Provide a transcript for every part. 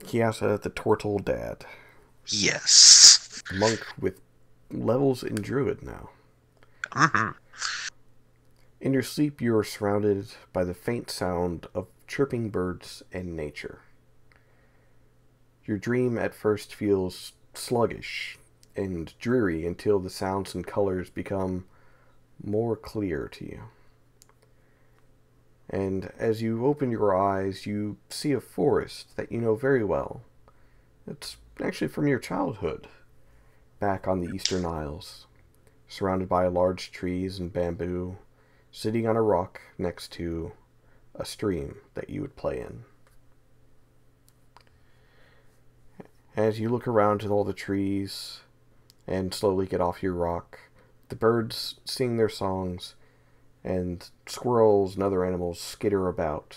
Kiasa, the Tortle Dad. Yes. A monk with levels in Druid now. Hmm. In your sleep, you are surrounded by the faint sound of chirping birds and nature. Your dream at first feels sluggish and dreary until the sounds and colors become more clear to you. And as you open your eyes, you see a forest that you know very well. It's actually from your childhood, back on the Eastern Isles, surrounded by large trees and bamboo, sitting on a rock next to a stream that you would play in. As you look around at all the trees and slowly get off your rock, the birds sing their songs, and squirrels and other animals skitter about,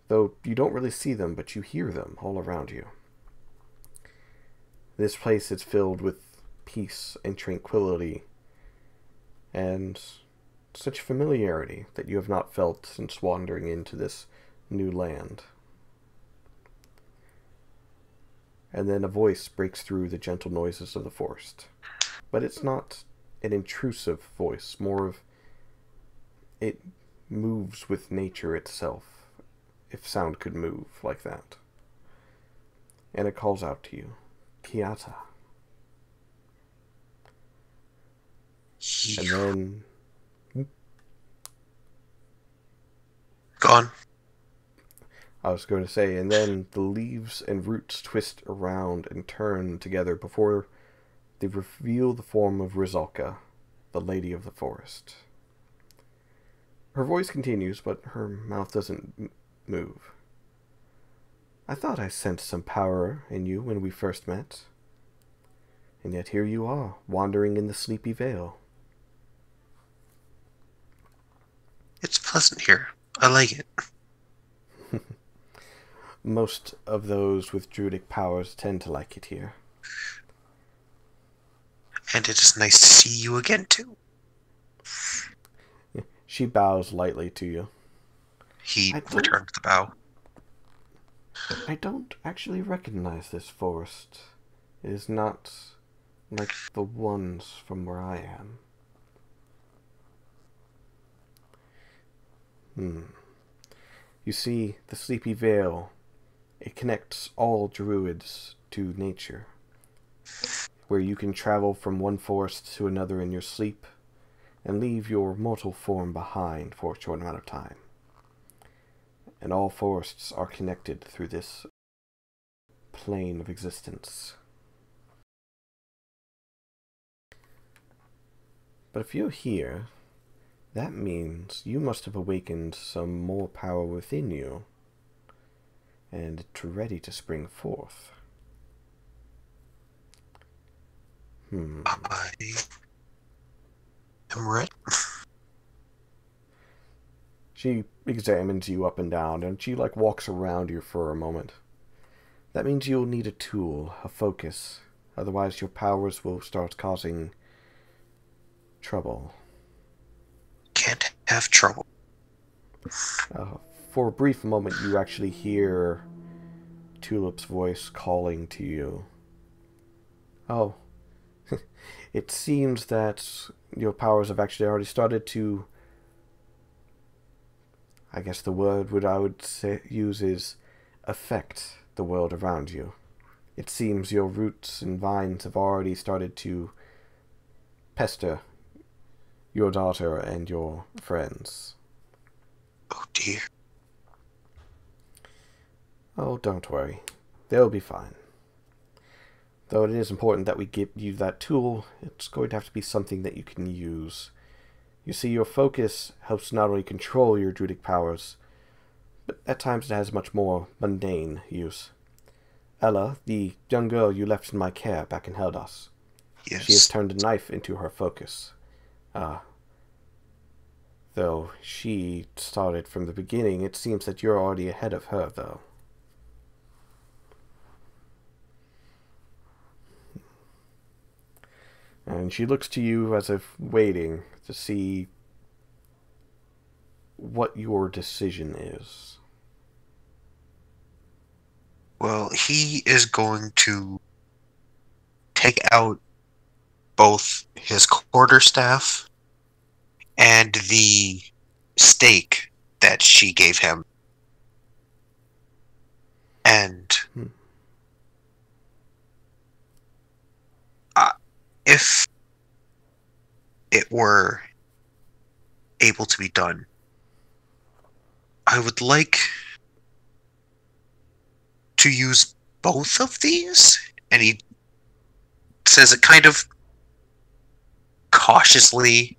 though you don't really see them, but you hear them all around you. This place is filled with peace and tranquility, and such familiarity that you have not felt since wandering into this new land. And then a voice breaks through the gentle noises of the forest. But it's not an intrusive voice, more of it moves with nature itself, if sound could move like that. And it calls out to you, Kiata. And then Gone. I was going to say, and then the leaves and roots twist around and turn together before they reveal the form of Rizalka, the Lady of the Forest. Her voice continues, but her mouth doesn't move. I thought I sensed some power in you when we first met. And yet here you are, wandering in the sleepy vale. It's pleasant here. I like it. Most of those with druidic powers tend to like it here. And it is nice to see you again, too. She bows lightly to you. He I don't returned the bow. I don't actually recognize this forest. It is not like the ones from where I am. Hmm. You see, the Sleepy Vale, it connects all druids to nature, where you can travel from one forest to another in your sleep and leave your mortal form behind for a short amount of time. And all forests are connected through this plane of existence. But if you're here, that means you must have awakened some more power within you, and it's ready to spring forth. I am ready. She examines you up and down, and she walks around you for a moment. That means you'll need a tool, a focus. Otherwise your powers will start causing trouble. Can't have trouble. Uh, for a brief moment you actually hear Tulip's voice calling to you. Oh, it seems that your powers have actually already started to... I guess the word I would use is affect the world around you. It seems your roots and vines have already started to pester your daughter and your friends. Oh dear. Oh, don't worry. They'll be fine. Though it is important that we give you that tool, it's going to have to be something that you can use. You see, your focus helps not only control your druidic powers, but at times it has much more mundane use. Ella, the young girl you left in my care back in Heldas, she has Yes. turned a knife into her focus. Though she started from the beginning, it seems that you're already ahead of her, though. And she looks to you as if waiting to see what your decision is. Well, he is going to take out both his quarterstaff and the stake that she gave him. And Hmm. if it were able to be done, I would like to use both of these. And he says it kind of cautiously,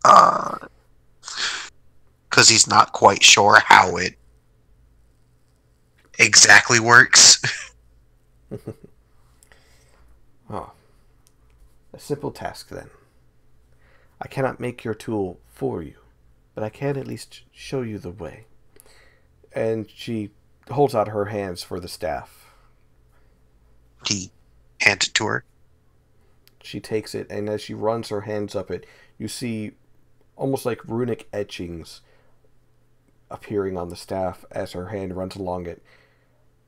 because he's not quite sure how it exactly works. Oh, a simple task then. I cannot make your tool for you, but I can at least show you the way. And she holds out her hands for the staff. He handed it to her. She takes it, and as she runs her hands up it, you see almost like runic etchings appearing on the staff as her hand runs along it,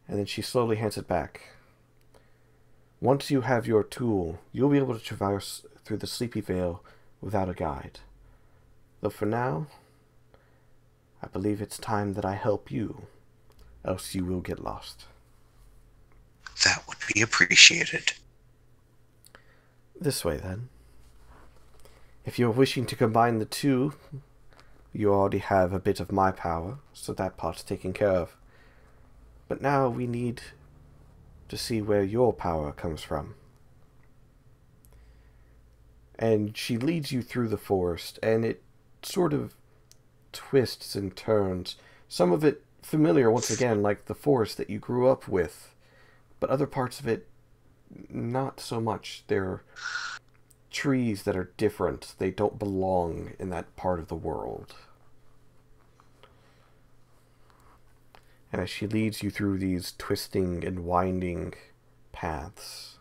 and then she slowly hands it back. Once you have your tool, you'll be able to traverse through the Sleepy Vale without a guide. Though for now, I believe it's time that I help you, else you will get lost. That would be appreciated. This way, then. If you're wishing to combine the two, you already have a bit of my power, so that part's taken care of. But now we need to see where your power comes from. And she leads you through the forest, and it sort of twists and turns. Some of it familiar, once again, like the forest that you grew up with, but other parts of it, not so much. They're trees that are different. They don't belong in that part of the world. And as she leads you through these twisting and winding paths,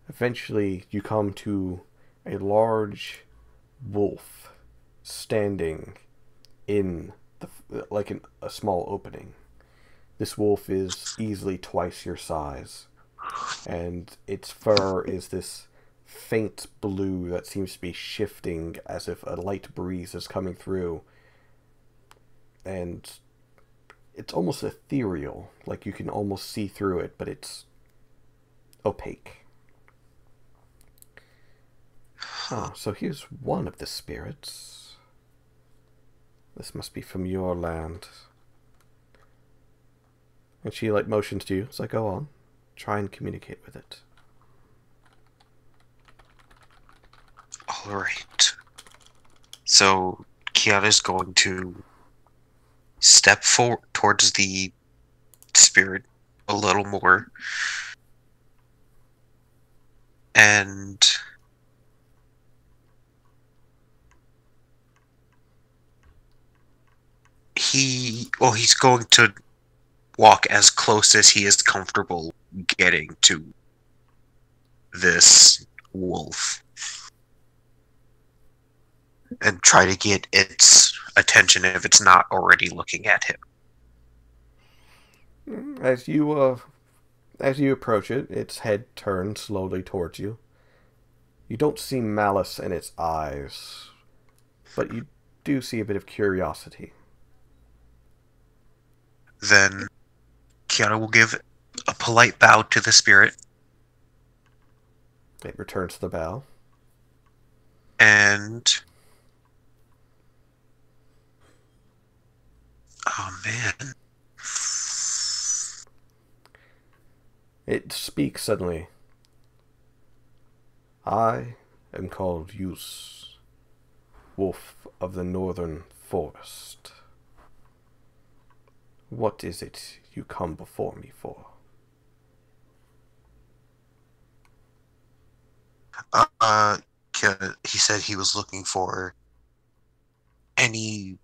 eventually you come to a large wolf standing in a small opening. This wolf is easily twice your size, and its fur is this faint blue that seems to be shifting as if a light breeze is coming through. And it's almost ethereal, like you can almost see through it, but it's opaque. Ah, so here's one of the spirits. This must be from your land. And she motions to you. It's like, go on. Try and communicate with it. Alright. So Kiana's going to step forward towards the spirit a little more. And he's going to walk as close as he is comfortable getting to this wolf and try to get its attention if it's not already looking at him. As you approach it, its head turns slowly towards you. You don't see malice in its eyes, but you do see a bit of curiosity. Then Kiana will give a polite bow to the spirit. It returns the bow. And oh man. It speaks suddenly. I am called Yus, Wolf of the Northern Forest. What is it you come before me for? He said he was looking for any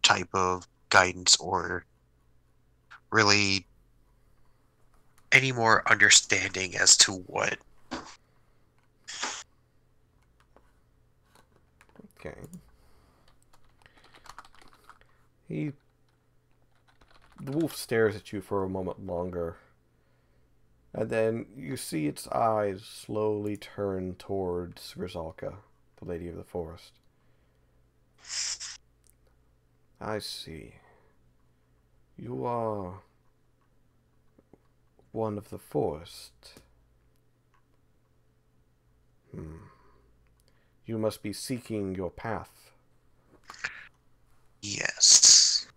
type of guidance or really any more understanding as to what. Okay. He The wolf stares at you for a moment longer, and then you see its eyes slowly turn towards Rizalka, the Lady of the Forest. I see. You are one of the forest. You must be seeking your path. Yes.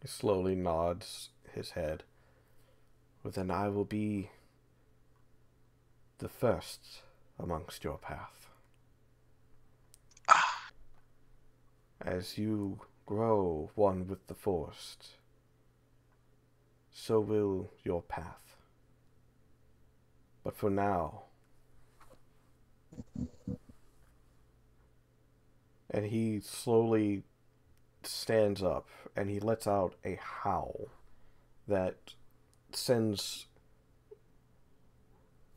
He slowly nods his head. Well, then I will be the first amongst your path. Ah, As you grow one with the forest, so will your path. But for now, and he slowly stands up and he lets out a howl that sends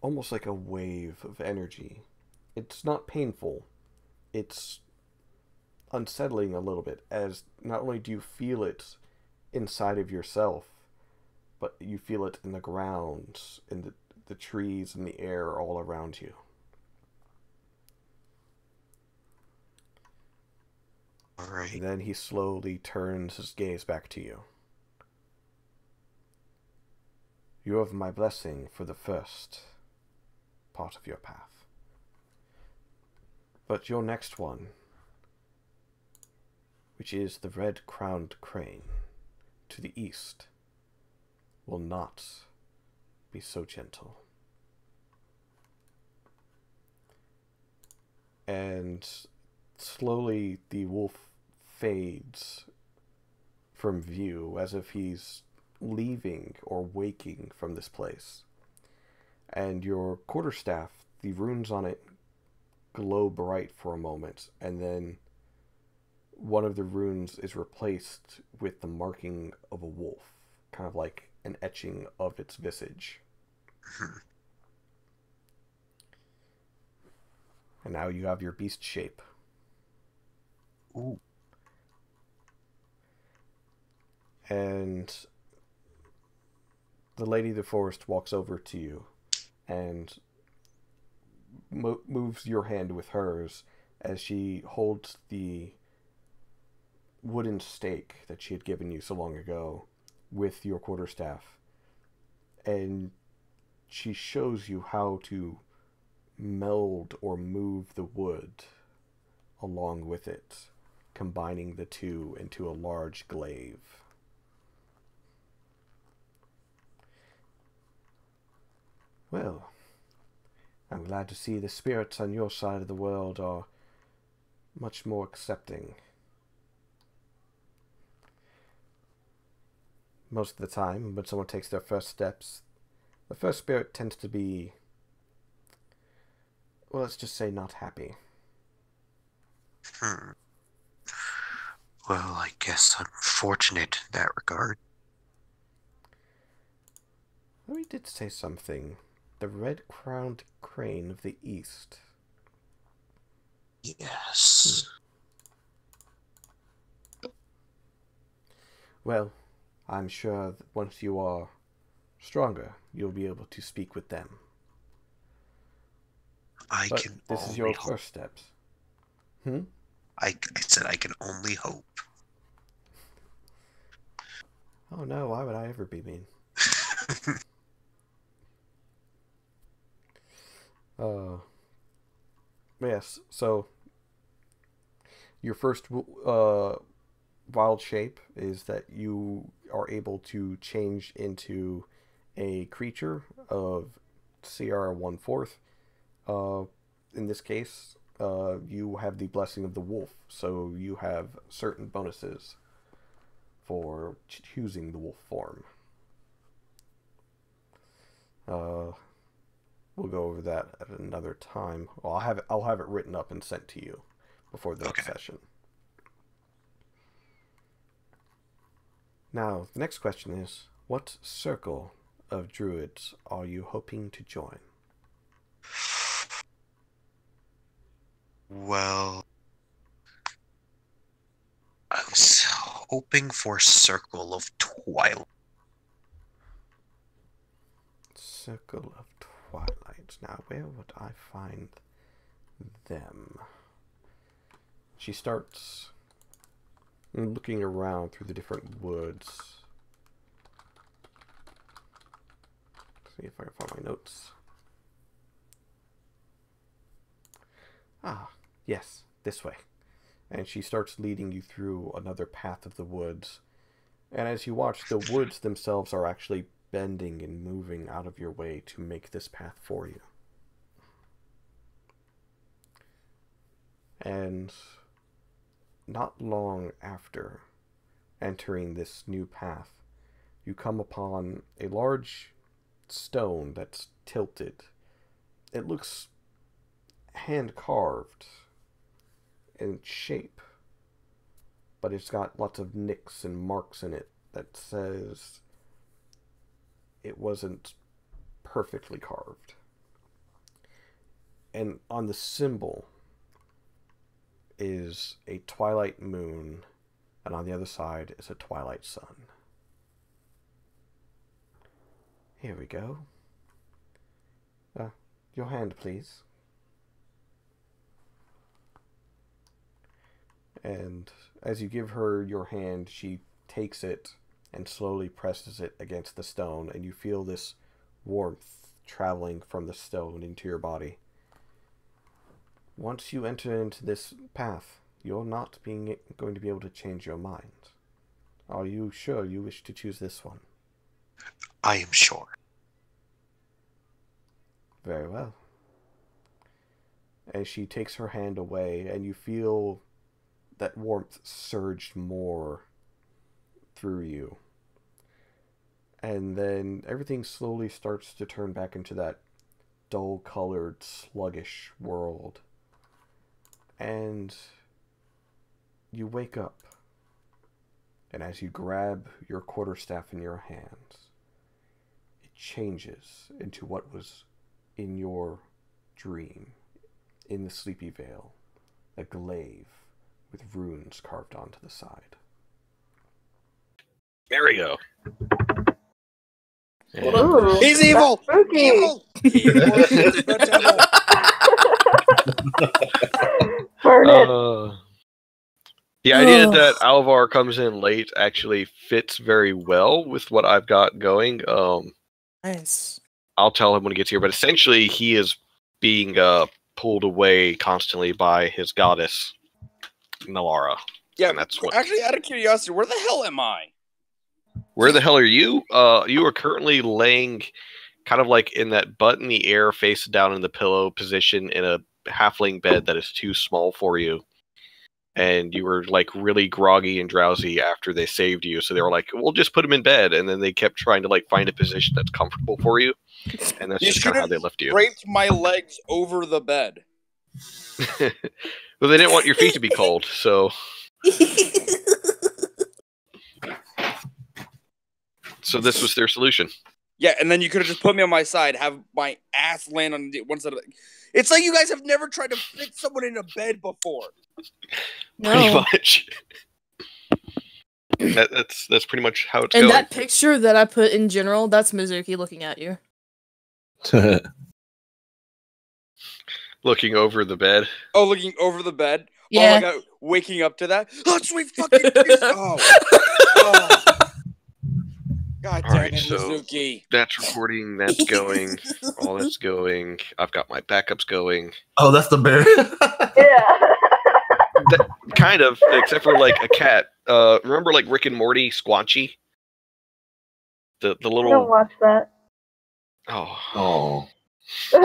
almost like a wave of energy. It's not painful, it's unsettling a little bit, as not only do you feel it inside of yourself, but you feel it in the ground, in the trees, and the air all around you. alright. And then he slowly turns his gaze back to you. You have my blessing for the first part of your path. But your next one, which is the red-crowned crane to the east, will not be so gentle. And slowly the wolf fades from view as if he's leaving or waking from this place. And your quarterstaff, the runes on it glow bright for a moment, and then one of the runes is replaced with the marking of a wolf, kind of like an etching of its visage. And now you have your beast shape. Ooh. And the Lady of the Forest walks over to you and moves your hand with hers as she holds the wooden stake that she had given you so long ago with your quarterstaff. And she shows you how to meld or move the wood along with it, combining the two into a large glaive. Well, I'm glad to see the spirits on your side of the world are much more accepting. Most of the time, when someone takes their first steps, the first spirit tends to be, well, let's just say not happy. Hmm. Well, I guess unfortunate in that regard. We did say something. The red-crowned crane of the east. Yes. Well, I'm sure that once you are stronger, you'll be able to speak with them. I But can this is only your hope. first steps. Hmm? I said I can only hope. Oh no, why would I ever be mean? Yes, so your first wild shape is that you are able to change into a creature of CR 1/4. In this case, you have the blessing of the wolf, so you have certain bonuses for choosing the wolf form. We'll go over that at another time. Well, I'll have it written up and sent to you before the next Okay. session. Now, the next question is, what circle of druids are you hoping to join? Well, hoping for Circle of Twilight. Circle of Twilight. Now, where would I find them? She starts looking around through the different woods. See if I can find my notes. Ah, yes, this way. And she starts leading you through another path of the woods. And as you watch, the woods themselves are actually bending and moving out of your way to make this path for you. And not long after entering this new path, you come upon a large stone that's tilted. It looks hand-carved in shape, but it's got lots of nicks and marks in it that says it wasn't perfectly carved. And on the symbol is a twilight moon, and on the other side is a twilight sun. Here we go. Your hand, please. And as you give her your hand, she takes it and slowly presses it against the stone, and you feel this warmth traveling from the stone into your body. Once you enter into this path, you're not going to be able to change your mind. Are you sure you wish to choose this one? I am sure. Very well. As she takes her hand away, and you feel that warmth surged more through you. And then everything slowly starts to turn back into that dull-colored, sluggish world. And you wake up. And as you grab your quarterstaff in your hands, it changes into what was in your dream, in the Sleepy Vale, a glaive with runes carved onto the side. There we go. Ooh, He's evil! spooky. Evil! He worships the devil. Burn it. The idea that Alvar comes in late actually fits very well with what I've got going. Nice. I'll tell him when he gets here, but essentially he is being pulled away constantly by his goddess, Nalara. Yeah, And that's what. actually, out of curiosity, where the hell am I? Where the hell are you? You are currently laying kind of like in that butt in the air, face down in the pillow position in a halfling bed that is too small for you. And you were like really groggy and drowsy after they saved you. So they were like, we'll just put him in bed. And then they kept trying to like find a position that's comfortable for you. And that's You just kind of how should've they left you. Draped my legs over the bed. Well, they didn't want your feet to be cold. So this was their solution. Yeah, and then you could have just put me on my side, have my ass land on one side of the... It's like you guys have never tried to fit someone in a bed before. Pretty No. much. That's pretty much how it's And going. that picture that I put in general, that's Mizuki looking at you. Looking over the bed. Oh, looking over the bed? Yeah. Oh my god, waking up to that? Oh, sweet fucking Jesus! Oh. God damn Alright, it, so Mizuki. that's recording, that's going, all that's going. I've got my backups going. Oh, that's the bear. Yeah. Kind of, except for like a cat. Remember like Rick and Morty, Squanchy? The I don't little... watch that. Oh. Oh. This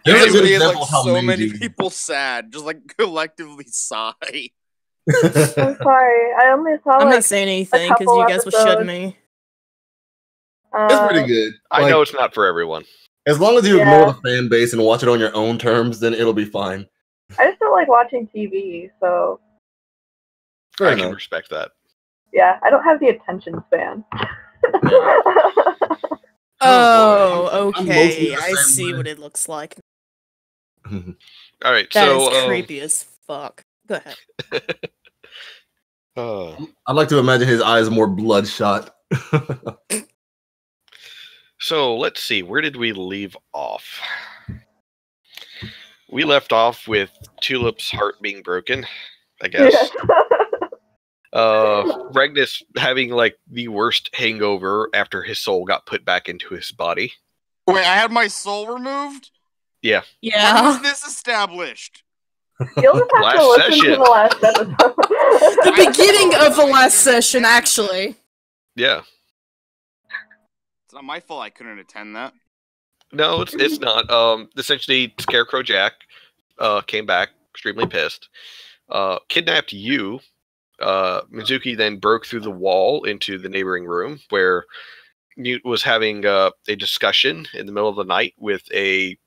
There's a good made like example how so many amazing- people sad, just like collectively sigh. I'm sorry. I only saw I'm like not saying anything because couple you guys will shut episodes. me. It's pretty good. I know it's not for everyone. As long as you Yeah. ignore the fan base and watch it on your own terms, then it'll be fine. I just don't like watching TV, so Fair I can enough. respect that. yeah, I don't have the attention span. Oh, I'm mostly okay. the I same see way. what it looks like. Alright, That so... is creepy as fuck. Go ahead. I'd like to imagine his eyes more bloodshot. So let's see, where did we leave off? We left off with Tulip's heart being broken, I guess. Yes. Regnus having like the worst hangover after his soul got put back into his body. Wait, I had my soul removed? Yeah. When Yeah. was this established? You'll just have to Last listen session. to the last episode. The beginning of the last session, actually. Yeah. It's not my fault I couldn't attend that. No, it's not. Essentially, Scarecrow Jack came back extremely pissed, kidnapped you. Mizuki then broke through the wall into the neighboring room where Newt was having a discussion in the middle of the night with a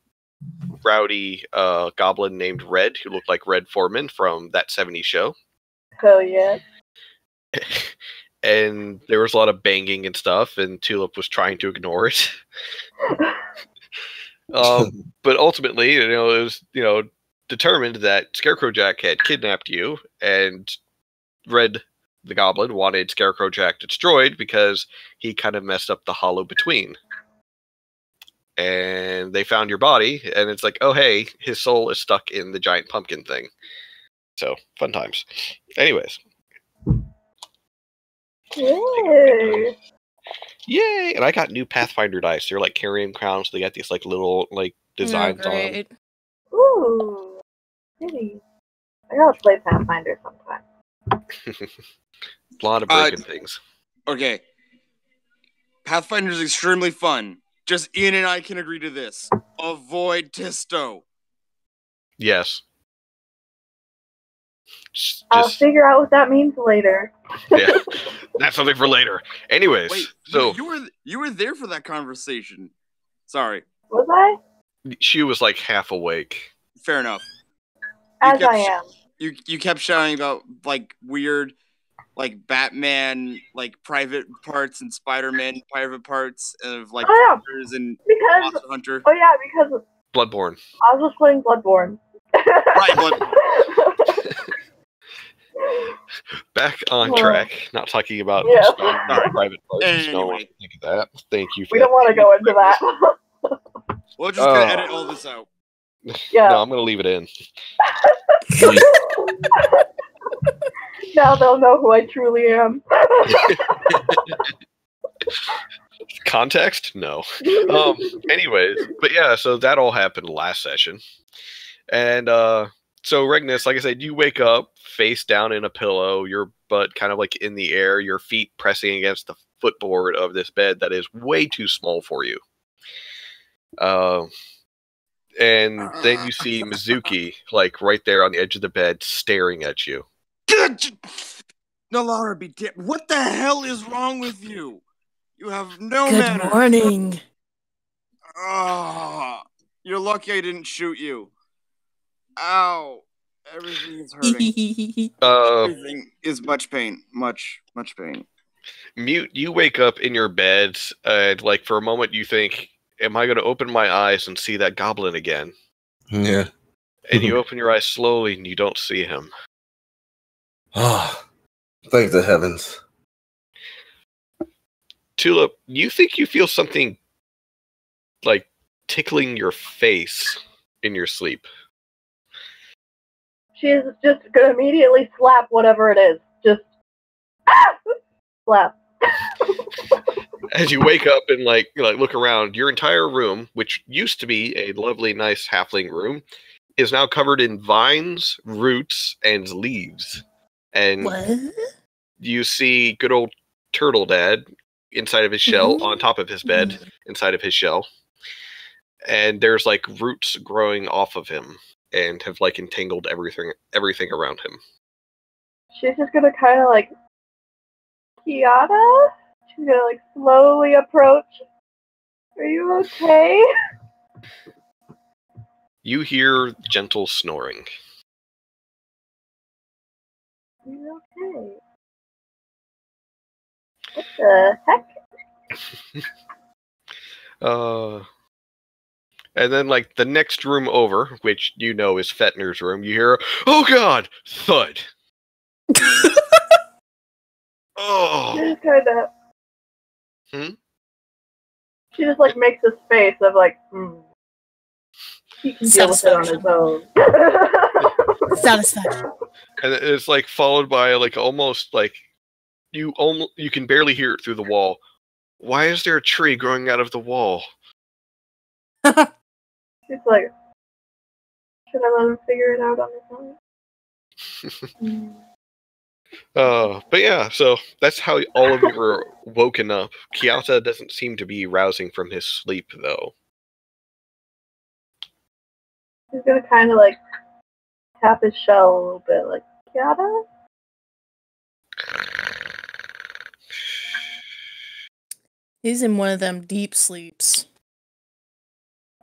rowdy goblin named Red, who looked like Red Foreman from That 70s Show. Oh, yeah. And there was a lot of banging and stuff, and Tulip was trying to ignore it. But ultimately, it was determined that Scarecrow Jack had kidnapped you, and Red the Goblin wanted Scarecrow Jack destroyed because he kind of messed up the hollow between. And they found your body, and it's like, oh hey, his soul is stuck in the giant pumpkin thing. So, fun times. Anyways. Yay. Yay! And I got new Pathfinder dice. They're like carrying crowns. They got these like little like designs on them. Great. Ooh. Pretty. I gotta play Pathfinder sometime. A lot of breaking things. Okay. Pathfinder is extremely fun. Just Ian and I can agree to this. Avoid Tisto. Yes. I'll figure out what that means later. Yeah, that's something for later. Anyways, Wait, so you were there for that conversation. Sorry. Was I? she was like half awake. Fair enough. As kept I am. You kept shouting about like weird, like Batman, like private parts and Spider-Man private parts of like Oh, yeah. Hunters and Because, Monster Hunter. oh yeah, because Bloodborne. I was just playing Bloodborne. Right, Bloodborne. Back on Well, track. Not talking about yeah. private parts. Anyway. No one think of that. Thank you for We that. don't want to go into that. We're just gonna edit all this out. Yeah. No, I'm gonna leave it in. Now they'll know who I truly am. Context? No. Anyways, but yeah, so that all happened last session. And so Regnus, like I said, you wake up face down in a pillow, your butt kind of like in the air, your feet pressing against the footboard of this bed that is way too small for you. And then you see Mizuki like right there on the edge of the bed staring at you. No, Laura, be damned. What the hell is wrong with you? You have no Good manners. morning. Ah, you're lucky I didn't shoot you. Ow. Everything is hurting. Everything is much pain. Much pain. Mute, you wake up in your bed, and like for a moment you think, am I going to open my eyes and see that goblin again? Yeah. And you open your eyes slowly and you don't see him. Ah, thank the heavens. Tulip, you think you feel something like tickling your face in your sleep. She's just gonna immediately slap whatever it is. Just slap. As you wake up and like look around, your entire room, which used to be a lovely, nice halfling room, is now covered in vines, roots, and leaves. And What? you see good old Turtle Dad inside of his shell, on top of his bed, inside of his shell. And there's like roots growing off of him and have like entangled everything around him. She's just gonna kind of like Kiata. She's gonna like slowly approach. Are you okay? You hear gentle snoring. Are you okay? What the heck? And then, like, the next room over, which you know is Fetner's room, you hear, oh god, thud. Oh. She just kind of. Hmm? She just like makes this face of like, he can deal with it on his own. Satisfaction. And it's like followed by like almost like you can barely hear it through the wall. Why is there a tree growing out of the wall? She's like, should I let him figure it out on his own? But yeah, so that's how all of you were woken up. Kiata doesn't seem to be rousing from his sleep, though. He's gonna kind of like tap his shell a little bit, like, Kiata? He's in one of them deep sleeps.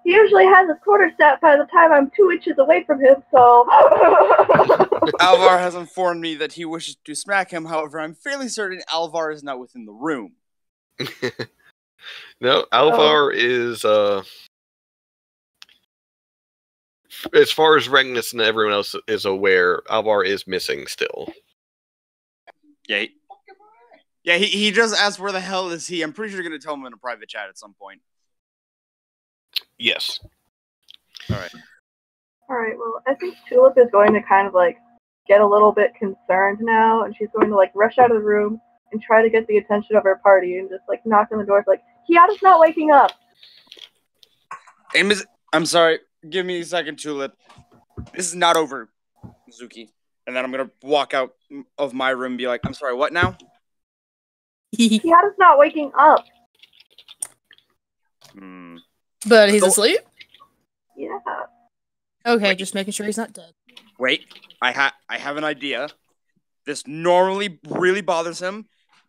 He usually has a quarter staff by the time I'm 2 inches away from him, so... Alvar has informed me that he wishes to smack him, however, I'm fairly certain Alvar is not within the room. No, Alvar is, as far as Regnus and everyone else is aware, Alvar is missing still. Yeah, he just asked where the hell is he. I'm pretty sure you're going to tell him in a private chat at some point. Yes. Alright, well, I think Tulip is going to kind of, like, get a little bit concerned now, and she's going to, like, rush out of the room and try to get the attention of her party and just, like, knock on the door, like, Kiata's not waking up! Hey, I'm sorry. Give me a second, Tulip. This is not over, Mizuki. And then I'm going to walk out of my room and be like, I'm sorry, what now? Kiata's not waking up! But he's asleep? Yeah. Okay, just making sure he's not dead. Wait, I have an idea. This normally really bothers him,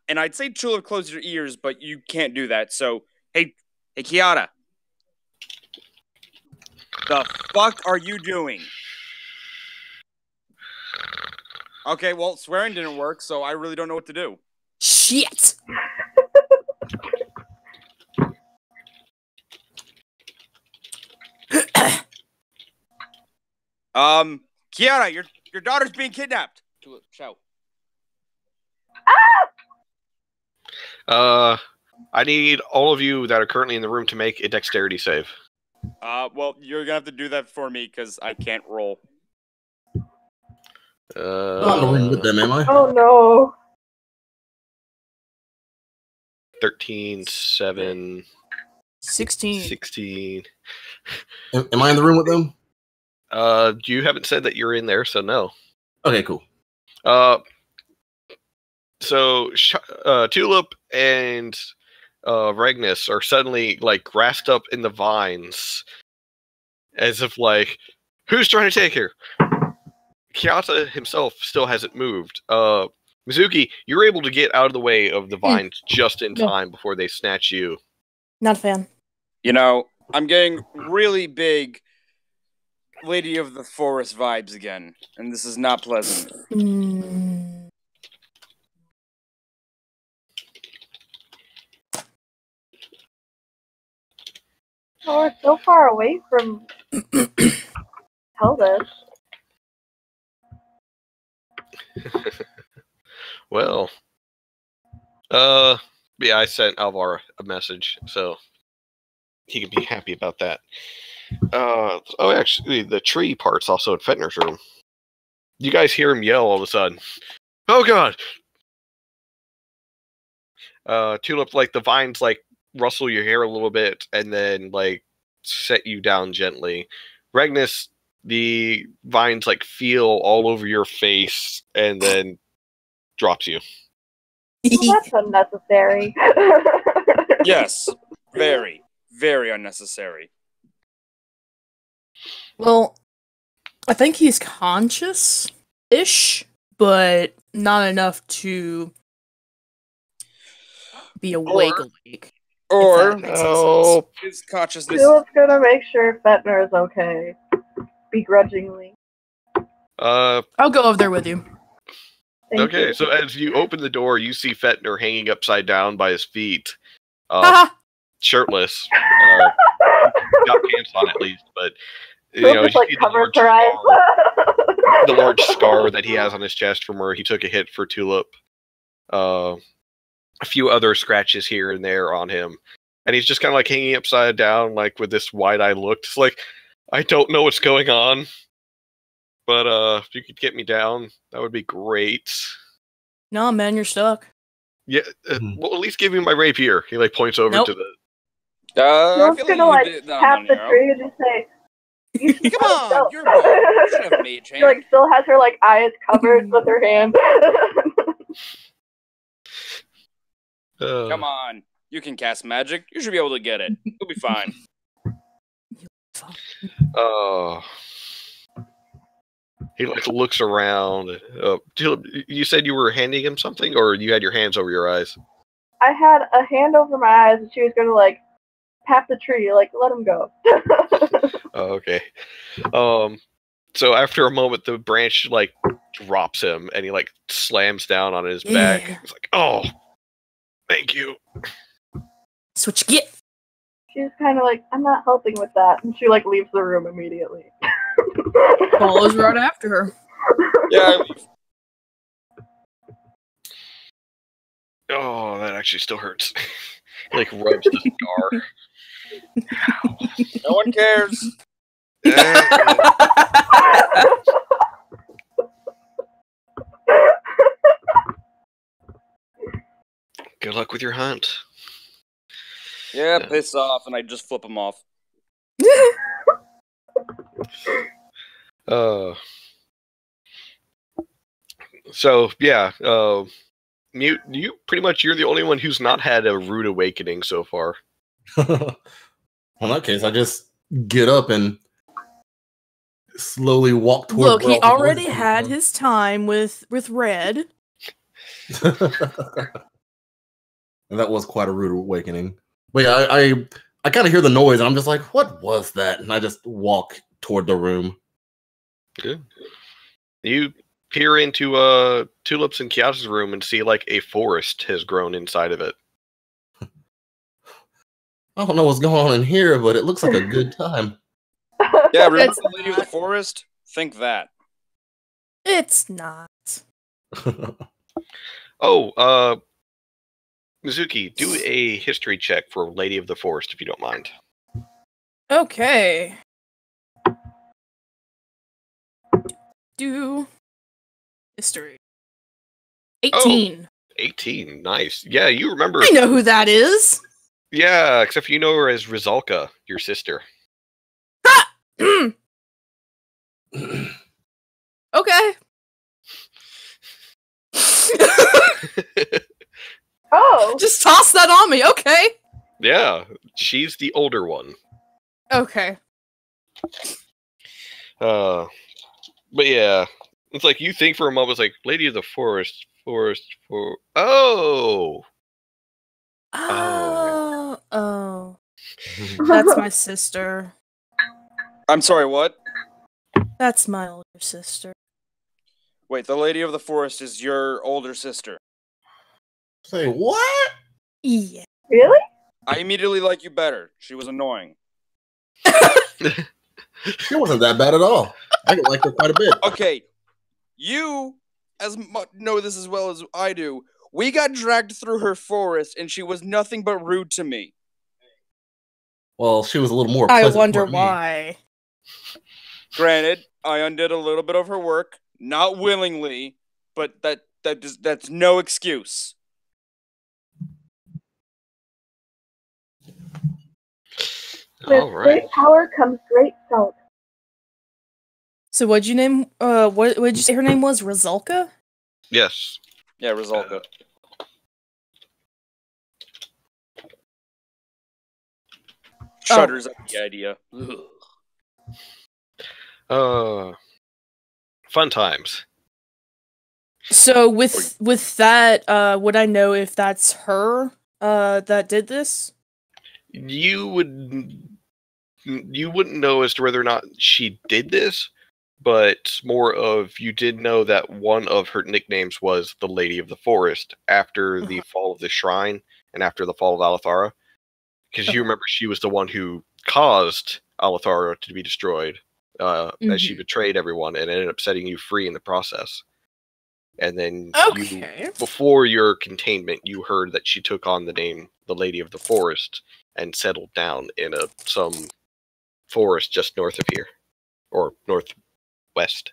and I'd say Tulip, close your ears, but you can't do that. So, hey, Kiata. The fuck are you doing? Okay, well, swearing didn't work, so I really don't know what to do. Shit! Kiara, your daughter's being kidnapped. Shout. I need all of you that are currently in the room to make a dexterity save. Well, you're gonna have to do that for me because I can't roll. I'm not in the room with them, am I? Oh no. 13, 7, 16. 16. Am I in the room with them? You haven't said that you're in there, so no. Okay, cool. So Tulip and Regnus are suddenly like grasped up in the vines, as if like, who's trying to take her? Kiata himself still hasn't moved. Mizuki, you're able to get out of the way of the vines just in time before they snatch you. Not a fan. You know, I'm getting really big Lady of the Forest vibes again, and this is not pleasant. Oh, we're so far away from Helvis. Well, yeah, I sent Alvar a message, so he can be happy about that. Oh, actually, the tree part's also in Fetner's room. You guys hear him yell all of a sudden. Oh god! Tulip, like, the vines, like, rustle your hair a little bit, and then, like, set you down gently. Regnus, the vines, like, feel all over your face, and then drops you. Well, that's unnecessary. Yes, very, very unnecessary. Well, I think he's conscious-ish, but not enough to be awake. Or his consciousness. Tulip's gonna make sure Fetner is okay. Begrudgingly. I'll go over there with you. Thank okay, you. so as you open the door, you see Fetner hanging upside down by his feet, shirtless. Got pants on at least, but you know, you like see covers her eyes. the large scar that he has on his chest from where he took a hit for Tulip. a few other scratches here and there on him. And he's just kind of like hanging upside down, like with this wide-eyed look. It's like, I don't know what's going on, but if you could get me down, that would be great. Nah, man, you're stuck. Yeah, well, at least give me my rapier. He like points over to the. I Joe's feel gonna like like you did that tap on the your own. tree and just say, "You should Come on, go." you're good. You should have mage She hand. like still has her like eyes covered with her hand. Come on, you can cast magic. You should be able to get it. You'll be fine. He like looks around. You said you were handing him something, or you had your hands over your eyes? I had a hand over my eyes, and she was gonna like tap the tree, like let him go. Oh, okay. So after a moment, the branch like drops him, and he like slams down on his back. He's like, "Oh, thank you." That's what you get. She's kind of like, "I'm not helping with that," and she like leaves the room immediately. Follows right after her. Yeah. Oh, that actually still hurts. He like rubs the scar. Ow. No one cares. Good luck with your hunt. Yeah, piss off, and I just flip him off. So yeah, Mute. You're the only one who's not had a rude awakening so far. Well, in that case, I just get up and slowly walk toward. Look, he already had his time with Red. And that was quite a rude awakening. But yeah, I kind of hear the noise, and I'm just like, "What was that?" And I just walk toward the room. Good. You peer into Tulips and Kiata's room and see like a forest has grown inside of it. I don't know what's going on in here, but it looks like a good time. Yeah, remember It's the Lady of the Forest? Think that. It's not. Oh, Mizuki, do a history check for Lady of the Forest, if you don't mind. Okay. Do history. 18. 18, nice. Yeah, you remember. I know who that is. Yeah, except for you know her as Rizalka, your sister. Okay. Oh, Just toss that on me. Okay. Yeah, she's the older one. Okay. But yeah, it's like you think for a moment, it's like Lady of the Forest. Oh. Oh. That's my sister. I'm sorry, what? That's my older sister. Wait, the Lady of the Forest is your older sister. Say what? Yeah. really? I immediately like you better. She was annoying. She wasn't that bad at all. I like her quite a bit. Okay, you know this as well as I do. We got dragged through her forest, and she was nothing but rude to me. Well, she was a little more. I pleasant wonder toward me. why. Granted, I undid a little bit of her work, not willingly, but that's no excuse. With All right. great power comes great salt. So what'd you name? What'd you say her name was? Rizalka? Yes. Yeah, Rizalka. Shudders at the idea. Ugh. Fun times. So with that, would I know if that's her that did this? You wouldn't know as to whether or not she did this, but more of you did know that one of her nicknames was the Lady of the Forest after the fall of the shrine and after the fall of Alethara. Because you remember she was the one who caused Alethara to be destroyed as she betrayed everyone and ended up setting you free in the process. And then Okay. before your containment, you heard that she took on the name the Lady of the Forest and settled down in some forest just north of here, or northwest.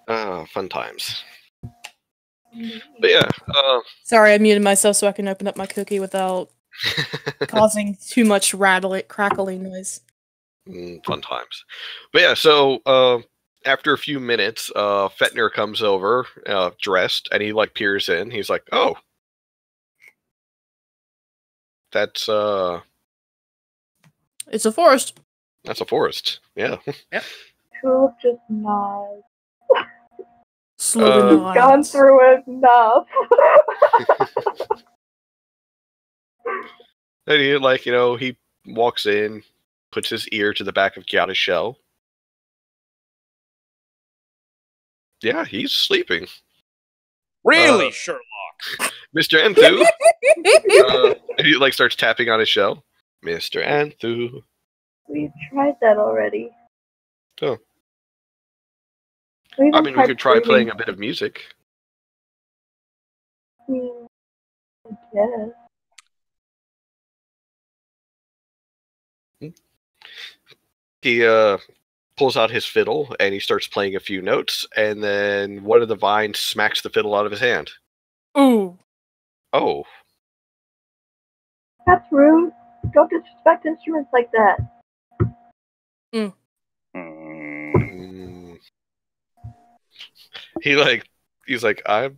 Fun times. But yeah, Sorry, I muted myself so I can open up my cookie without causing too much crackling noise. fun times. But yeah, so after a few minutes, Fetner comes over, dressed, and he like peers in. He's like, "Oh, that's It's a forest. that's a forest." Yeah. Tulip just nods. Slowly Uh, Gone through it enough. And he he walks in, puts his ear to the back of Kiata's shell. Yeah, he's sleeping. Really, Sherlock? Mr. Anthu, he like starts tapping on his shell. Mr. Anthu. We've tried that already. Oh. We I mean, we could try playing a bit of music. I guess. He pulls out his fiddle and he starts playing a few notes, and then one of the vines smacks the fiddle out of his hand. Ooh. Oh. That's rude. Don't disrespect instruments like that. Mm. He's like, I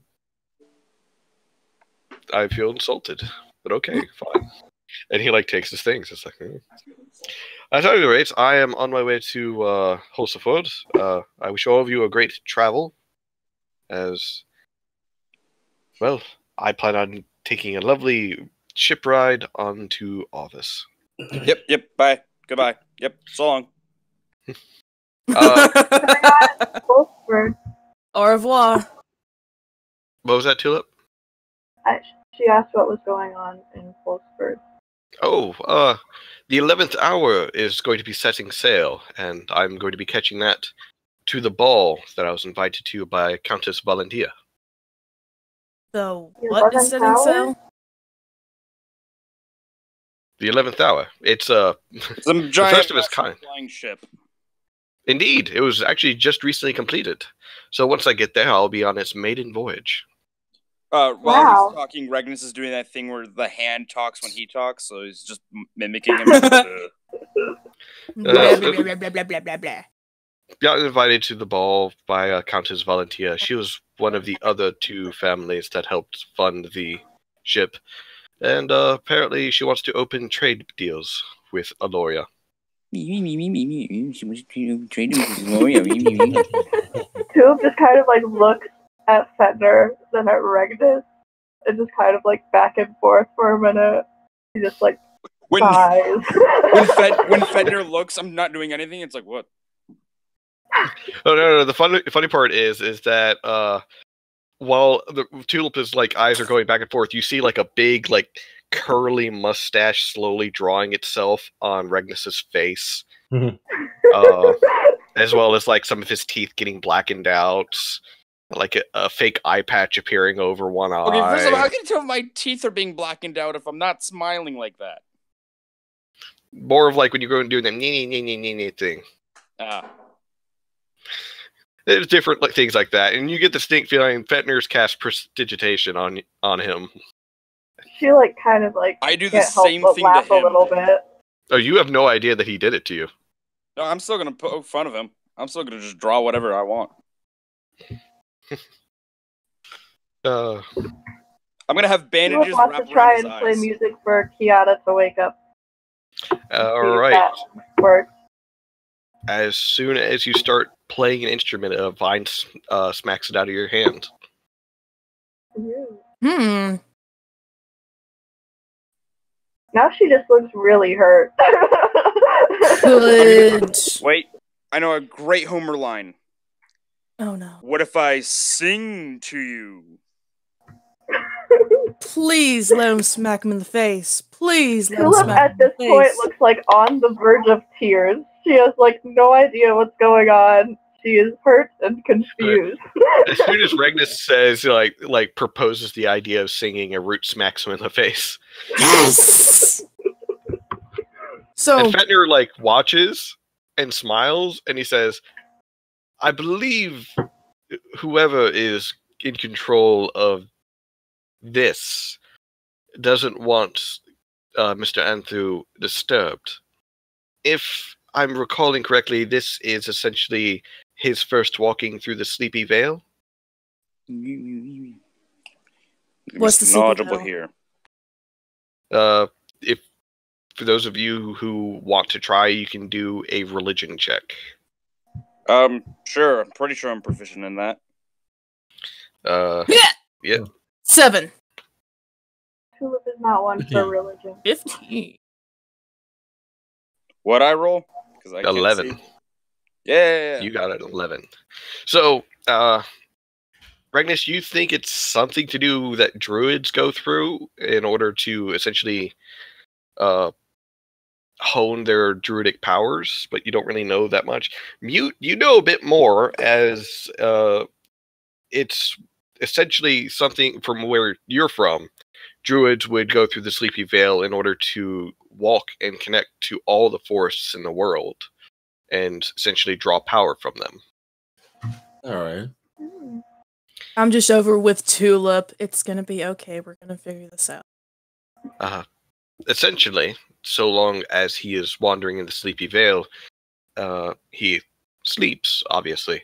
feel insulted, but okay, fine. And he like takes his things. It's like, At any rate, I am on my way to Hosaford. I wish all of you a great travel. As well, I plan on taking a lovely ship ride onto Office. Yep. Bye. Goodbye. Yep. So long. Wolfsburg. Au revoir. What was that, Tulip? She asked what was going on in Wolfsburg. Oh, the 11th hour is going to be setting sail, and I'm going to be catching that to the ball that I was invited to by Countess Valentia. So, The what is 11th setting hour? sail? The 11th hour. It's Some the giant first of its kind. flying ship. Indeed, it was actually just recently completed. So once I get there, I'll be on its maiden voyage. While Wow. he's talking, Regnus is doing that thing where the hand talks when he talks, so he's just mimicking him. Blah, blah, blah, blah, blah, blah, blah, blah. Got invited to the ball by Countess Valentia. She was one of the other two families that helped fund the ship. And apparently she wants to open trade deals with Aloria. Tulip just kind of like looks at Fetner, then at Regnus, and just kind of like back and forth for a minute. He just like when sighs. when Fedner looks, I'm not doing anything. It's like, what? Oh no! The funny part is that while the Tulip's like eyes are going back and forth, you see like a big like curly mustache slowly drawing itself on Regnus's face, as well as like some of his teeth getting blackened out, like a fake eye patch appearing over one eye. Okay, first of all, how can you tell if my teeth are being blackened out if I'm not smiling like that? More of like when you go and do the nee thing. There's different like things like that, and you get the distinct feeling Fetner's cast prestidigitation on him. She like kind of like I do the can't help same but thing laugh to a him. little bit. Oh, you have no idea that he did it to you. No, I'm still gonna poke fun of him. I'm still gonna just draw whatever I want. I'm gonna have bandages Tulip wants wrapped to try around his and play eyes. music for Kiata to wake up. All See if right. that works. As soon as you start playing an instrument, a vine smacks it out of your hand. Hmm. Now she just looks really hurt. Good. Wait, I know a great Homer line. Oh no. What if I sing to you? Please let him smack him in the face. Please let him Tulip smack at him this in the point face. looks like on the verge of tears. She has like no idea what's going on. She is hurt and confused. As soon as Regnus says, like proposes the idea of singing, a root smacks him in the face. Yes. So And Fetner like watches and smiles, and he says, "I believe whoever is in control of this doesn't want Mr. Anthu disturbed. If I'm recalling correctly, this is essentially his first walking through the Sleepy Vale." What's the Mr. Sleepy Knowledgeable Vale? here. If for those of you who want to try, you can do a religion check. Sure. I'm pretty sure I'm proficient in that. Yeah. 7. Tulip is not one for religion. 15. What I roll? Because I 11. Can't see. Yeah. You got it, 11. So, Regnus, you think it's something to do that druids go through in order to essentially hone their druidic powers, but you don't really know that much. Mute, you know a bit more, as it's essentially something from where you're from. Druids would go through the Sleepy Vale in order to walk and connect to all the forests in the world and essentially draw power from them. All right. I'm just over with Tulip. It's gonna be okay. We're gonna figure this out. Essentially, so long as he is wandering in the Sleepy Vale, he sleeps, obviously.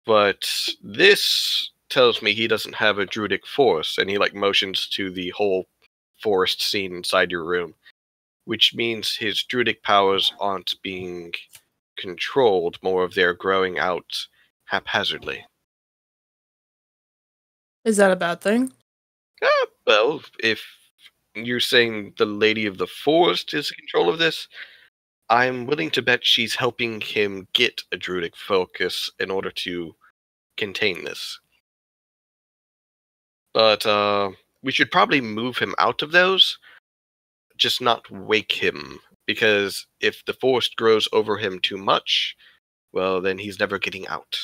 But this tells me he doesn't have a druidic force, and he motions to the whole forest scene inside your room, which means his druidic powers aren't being controlled, more of they're growing out haphazardly. Is that a bad thing? Well, if you're saying the Lady of the Forest is in control of this, I'm willing to bet she's helping him get a druidic focus in order to contain this. But we should probably move him out of those, just not wake him, because if the forest grows over him too much, well, then he's never getting out.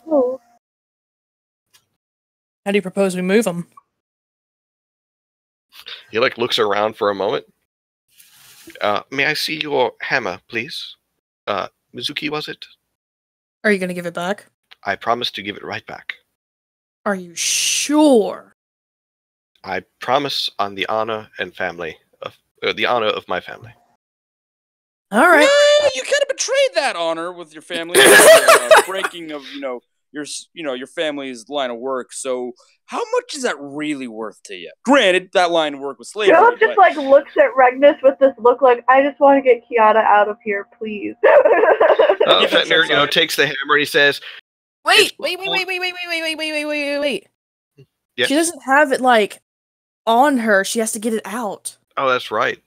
Oh. How do you propose we move him? He looks around for a moment. May I see your hammer, please? Mizuki, was it? Are you gonna give it back? I promise to give it right back. Are you sure? I promise on the honor and family of the honor of my family. All right. Well, you kind of betrayed that honor with your family, breaking of your family's line of work. So, how much is that really worth to you? Granted, that line of work was slavery. Philip just looks at Regnus with this look like, I just want to get Kiata out of here, please. Fetner, takes the hammer and he says, Wait. Yeah. She doesn't have it on her. She has to get it out. "Oh, that's right."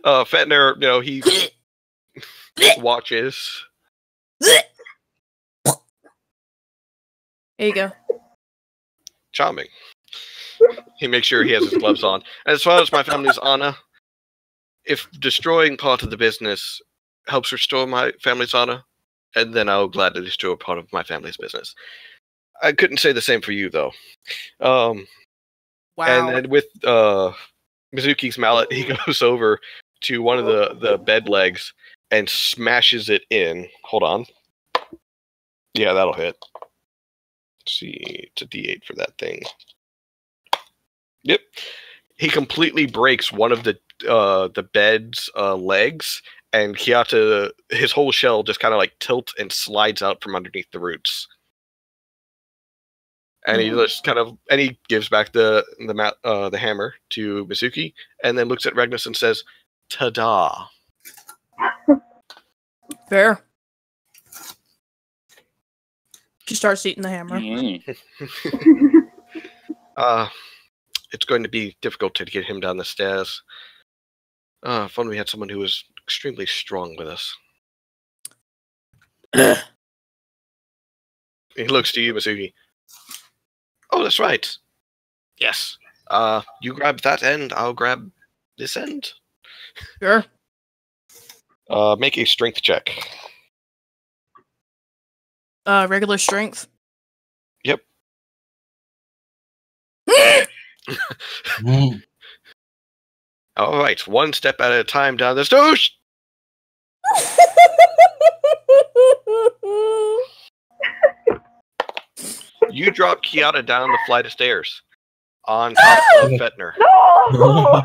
Fetner, he watches. There you go. Charming. He makes sure he has his gloves on. As far as my family's honor, if destroying part of the business helps restore my family's honor, and then I'll gladly restore part of my family's business. I couldn't say the same for you, though. Wow. And then with Mizuki's mallet, he goes over to one of the bed legs and smashes it in. Hold on. Yeah, that'll hit. Let's see, it's a D8 for that thing. Yep. He completely breaks one of the bed's legs, and Kiata, his whole shell just kind of tilts and slides out from underneath the roots. And he just he gives back the hammer to Mizuki, and then looks at Regnus and says, "Ta-da." Fair. She starts eating the hammer. It's going to be difficult to get him down the stairs. If only we had someone who was extremely strong with us. He looks to you, Mizuki. "Oh, that's right. Yes. You grab that end, I'll grab this end." Sure. Make a strength check. Regular strength. Yep. All right, one step at a time down the stairs. You drop Kiata down the flight of stairs on top of Fetner. No!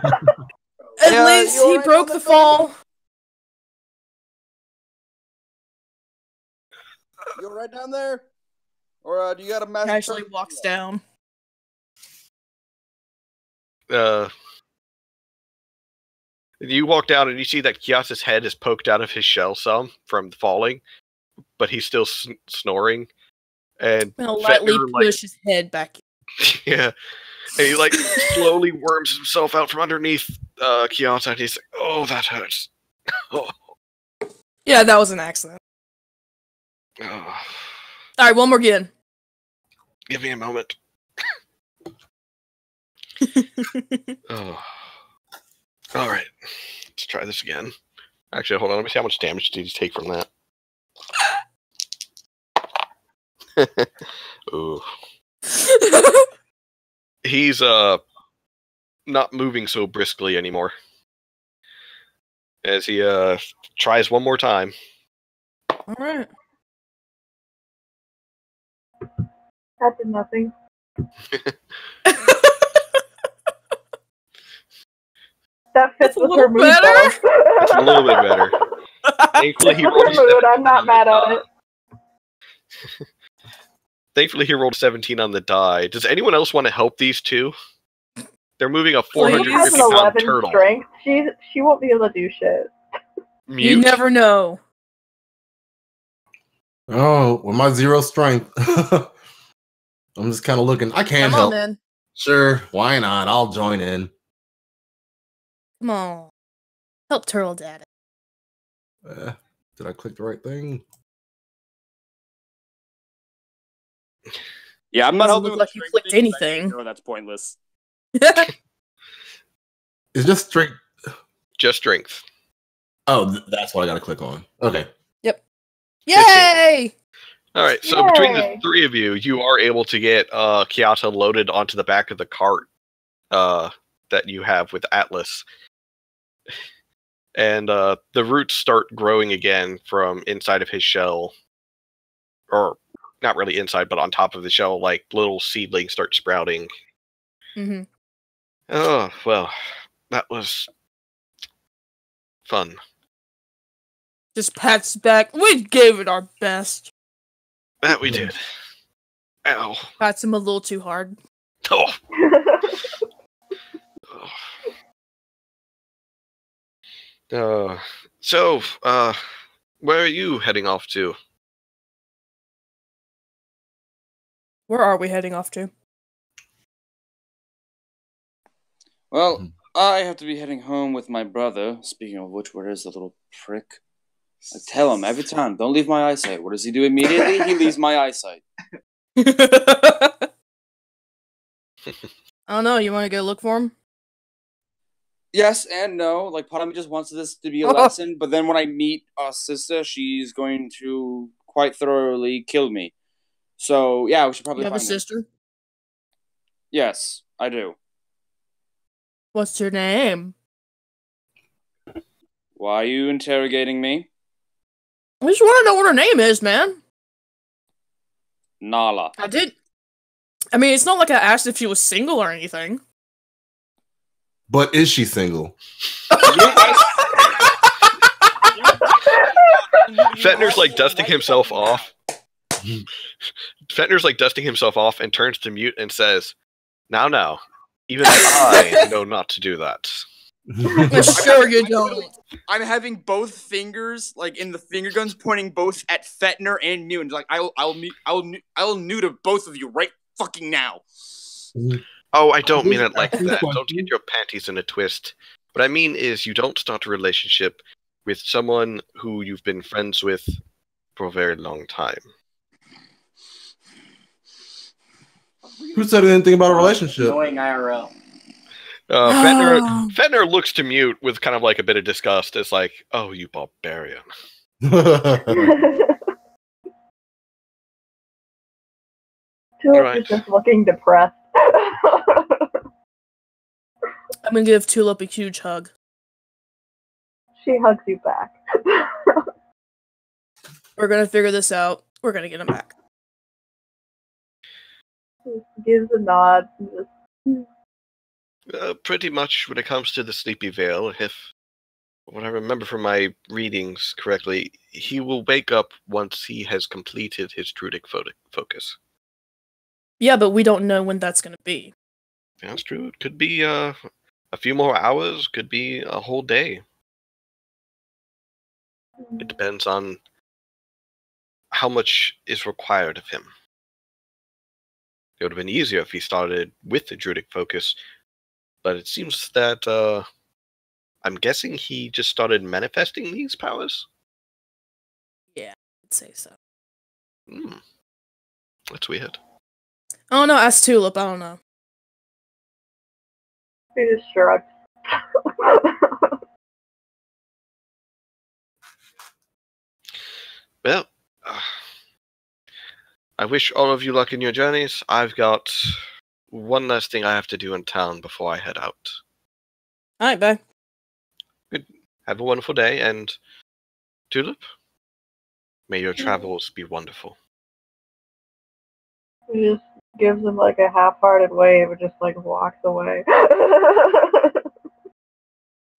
At Yeah, least you he alright broke on the the fall. You right down there? Or do you got a massive... Actually walks down. You walk down and you see that Kiata's head is poked out of his shell some from falling, but he's still snoring. And I'm gonna lightly Fetner, push his head back. yeah, and he like slowly worms himself out from underneath Kiata, and he's like, "Oh, that hurts." Oh. Yeah, that was an accident. Oh. Alright, one more again. Give me a moment. Oh. All right, let's try this again. Actually, hold on. Let me see how much damage did he take from that. Ooh. He's not moving so briskly anymore. As he tries one more time. Alright. That did nothing. That fits That's a with little her mood, better. though. It's a little bit better. Thankfully, he With rolled her a mood, 17 I'm not on the mad at die. it. Thankfully, he rolled 17 on the die. Does anyone else want to help these two? They're moving a She has 450 an pound 11 turtle. strength. She won't be able to do shit. Mute? You never know. Oh, with my 0 strength, I'm just kind of looking. I can't Come on, help. then. Sure, why not? I'll join in. Come on. Help Turtle Dad. Did I click the right thing? Yeah, I'm not Doesn't helping look with like the you strength clicked thing, 'cause I anything. know that's pointless. It's just straight. Just strength. Oh, that's what I got to click on. Okay. Yay! Alright, so between the Yay. three of you, you are able to get Kiata loaded onto the back of the cart that you have with Atlas. And the roots start growing again from inside of his shell. Or, not really inside, but on top of the shell, like little seedlings start sprouting. Mm-hmm. Oh, well, that was fun. Just pats back. We gave it our best. That we did. Ow. Pats him a little too hard. Oh. So, where are you heading off to? Where are we heading off to? Well, I have to be heading home with my brother. Speaking of which, where is the little prick? I tell him every time, don't leave my eyesight. What does he do immediately? He leaves my eyesight. I don't know. You want to go look for him? Yes and no. Like, part of me just wants this to be a lesson, but then when I meet sister, she's going to quite thoroughly kill me. So, yeah, we should probably You have a find him. sister? Yes, I do. What's her name? Why are you interrogating me? I just want to know what her name is, man. Nala. I did. I mean, it's not like I asked if she was single or anything. But is she single? Fetner's like dusting himself off. Fetner's like dusting himself off and turns to Mute and says, Now, even I know not to do that. Sure you don't. I'm having both fingers, like in the finger guns, pointing both at Fetner and New, and like I'll neuter both of you right fucking now. Oh, I don't mean it like Here's a that. Don't question. get your panties in a twist. What I mean is you don't start a relationship with someone who you've been friends with for a very long time. Who said anything about a relationship? Annoying IRL. Fetner looks to Mute with kind of like a bit of disgust. It's like, oh, you barbarian. Tulip Right. is just looking depressed. I'm gonna give Tulip a huge hug. She hugs you back. We're gonna figure this out. We're gonna get him back. Gives a nod and just Pretty much when it comes to the Sleepy Veil, if what I remember from my readings correctly, he will wake up once he has completed his Druidic focus. Yeah, but we don't know when that's gonna be. That's true. It could be a few more hours, could be a whole day. It depends on how much is required of him. It would have been easier if he started with the Druidic focus, but it seems that I'm guessing he just started manifesting these powers. Yeah, I'd say so. That's weird. Oh no, ask Tulip. I don't know. she just shrugs. Well, I wish all of you luck in your journeys. I've got one last thing I have to do in town before I head out. All right, bye. Have a wonderful day, and Tulip, may your travels be wonderful. He just gives him like a half-hearted wave and just like walks away.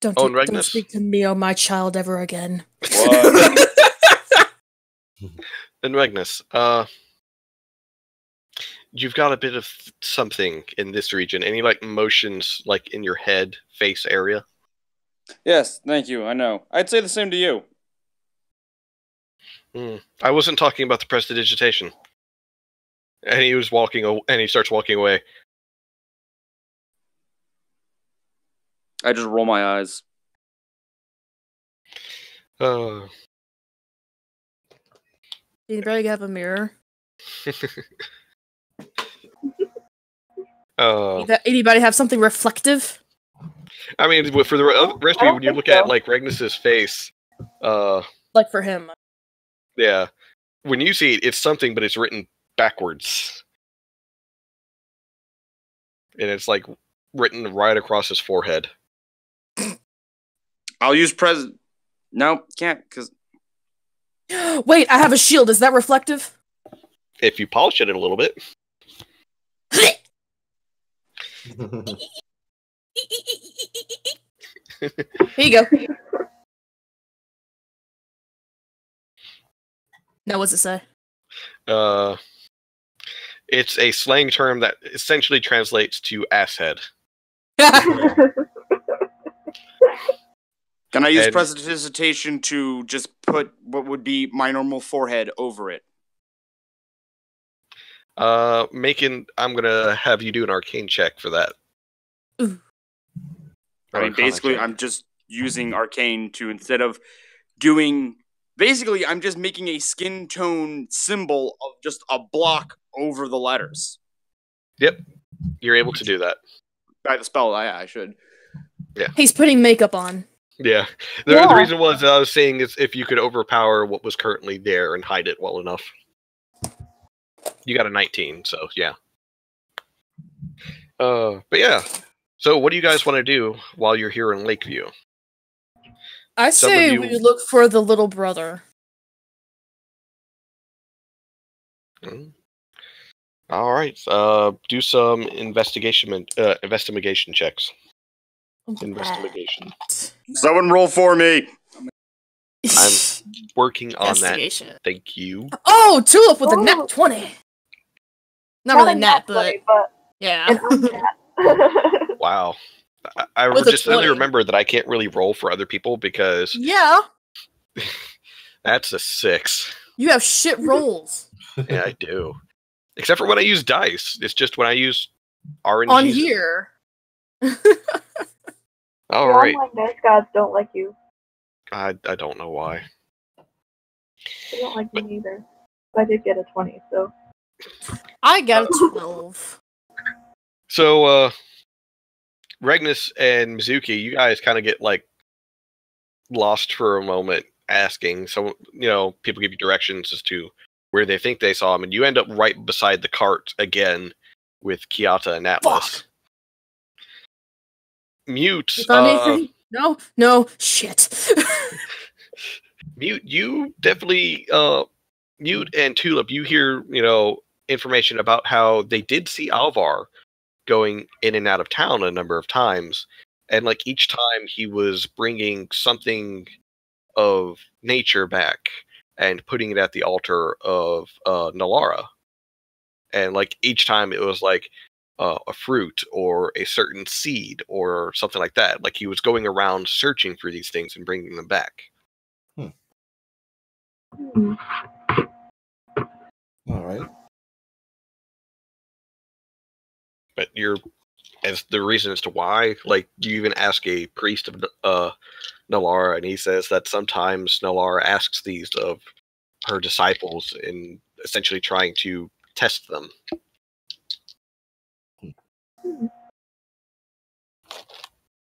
Don't Oh, and don't Regnus? speak to me or my child ever again. What? And Regnus, you've got a bit of something in this region. Any like motions like in your head, face area? Yes, thank you. I know. I'd say the same to you. I wasn't talking about the prestidigitation. And he was and he starts walking away. I just roll my eyes. Anybody have a mirror? Anybody have something reflective? I mean, for the rest of you, when you look at like Regnus's face, Like for him. yeah, when you see it, it's something, but it's written backwards, and it's like written right across his forehead. I'll use No, can't, because... Wait, I have a shield. Is that reflective? If you polish it a little bit. Here you go. Now, what's it say? It's a slang term that essentially translates to asshead. Can I use prestidigitation to just put what would be my normal forehead over it? I'm gonna have you do an arcane check for that. Ooh. I mean, basically, I'm just using arcane to, instead of doing... Basically, I'm just making a skin tone symbol of just a block over the letters. Yep. You're able to do that. By the spell, I should. Yeah. He's putting makeup on. Yeah. The reason was I was saying is if you could overpower what was currently there and hide it well enough. You got a 19, so yeah. But yeah. So what do you guys want to do while you're here in Lakeview? I say we look for the little brother. All right. Do some investigation checks. Investigation. Someone roll for me. I'm working on that. Thank you. Oh, Tulip with a nat 20. Not really nat, but yeah. Wow. I just suddenly remembered that I can't really roll for other people because yeah, that's a 6. You have shit rolls. Yeah, I do. Except for when I use dice. It's just when I use RNG. On here. All right. Online dice gods don't like you. I don't know why. They don't like me either. But I did get a 20, so. I got a 12. So, Regnus and Mizuki, you guys kind of get like lost for a moment asking. So, people give you directions as to where they think they saw him, and you end up right beside the cart again with Kiata and Atlas. Fuck. Mute. You found anything? No, shit. Mute, you definitely, Mute and Tulip, you hear, information about how they did see Alvar going in and out of town a number of times, and like each time he was bringing something of nature back and putting it at the altar of Nalara, and like each time it was like a fruit or a certain seed or something like that. Like he was going around searching for these things and bringing them back. All right. But as the reason as to why, like you even ask a priest of Nalara, and he says that sometimes Nalara asks these of her disciples in essentially trying to test them.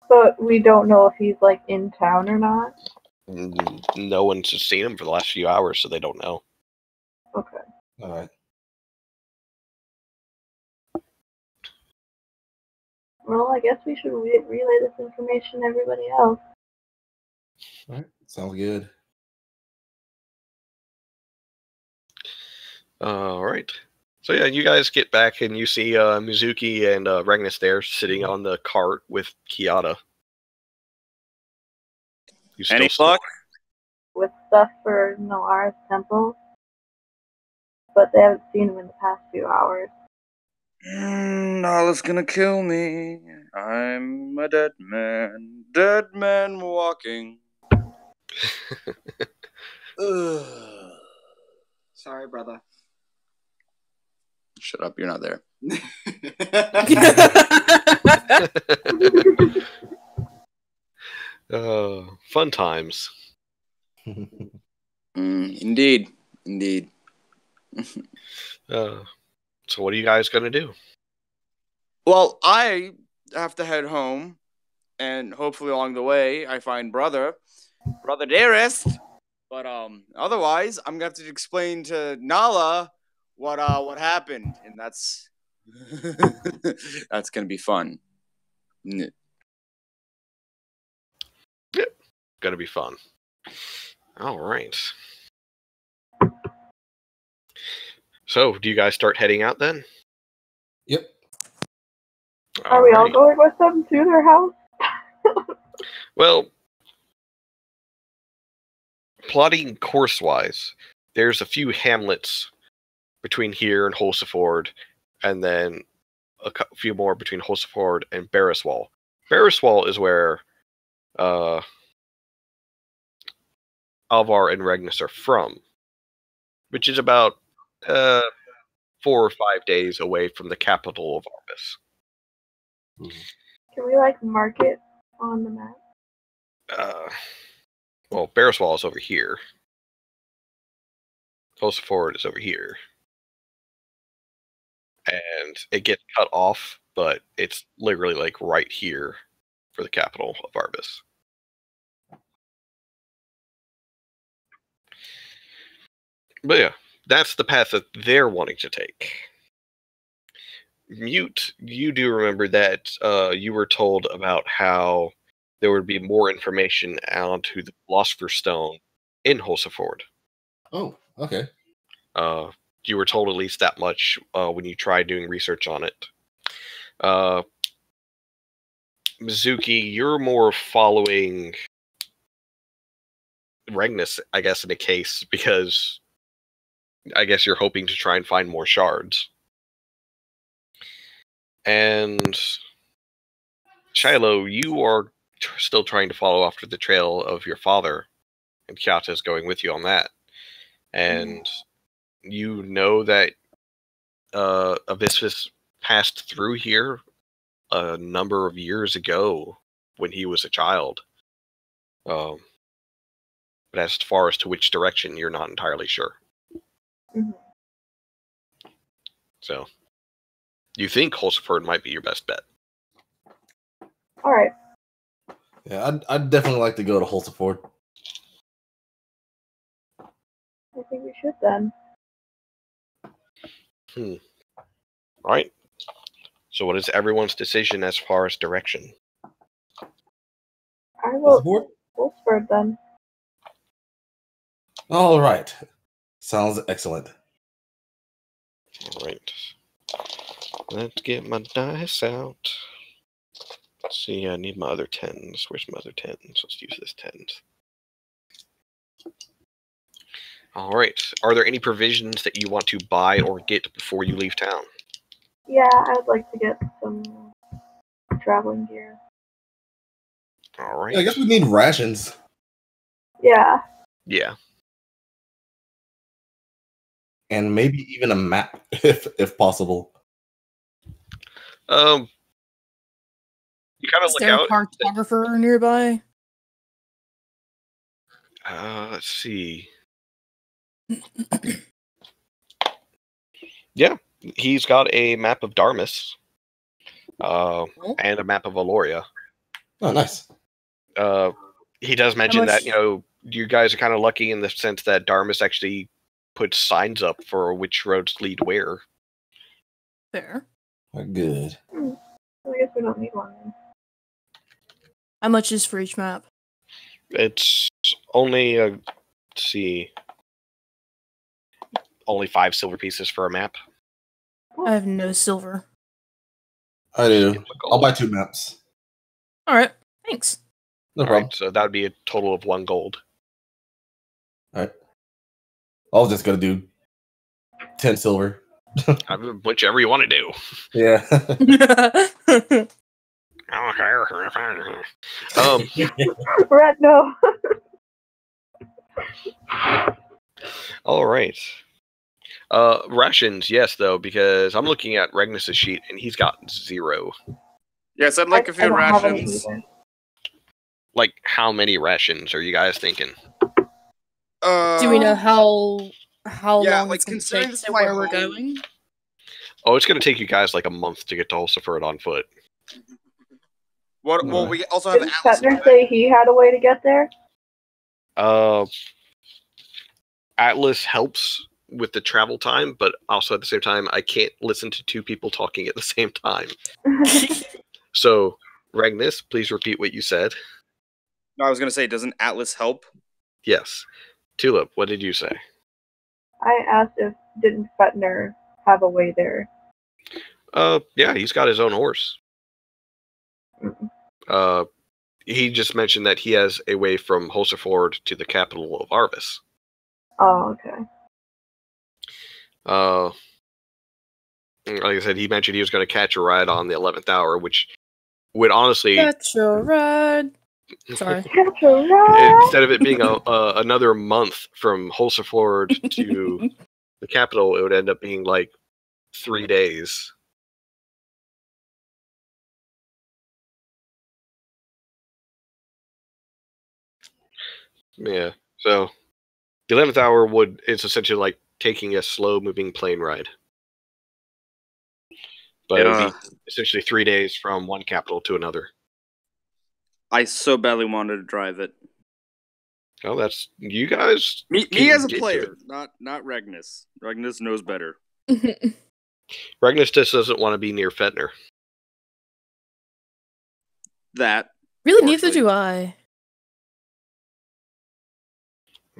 But we don't know if he's like in town or not. No one's seen him for the last few hours, so they don't know. Okay. All right. Well, I guess we should relay this information to everybody else. All right. Sounds good. All right. So yeah, you guys get back and you see Mizuki and Regnus there sitting on the cart with Kiata. Any luck? With stuff for Nalara's temple, but they haven't seen him in the past few hours. Nala's gonna kill me. I'm a dead man walking. Sorry, brother. Shut up, you're not there. Fun times. Indeed. So what are you guys gonna do? Well, I have to head home, and hopefully along the way I find brother dearest. But otherwise, I'm gonna have to explain to Nala what happened, and that's that's gonna be fun. Yep. Gonna be fun. All right. So, do you guys start heading out then? Yep. Are we all going with them to their house? Well, plotting course-wise, there's a few hamlets between here and Holseford, and then a few more between Holseford and Barriswall. Barriswall is where Alvar and Regnus are from, which is about 4 or 5 days away from the capital of Arbus. Can we mark it on the map? Well, Barriswall is over here. Holseford is over here. And it gets cut off, but it's literally right here for the capital of Arbus. But yeah, that's the path that they're wanting to take. Mute, you do remember that you were told about how there would be more information onto the Philosopher's Stone in Holseford. Oh, okay. You were told at least that much when you tried doing research on it. Mizuki, you're more following Regnus, I guess, in a case, because I guess you're hoping to try and find more shards. And Shiloh, you are still trying to follow after the trail of your father, and Kiata is going with you on that. And you know that Avistus passed through here a number of years ago when he was a child. But as far as to which direction, you're not entirely sure. Mm-hmm. So, you think Holseford might be your best bet. All right. Yeah, I'd definitely like to go to Holseford. I think we should then. All right. So what is everyone's decision as far as direction? I will Wolfsburg then. All right. Sounds excellent. All right. Let's get my dice out. Let's see, I need my other 10s. Where's my other 10s? Let's use this 10s. All right. Are there any provisions that you want to buy or get before you leave town? Yeah, I'd like to get some traveling gear. All right. Yeah, I guess we need rations. Yeah. Yeah. And maybe even a map, if possible. You kind of Is look there a out. cartographer nearby? Let's see. Yeah, he's got a map of Darmus, and a map of Aloria. Oh, nice. He does mention that, you guys are kind of lucky in the sense that Darmus actually puts signs up for which roads lead where. Fair. Good. I guess we don't need one then. How much is for each map? It's only, let's see, only 5 silver pieces for a map. I have no silver. I do. I'll buy 2 maps. All right. Thanks. No problem. Right, so that would be a total of 1 gold. All right. I was just going to do 10 silver. Whichever you want to do. Yeah. Red, no. All right. Rations, yes, though, because I'm looking at Regnus's sheet and he's got 0. Yes, I'd like a few rations. Like, how many rations are you guys thinking? Do we know how long like, it's going to take to where we're going? Oh, it's going to take you guys like a month to get to Holseford on foot. What? Well, we also have Didn't Fettner say he had a way to get there? Atlas helps with the travel time, but also at the same time, I can't listen to 2 people talking at the same time. So, Regnus, please repeat what you said. No, I was going to say, doesn't Atlas help? Yes. Tulip, what did you say? I asked if didn't Fettner have a way there. Yeah, he's got his own horse. Mm-mm. He just mentioned that he has a way from Holseford to the capital of Arvis. Oh, okay. Like I said, he mentioned he was going to catch a ride on the 11th hour, which would honestly... Catch a ride. Sorry. Catch a ride. Instead of it being another month from Holseford to the capital, it would end up being like 3 days. Yeah, so the 11th hour it's essentially like taking a slow-moving plane ride. But it would be essentially 3 days from one capital to another. I so badly wanted to drive it. Oh, that's you guys. Me as a player, not Regnus. Regnus knows better. Regnus just doesn't want to be near Fettner. That. Really, neither do I.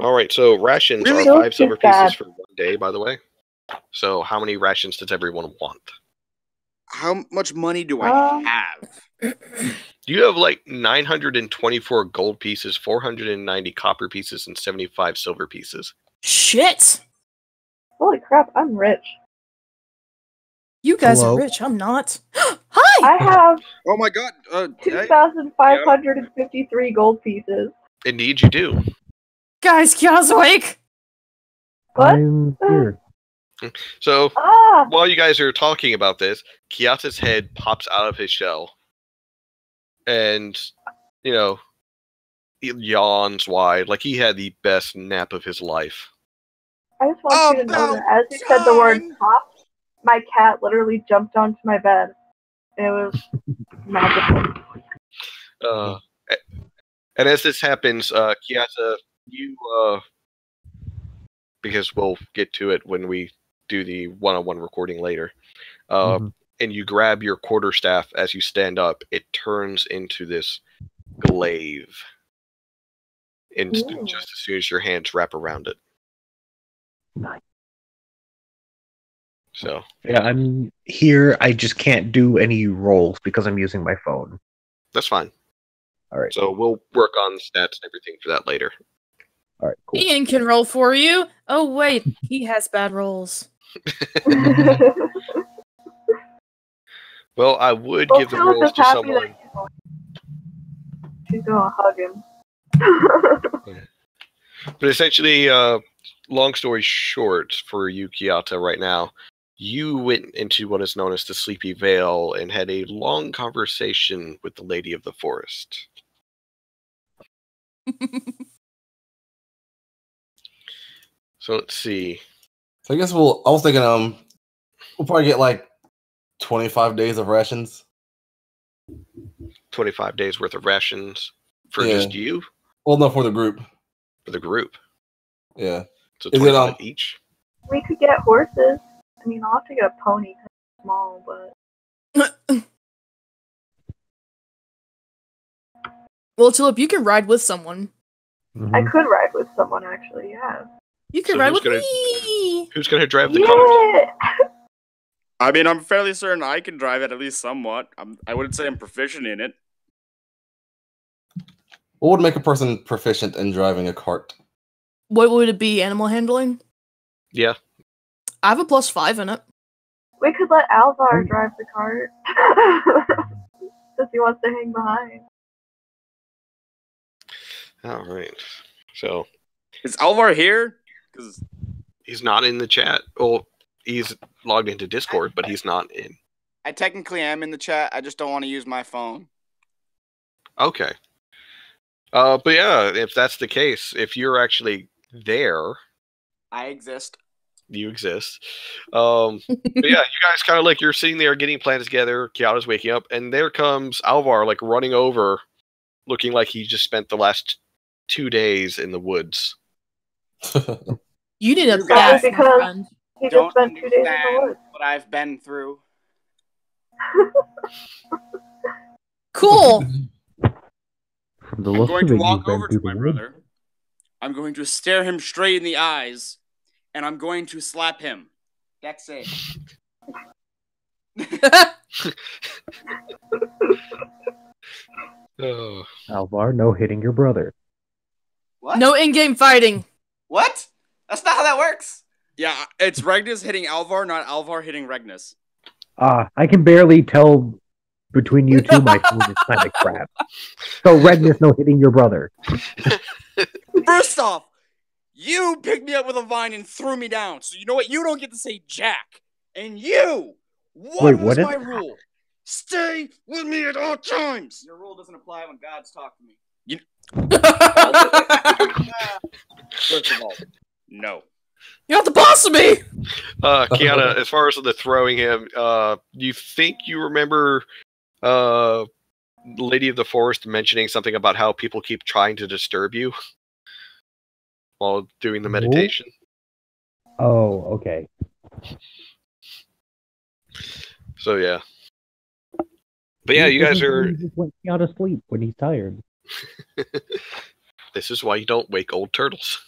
All right, so rations are 5 silver pieces for 1 day, by the way. So how many rations does everyone want? How much money do I have? You have like 924 gold pieces, 490 copper pieces, and 75 silver pieces. Shit! Holy crap, I'm rich. You guys are rich, I'm not. Hi! I have oh my god, 2,553 gold pieces. Indeed you do. Guys, Kia's awake! What? I'm here. So, while you guys are talking about this, Kiata's head pops out of his shell. And, he yawns wide, like he had the best nap of his life. I just want you to know that as you said the word pop, my cat literally jumped onto my bed. And it was magical. And as this happens, Kiata, you, because we'll get to it when we do the one-on-one recording later. And you grab your quarterstaff as you stand up. It turns into this glaive. And just as soon as your hands wrap around it. Nice. So yeah, I'm here. I just can't do any rolls because I'm using my phone. that's fine. All right. So we'll work on the stats and everything for that later. All right. Cool. Ian can roll for you. Oh wait, he has bad rolls. Well, I would Well, give the Philip rolls is to happy someone. She's gonna hug him. But essentially, long story short, for you, Kiata, right now, you went into what is known as the Sleepy Vale and had a long conversation with the Lady of the Forest. So let's see. So I guess I was thinking, we'll probably get like 25 days of rations. 25 days worth of rations for just you? Well, no, for the group. For the group. Yeah. So Is 25 each? We could get horses. I mean, I'll have to get a pony 'cause it's small, but... Well, Tulip, you can ride with someone. I could ride with someone, actually, yeah. You can ride with me! Who's going to drive the cart? I mean, I'm fairly certain I can drive it at least somewhat. I wouldn't say I'm proficient in it. What would make a person proficient in driving a cart? What would it be? Animal handling? Yeah. I have a +5 in it. We could let Alvar drive the cart. Since he wants to hang behind. Alright. So. Is Alvar here? Because he's not in the chat. Well, he's logged into Discord, but he's not in. I technically am in the chat. I just don't want to use my phone. Okay. But yeah, if that's the case, if you're actually there, I exist. You exist. But yeah, you guys kind of like you're sitting there getting plans together. Kiata's waking up, and there comes Alvar, like running over, looking like he just spent the last 2 days in the woods. You need a bath, my friend. He just spent 2 days in the woods. What I've been through. Cool. From the I'm looks going of to it, walk you've been over through to my the brother. I'm going to stare him straight in the eyes, and I'm going to slap him. Dex save. Oh. Alvar, no hitting your brother. What? No in-game fighting. What? That's not how that works. Yeah, it's Regnus hitting Alvar, not Alvar hitting Regnus. I can barely tell between you two. My phone is kind of crap. So, Regnus, no hitting your brother. First off, you picked me up with a vine and threw me down. So you know what? You don't get to say jack. And you, what was my rule? Stay with me at all times. Your rule doesn't apply when gods talk to me. First of all, no. You're not the boss of me! Kiana, as far as the throwing him, you think you remember Lady of the Forest mentioning something about how people keep trying to disturb you while doing the meditation? Oh, okay. So, yeah. But yeah, you guys are... He just went out of sleep when he's tired. This is why you don't wake old turtles.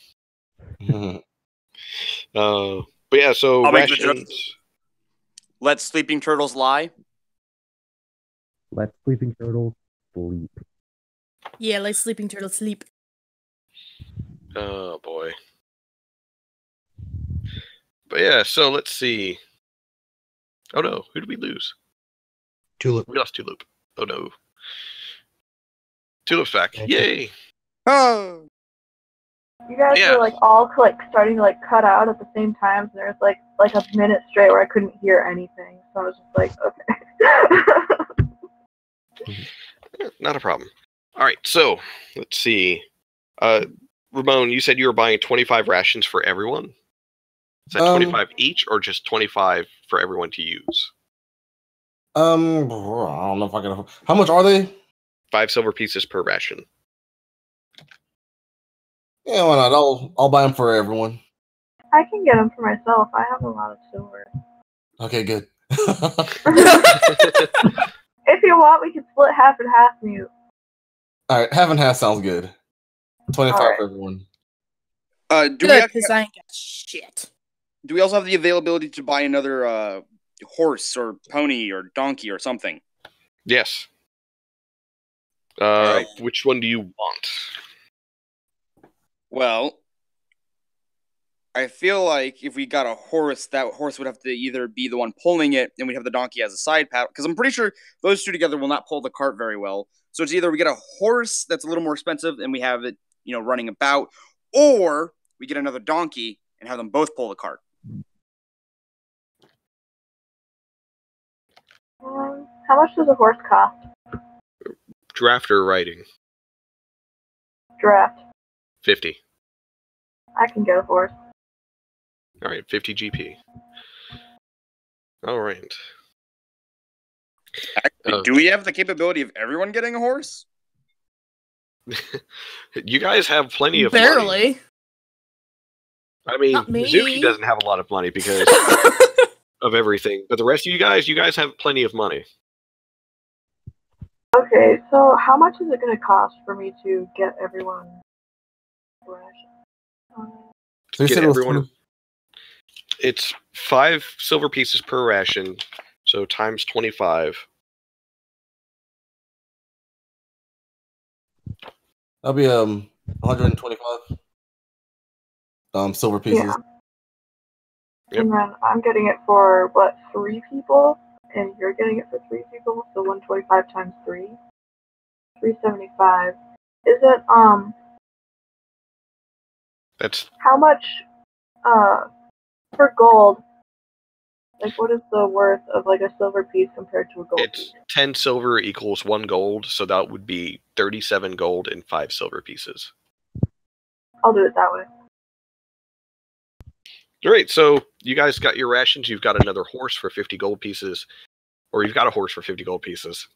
But yeah, so I'll make the rations... joke. Let sleeping turtles lie. Let sleeping turtles sleep. Yeah, let sleeping turtles sleep. Oh, boy. But yeah, so let's see. Oh no, who did we lose? Tulip. We lost Tulip. Oh no. Tulip's back. Yay! Oh. You guys were like all like starting to like cut out at the same time. So there was like a minute straight where I couldn't hear anything. So I was just like, okay. Not a problem. All right, so let's see. Ramon, you said you were buying 25 rations for everyone. Is that 25 each, or just 25 for everyone to use? I don't know if I can. How much are they? 5 silver pieces per ration. Yeah, why not? I'll buy them for everyone. I can get them for myself. I have a lot of silver. Okay, good. If you want, we can split half and half, Mute. Alright, half and half sounds good. 25 Alright. for everyone. Do Good, because I ain't got shit. do we also have the availability to buy another horse or pony or donkey or something? Yes. Alright. Which one do you want? Well, I feel like if we got a horse, that horse would have to either be the one pulling it, and we'd have the donkey as a side paddle. Because I'm pretty sure those two together will not pull the cart very well. So it's either we get a horse that's a little more expensive, and we have it, running about, or we get another donkey and have them both pull the cart. How much does a horse cost? Draft or riding? Draft. 50. I can get a horse. Alright, 50 GP. Alright. Actually, do we have the capability of everyone getting a horse? You guys have plenty of money. Barely. I mean, Not me. Mizuki doesn't have a lot of money because of everything, but the rest of you guys have plenty of money. Okay, so how much is it going to cost for me to get everyone ration? So you Get said it was everyone. 20 It's 5 silver pieces per ration, so times 25. That'll be 125 silver pieces. Yeah. Yep. And then I'm getting it for, 3 people? And you're getting it for 3 people, so 125 times 3? 375. Is it, That's how much, for gold, like, what is the worth of, like, a silver piece compared to a gold it's piece? 10 silver equals 1 gold, so that would be 37 gold and 5 silver pieces. I'll do it that way. Alright, so you guys got your rations, you've got another horse for 50 gold pieces, or you've got a horse for 50 gold pieces.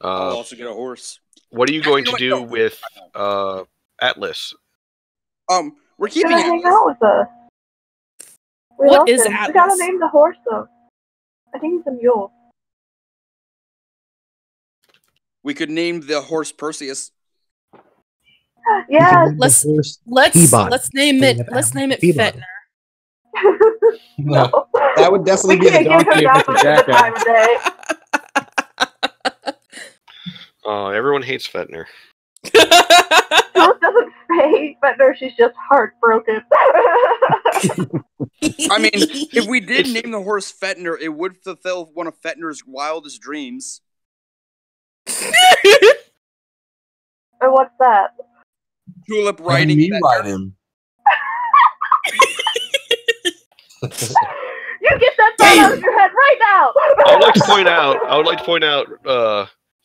I'll also get a horse. What are you going to Actually, do no. with Atlas? We're He's keeping gonna hang Atlas. out with us. We What love is him. We Atlas? gotta name the horse, though. I think he's a mule. We could name the horse Perseus. Yeah. Let's T-Bot. name it. Have Let's name it T-Bot. Fetner. No. That would definitely We be the can't give donkey him if that it's a much of the time jackass. of day. Everyone hates Fetner. Phyllis doesn't say, but no, she's just heartbroken. I mean, if we did name the horse Fetner, it would fulfill one of Fetner's wildest dreams. And what's that? Tulip Having riding me Fetner. ride him. You get that thought out of your head right now! I would like to point out,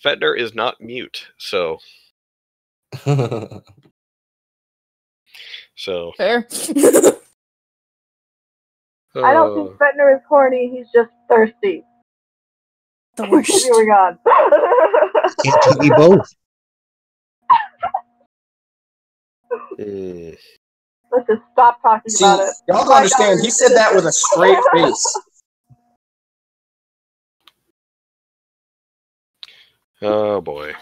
Fetner is not mute, so Fair. I don't think Fetner is horny, he's just thirsty. The worst. Moving on. Can't be both. Let's just stop talking See, about it. y'all don't understand. He said that with a straight face. Oh boy.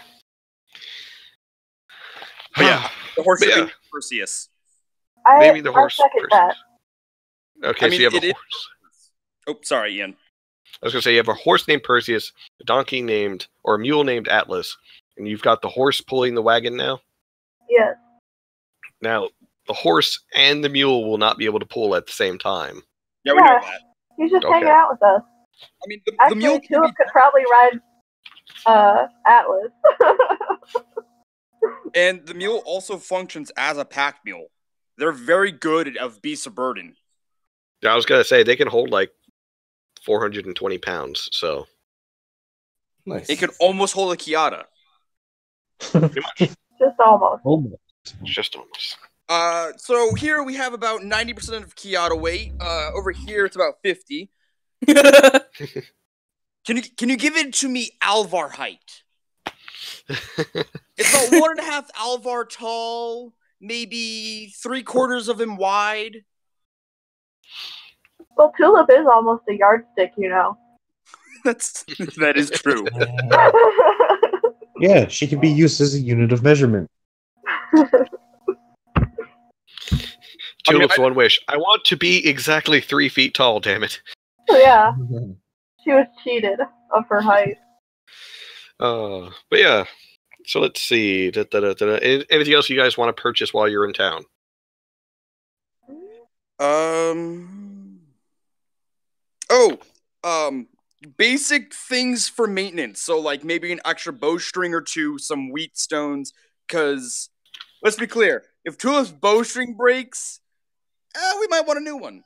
But yeah, The horse But should yeah. be Perseus. maybe the horse. I second Perseus. that. Okay, I mean, so you have it a is- horse. Oh, sorry, Ian. I was gonna say you have a horse named Perseus, a donkey named, or a mule named Atlas, and you've got the horse pulling the wagon now. Yes. Now, the horse and the mule will not be able to pull at the same time. Yeah, we know Yeah. that. He's just Okay. hanging out with us. I mean, the Actually, mule can Tulip be, could probably ride Atlas. and the mule also functions as a pack mule. They're very good of beasts of burden. Yeah, I was gonna say they can hold like 420 pounds, so Nice. It could almost hold a Kiata. pretty much, Just almost. Almost. just almost. So here we have about 90% of Kiata weight. Over here it's about 50. Can you give it to me Alvar height? It's about 1.5 Alvar tall, maybe 3/4 of him wide. Well, Tulip is almost a yardstick, you know. That is true. Yeah, she can be used as a unit of measurement. Tulip's one wish. I want to be exactly 3 feet tall, damn it. Yeah. She was cheated of her height. But yeah. So let's see. Anything else you guys want to purchase while you're in town? Basic things for maintenance. So, like, maybe an extra bowstring or two, some wheat stones. Because, let's be clear, if Tulip's bowstring breaks, we might want a new one.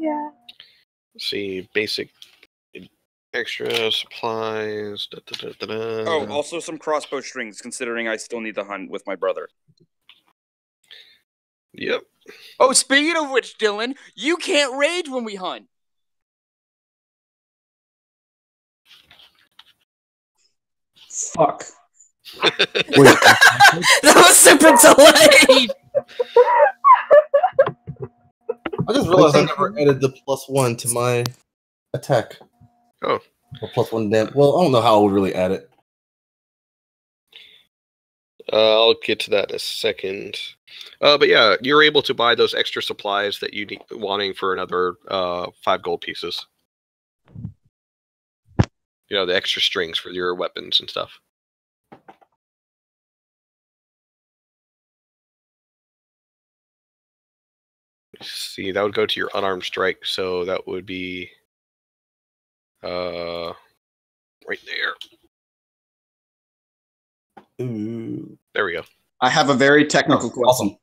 Yeah. Let's see. Basic extra supplies. Oh, also some crossbow strings, considering I still need to hunt with my brother. Yep. Oh, speaking of which, Dylan, you can't rage when we hunt. Fuck. Wait, that was super delayed. I just realized I never added the +1 to my attack. Oh. Or +1 damage. Well, I don't know how I would really add it. I'll get to that in a second. But yeah, you're able to buy those extra supplies that you need wanting for another 5 gold pieces. You know, the extra strings for your weapons and stuff. See, that would go to your unarmed strike, so that would be right there. Ooh. There we go. I have a very technical question.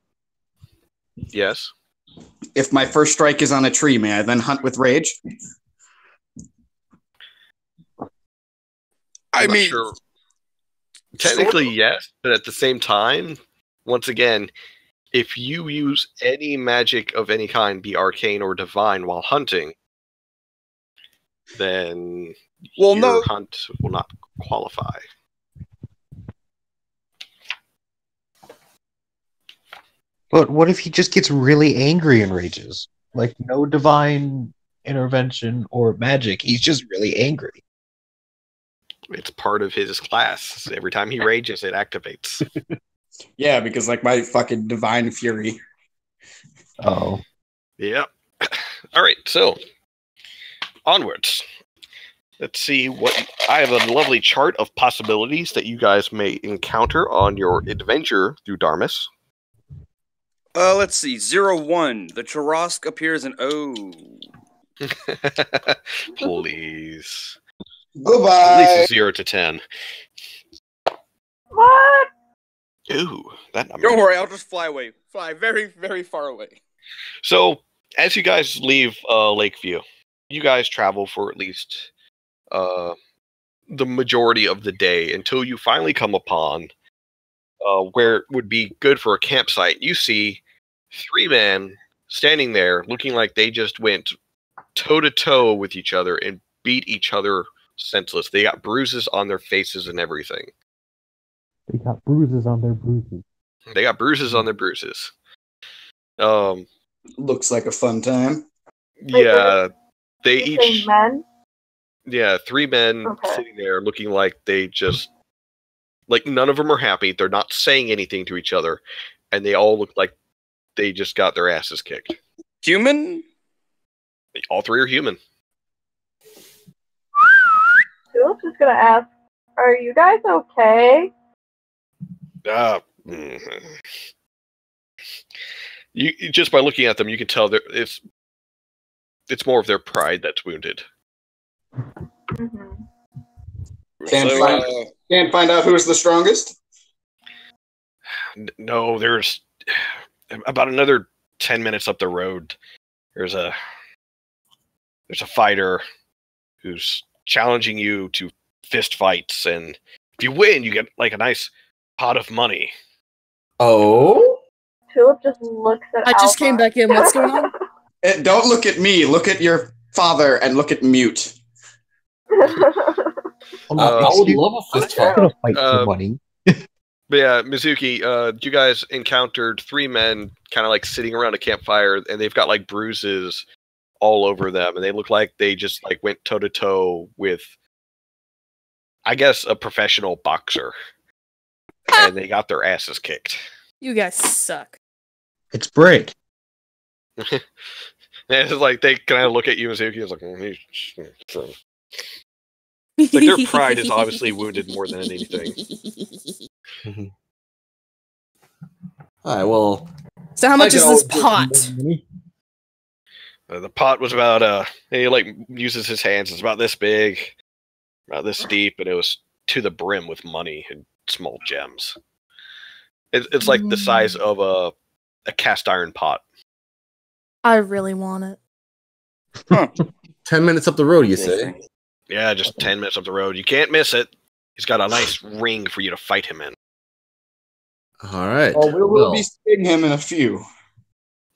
Yes. If my first strike is on a tree, may I then hunt with rage? I'm not sure. Technically, yes, but at the same time, once again, if you use any magic of any kind, be arcane or divine, while hunting, then your hunt will not qualify. But what if he just gets really angry and rages? Like, no divine intervention or magic. He's just really angry. It's part of his class. Every time he rages, it activates. Yeah, because like my fucking divine fury. Oh. Yep. All right, so onwards. Let's see what I have a lovely chart of possibilities that you guys may encounter on your adventure through Darmus. Let's see. 01. The Charask appears in O. Please. Goodbye. At least 0 to 10. What? Ooh, that number. Don't worry, I'll just fly away. Fly very, very far away. So, as you guys leave Lakeview, you guys travel for at least the majority of the day until you finally come upon where it would be good for a campsite. You see 3 men standing there looking like they just went toe-to-toe with each other and beat each other senseless. They got bruises on their faces and everything. They got bruises on their bruises. They got bruises on their bruises. Looks like a fun time. Yeah, they each... men? Yeah, 3 men sitting there looking like they just... Like, none of them are happy. They're not saying anything to each other. And they all look like they just got their asses kicked. Human? All 3 are human. Tulip's just gonna ask, are you guys okay? You just by looking at them, you can tell it's more of their pride that's wounded. Mm-hmm. Can't find out who's the strongest? No, there's about another 10 minutes up the road. There's a fighter who's challenging you to fist fights, and if you win, you get like a nice pot of money. Oh? Tulip just looks at I just came back in. What's going on? Don't look at me. Look at your father and look at Mute. I would love a fist fight. I'm gonna fight for money. But yeah, Mizuki, you guys encountered 3 men kind of like sitting around a campfire, and they've got like bruises all over them, and they look like they just like went toe to toe with, I guess, a professional boxer, and they got their asses kicked. You guys suck. It's break. And it's like they kind of look at you, Mizuki, and it's like, it's like their pride is obviously wounded more than anything. All right, well. So how much is this pot? The pot was about and he like uses his hands. It's about this big, about this deep, and it was to the brim with money and small gems. It's like the size of a cast iron pot. I really want it. Huh. 10 minutes up the road, you say? Yeah, just 10 minutes up the road. You can't miss it. He's got a nice ring for you to fight him in. All right. Oh, we will be seeing him in a few.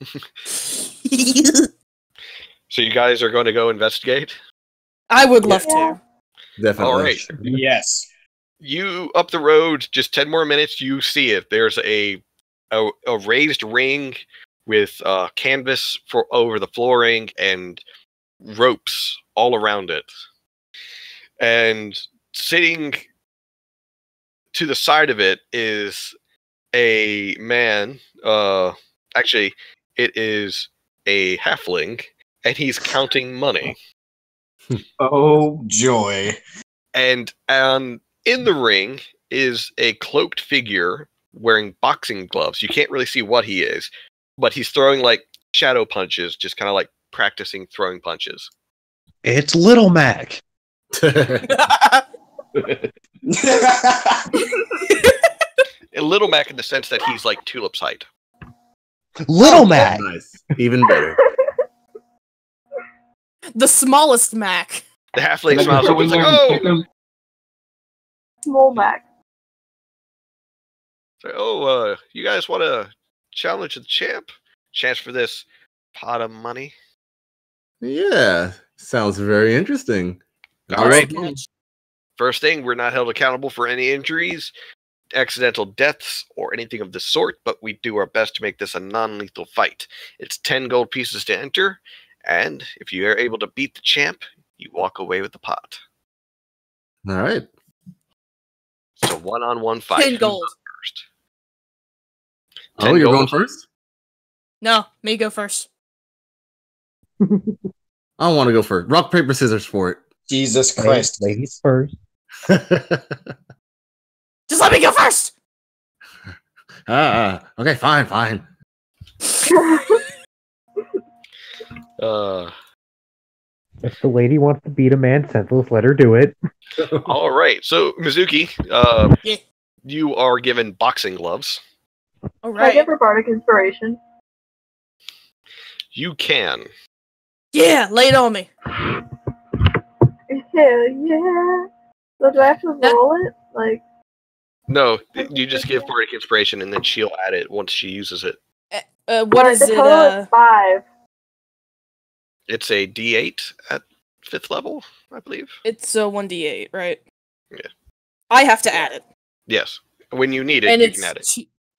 So you guys are going to go investigate? I would love to. Definitely. All right. Yes. You up the road, just 10 more minutes, you see it. There's a raised ring with canvas for over the flooring and ropes all around it. And sitting to the side of it is a man. Actually, it is a halfling, and he's counting money. Oh, joy. And in the ring is a cloaked figure wearing boxing gloves. You can't really see what he is, but he's throwing like shadow punches, just kind of like practicing throwing punches. It's Little Mac. Little Mac in the sense that he's like Tulip's height. Little Mac. Nice. Even better. The smallest Mac. The halfling smiles up and is like, oh! Small Mac. So, you guys want to challenge the champ? Chance for this pot of money? Yeah. Sounds very interesting. All right. First thing, we're not held accountable for any injuries, accidental deaths, or anything of the sort, but we do our best to make this a non-lethal fight. It's 10 gold pieces to enter, and if you are able to beat the champ, you walk away with the pot. All right. So one-on-one fight. 10 gold. First. Oh, you're going first? No, me go first. I don't want to go first. Rock, paper, scissors for it. Jesus Christ. Ladies first. Just let me go first. Okay, fine. If the lady wants to beat a man senseless, let her do it. All right. So, Mizuki, Yeah. you are given boxing gloves. All Can I right. get for Bardic Inspiration? You can. Yeah, lay it on me. Hell yeah. So do I have to roll it? Like, No, you just give Bardic Inspiration, and then she'll add it once she uses it. What is the it? total is 5. It's a D8 at 5th level, I believe. It's a 1d8, right? Yeah. I have to add it. Yes. When you need it, And you can add it.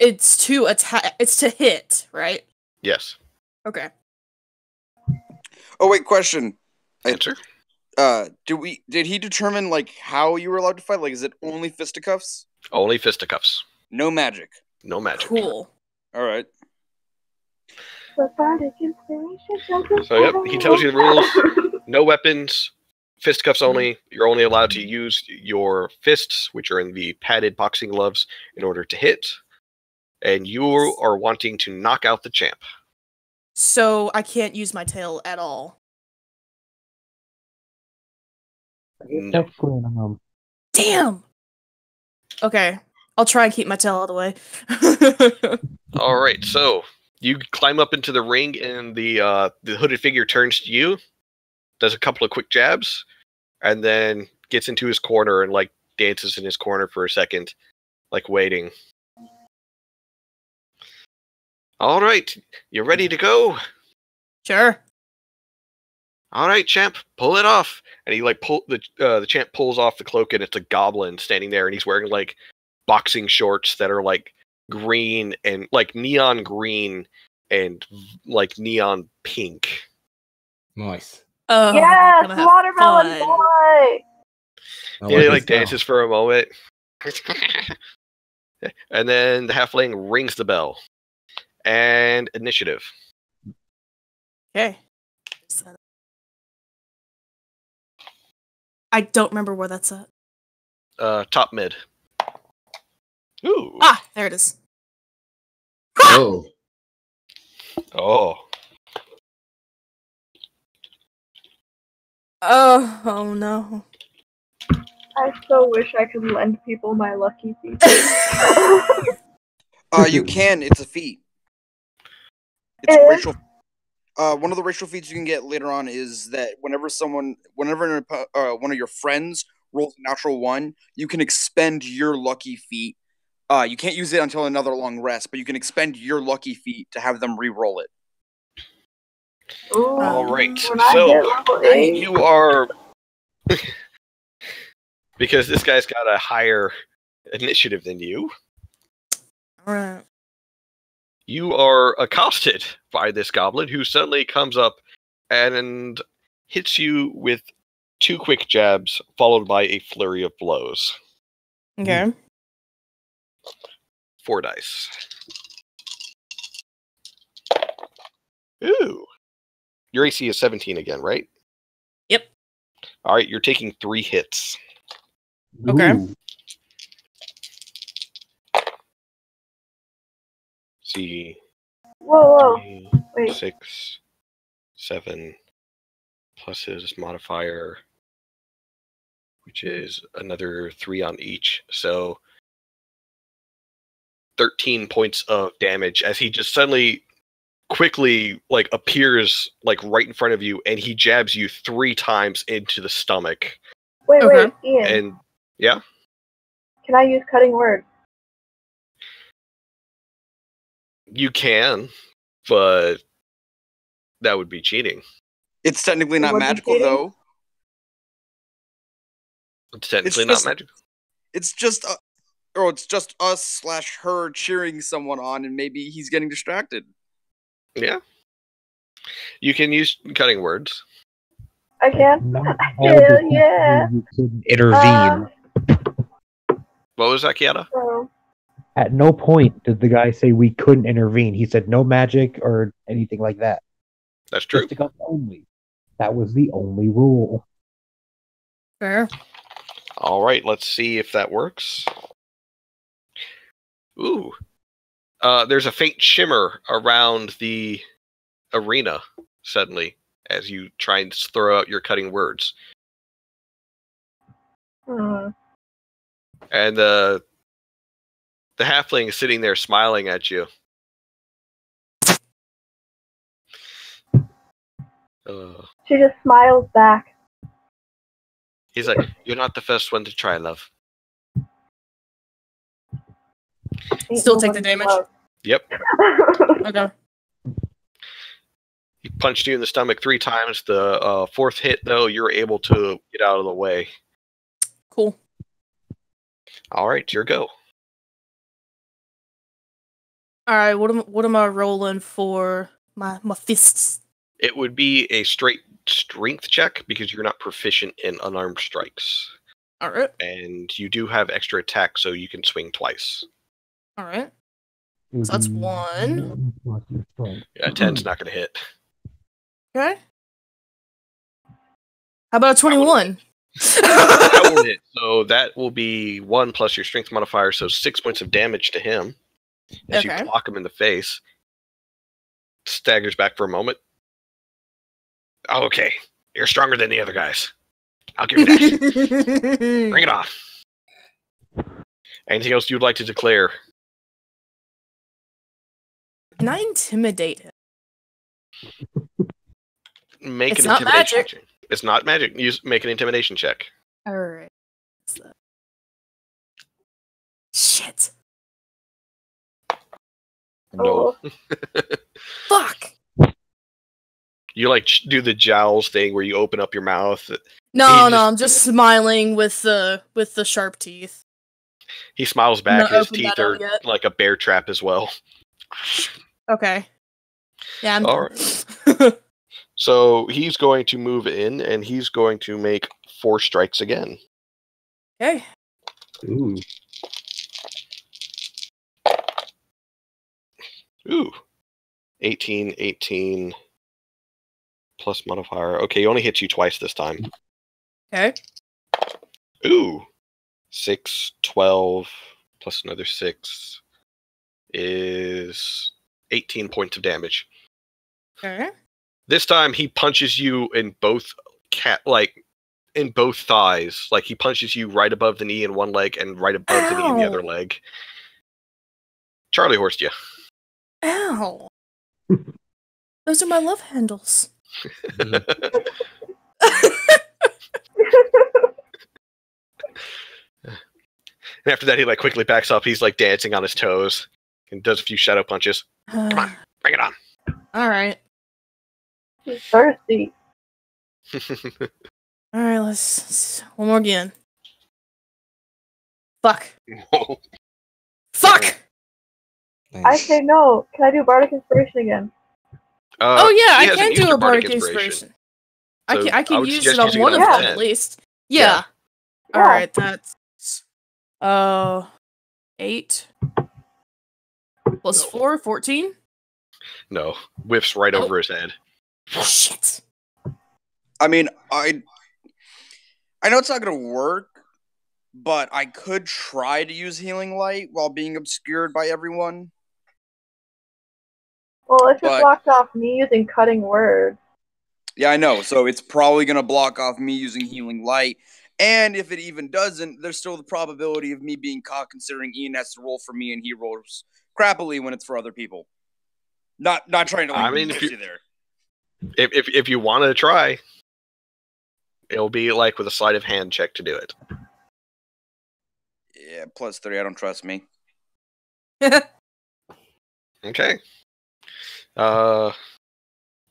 It's to attack. It's to hit, right? Yes. Okay. Oh wait, question. Answer. Did he determine like how you were allowed to fight? Like, is it only fisticuffs? Only fisticuffs. No magic. No magic. Cool. All right. But Bardic Inspiration. So, yep, he tells you the rules. No weapons. Fisticuffs only. You're only allowed to use your fists, which are in the padded boxing gloves, in order to hit. And you are wanting to knock out the champ. So I can't use my tail at all. No. Damn. Okay, I'll try and keep my tail out of the way. All right, so you climb up into the ring, and the hooded figure turns to you, does a couple of quick jabs, and then gets into his corner and like dances in his corner for a second, like waiting. All right, you ready to go? Sure. All right, champ, pull it off. And he like the champ pulls off the cloak, and it's a goblin standing there, and he's wearing like boxing shorts that are like green and like neon green and like neon pink. Nice. Oh, Yes, gonna have watermelon fun. boy. He like this dances for a moment. And then the halfling rings the bell. And initiative. Okay. I don't remember where that's at. Top mid. Ooh. Ah, there it is. Oh. Oh. Oh no. I so wish I could lend people my lucky feet. You can. It's a feat. It's It a is? racial. One of the racial feats you can get later on is that whenever one of your friends rolls a natural 1, you can expend your lucky feat. You can't use it until another long rest, but you can expend your lucky feat to have them re-roll it. Ooh, All right. when I So hit level 8. you are because this guy's got a higher initiative than you. All right. You are accosted by this goblin who suddenly comes up and hits you with 2 quick jabs, followed by a flurry of blows. Okay. 4 dice. Ooh. Your AC is 17 again, right? Yep. All right, you're taking 3 hits. Okay. Ooh. See. Whoa. 3, Wait. 6, 7, plus his modifier, which is another 3 on each. So 13 points of damage as he just suddenly quickly like appears like right in front of you, and he jabs you 3 times into the stomach. Wait, Okay. Ian. And yeah, Can I use cutting words? you can, but that would be cheating. It's technically not Would be magical, cheating? though. It's technically just- not magic. It's just, it's just us/her cheering someone on, and maybe he's getting distracted. Yeah. You can use cutting words. I can? Not Hell all the yeah. people you could Intervene. What was that, Kiata? So, At no point did the guy say we couldn't intervene. He said no magic or anything like that. That's true. Fisticuffs only. That was the only rule. Fair. All right, let's see if that works. Ooh. There's a faint shimmer around the arena suddenly as you try and throw out your cutting words. And the halfling is sitting there smiling at you. she just smiles back. He's like, "You're not the first one to try, love." Still take the damage. Yep. Okay. He punched you in the stomach 3 times. The 4th hit, though, you're able to get out of the way. Cool. All right, your go. All right. What am I rolling for my fists? It would be a straight strength check because you're not proficient in unarmed strikes. All right. And you do have extra attack, so you can swing twice. All right. So that's 1. Yeah, 10's not going to hit. Okay. How about 21? That will hit. So that will be 1 plus your strength modifier, so 6 points of damage to him. As you clock him in the face. Staggers back for a moment. Oh, okay. You're stronger than the other guys. I'll give you that. Bring it on. Anything else you'd like to declare? Can I intimidate him? Make It's an not intimidation magic. check. It's not magic. Make an intimidation check. Alright. Shit. No. Fuck. You like do the jowls thing where you open up your mouth. No, I'm just smiling with the sharp teeth. He smiles back, Not and his opened teeth that up are yet. like a bear trap as well. Okay. Yeah, I'm All done. So he's going to move in, and he's going to make 4 strikes again. Okay. Ooh. Ooh. 18, 18, plus modifier. Okay, he only hits you twice this time. Okay. Ooh. 6, 12, plus another 6 is 18 points of damage. Okay. This time he punches you in both in both thighs. Like he punches you right above the knee in one leg and right above the knee in the other leg. Charlie horsed you. Ow. Those are my love handles. And after that, he like quickly backs up. He's like dancing on his toes and does a few shadow punches. Come on, bring it on. All right. He's thirsty. All right, let's one more again. Fuck. Fuck! I say no. Can I do Bardic Inspiration again? Oh yeah, he I hasn't can used do your a Bardic Bardic Inspiration. So I can would use suggest it on using one of on them 10. at least. Yeah. All right, that's 8 plus 4, 14. No, whiffs right over his head. Shit. I mean, I know it's not gonna work, but I could try to use Healing Light while being obscured by everyone. Well, if it But- blocked off me using Cutting Words. Yeah, I know. So it's probably gonna block off me using Healing Light. And if it even doesn't, there's still the probability of me being caught, considering Ian has to roll for me and he rolls crappily when it's for other people. Not trying to I mean, push you there. If you want to try, it'll be like with a sleight of hand check to do it. Yeah, +3. I don't trust me. Okay.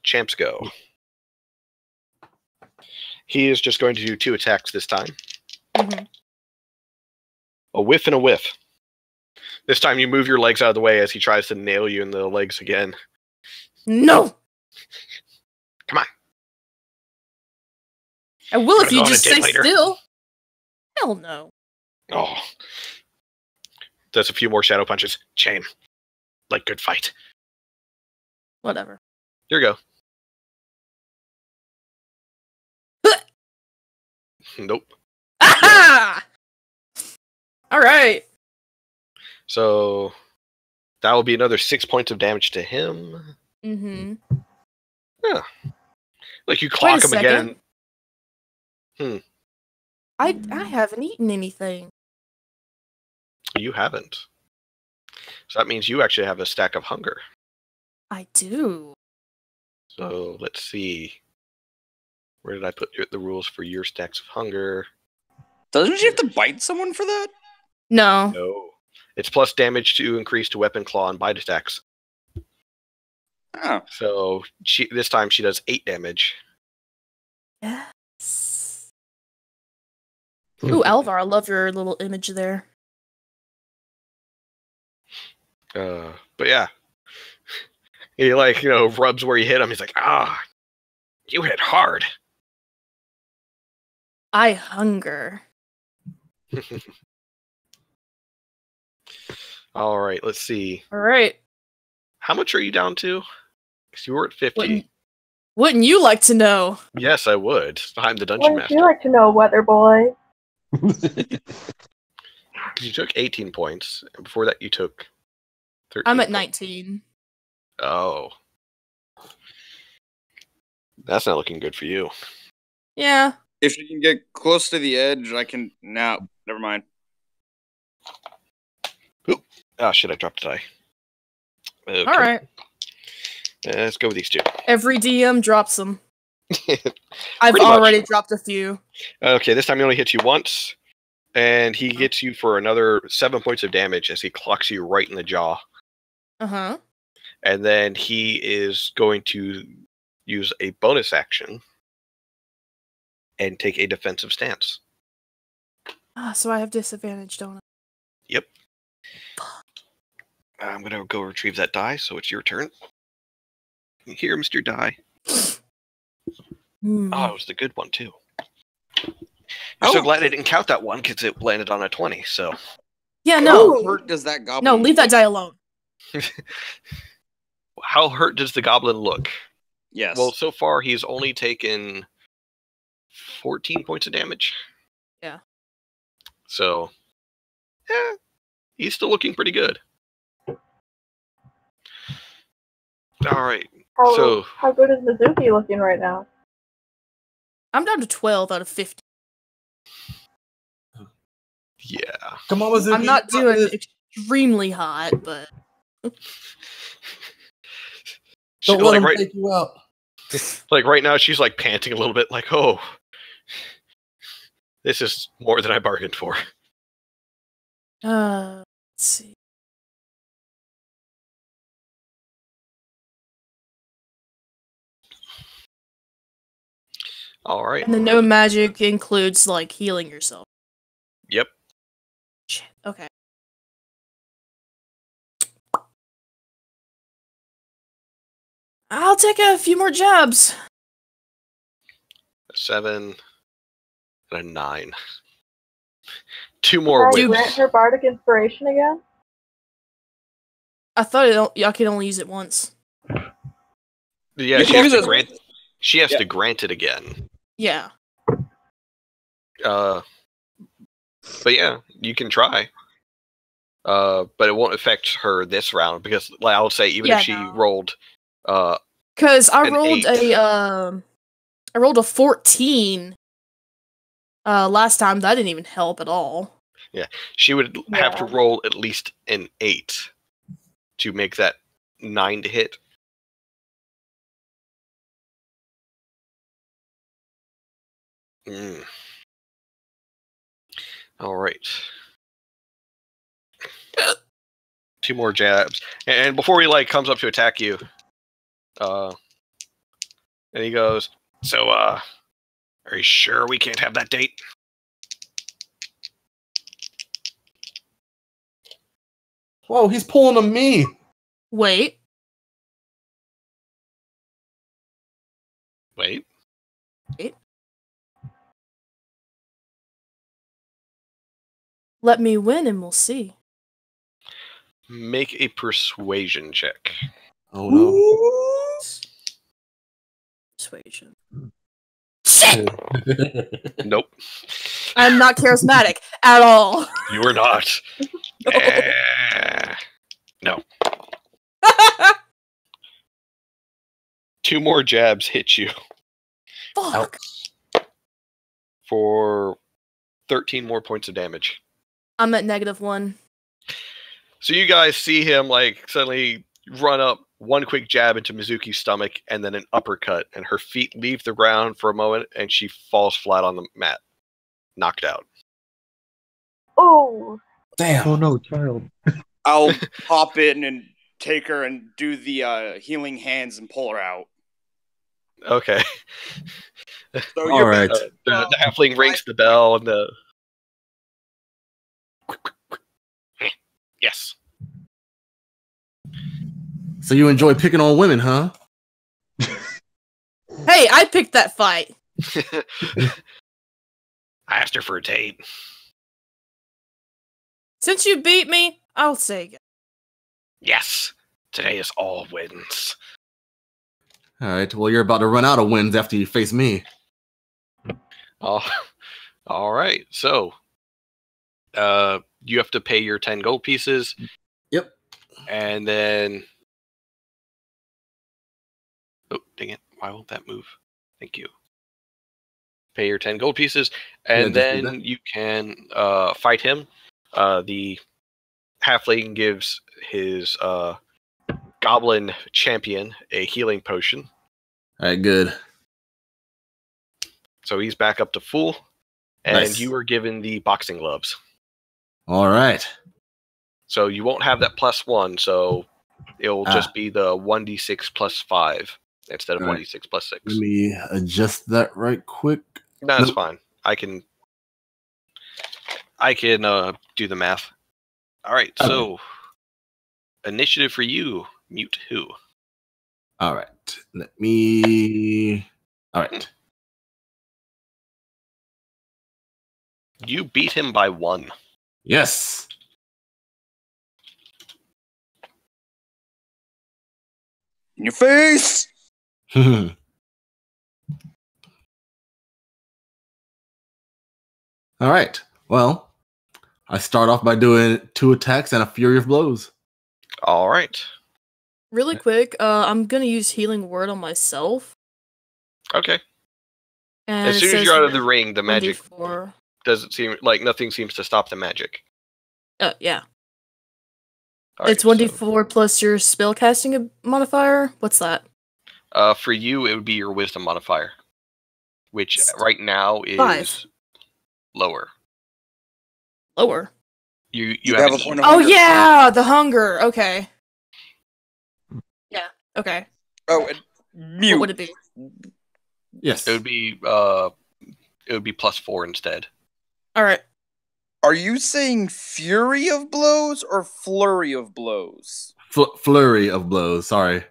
Champs go. He is just going to do 2 attacks this time. Mm-hmm. A whiff and a whiff. This time you move your legs out of the way as he tries to nail you in the legs again. No. Come on. I will if Gonna you go on just a stay date later. still. Hell no. Oh. Does a few more shadow punches. Shame. Like good fight. Whatever. Here you go. Nope. Aha! All right. So that will be another 6 points of damage to him. Mm-hmm. Yeah. Like you clock him again. I haven't eaten anything. You haven't. So that means you actually have a stack of hunger. I do. So let's see. Where did I put the rules for your stacks of hunger? Doesn't she have to bite someone for that? No. No. It's plus damage to increase to weapon, claw, and bite attacks. Oh. So this time she does 8 damage. Yes. Ooh, Alvar, I love your little image there. But yeah. He rubs where you hit him. He's like, you hit hard. I hunger. All right, let's see. All right. How much are you down to? Because you were at 50. Wouldn't you like to know? Yes, I would. I'm the dungeon Wouldn't master. you like to know, Weather Boy? You took 18 points, and before that you took 13. I'm at 19. Oh. That's not looking good for you. Yeah. If you can get close to the edge, I can... No, never mind. Oop. Oh, shit, I dropped a die. Okay. All right. Let's go with these 2. Every DM drops them. I've Pretty already much. dropped a few. Okay, this time he only hits you once, and he gets you for another 7 points of damage as he clocks you right in the jaw. Uh-huh. And then he is going to use a bonus action and take a defensive stance. So I have disadvantage, don't I? Yep. I'm gonna go retrieve that die, so it's your turn. Here, Mr. Die. Oh, it was the good one too. I'm so glad I didn't count that one because it landed on a 20. So. Yeah, no. How hurt does that goblin? No, leave that die alone. How hurt does the goblin look? Yes. Well, so far he's only taken 14 points of damage. Yeah. So, yeah, he's still looking pretty good. All right. How good is Mizuki looking right now? I'm down to 12 out of 50. Yeah. Come on, Mizuki. I'm not doing extremely hot, but don't let him take you out. Like right now, she's like panting a little bit, like, "Oh, this is more than I bargained for." let's see. All right. And the no magic includes like healing yourself. Yep. Shit. Okay. I'll take a few more jabs. A 7 and a 9. 2 more Can I whips. grant her bardic inspiration again? I thought I could only use it once. Yeah, she has to grant it again. Yeah. But yeah, you can try. But it won't affect her this round because, like, I would say, even if she rolled, because I rolled 8. I rolled a 14. Last time that didn't even help at all. Yeah, she would have to roll at least an 8 to make that 9 to hit. All right. 2 more jabs, and before he comes up to attack you, and he goes, "So, are you sure we can't have that date?" Whoa, he's pulling on me. Wait. Let me win and we'll see. Make a persuasion check. Oh no. Persuasion. Nope. I'm not charismatic at all. You are not. No. 2 more jabs hit you. Fuck. For 13 more points of damage. I'm at -1. So you guys see him suddenly run up, one quick jab into Mizuki's stomach, and then an uppercut, and her feet leave the ground for a moment, and she falls flat on the mat, knocked out. Oh. Damn. Oh no, child. I'll hop in and take her and do the healing hands and pull her out. Okay. So all right. The halfling rings the bell, and the yes. So you enjoy picking on women, huh? Hey, I picked that fight. I asked her for a date. Since you beat me, I'll say yes. Today is all wins. All right. Well, you're about to run out of wins after you face me. Oh, all right. So, you have to pay your 10 gold pieces. Yep. And then, oh, dang it! Why won't that move? Thank you. Pay your 10 gold pieces, and then you can fight him. The halfling gives his goblin champion a healing potion. All right, good. So he's back up to full, and Nice. you were given the boxing gloves. All right. So you won't have that +1, so it'll just be the 1d6 plus 5 instead of 1d6 plus 6. Let me adjust that right quick. No, that's fine. I can do the math. All right, so initiative for you, Mute Who. All right. Let me. All right. You beat him by 1. Yes. In your face. All right. Well, I start off by doing 2 attacks and a fury of blows. All right. Really quick, I'm gonna use healing word on myself. Okay. And As soon as you're out of the ring, the magic 1d4. doesn't seem like nothing seems to stop the magic. Yeah. All right, It's 1d4 plus your spellcasting modifier. What's that? For you, it would be your wisdom modifier, which right now is 5. lower. Lower. You have have a point of Oh hunger. yeah, the hunger. Okay. Yeah. Okay. Oh, and mute. What would it be? Yes. It would be +4 instead. All right. Are you saying fury of blows or flurry of blows? Flurry of blows. Sorry.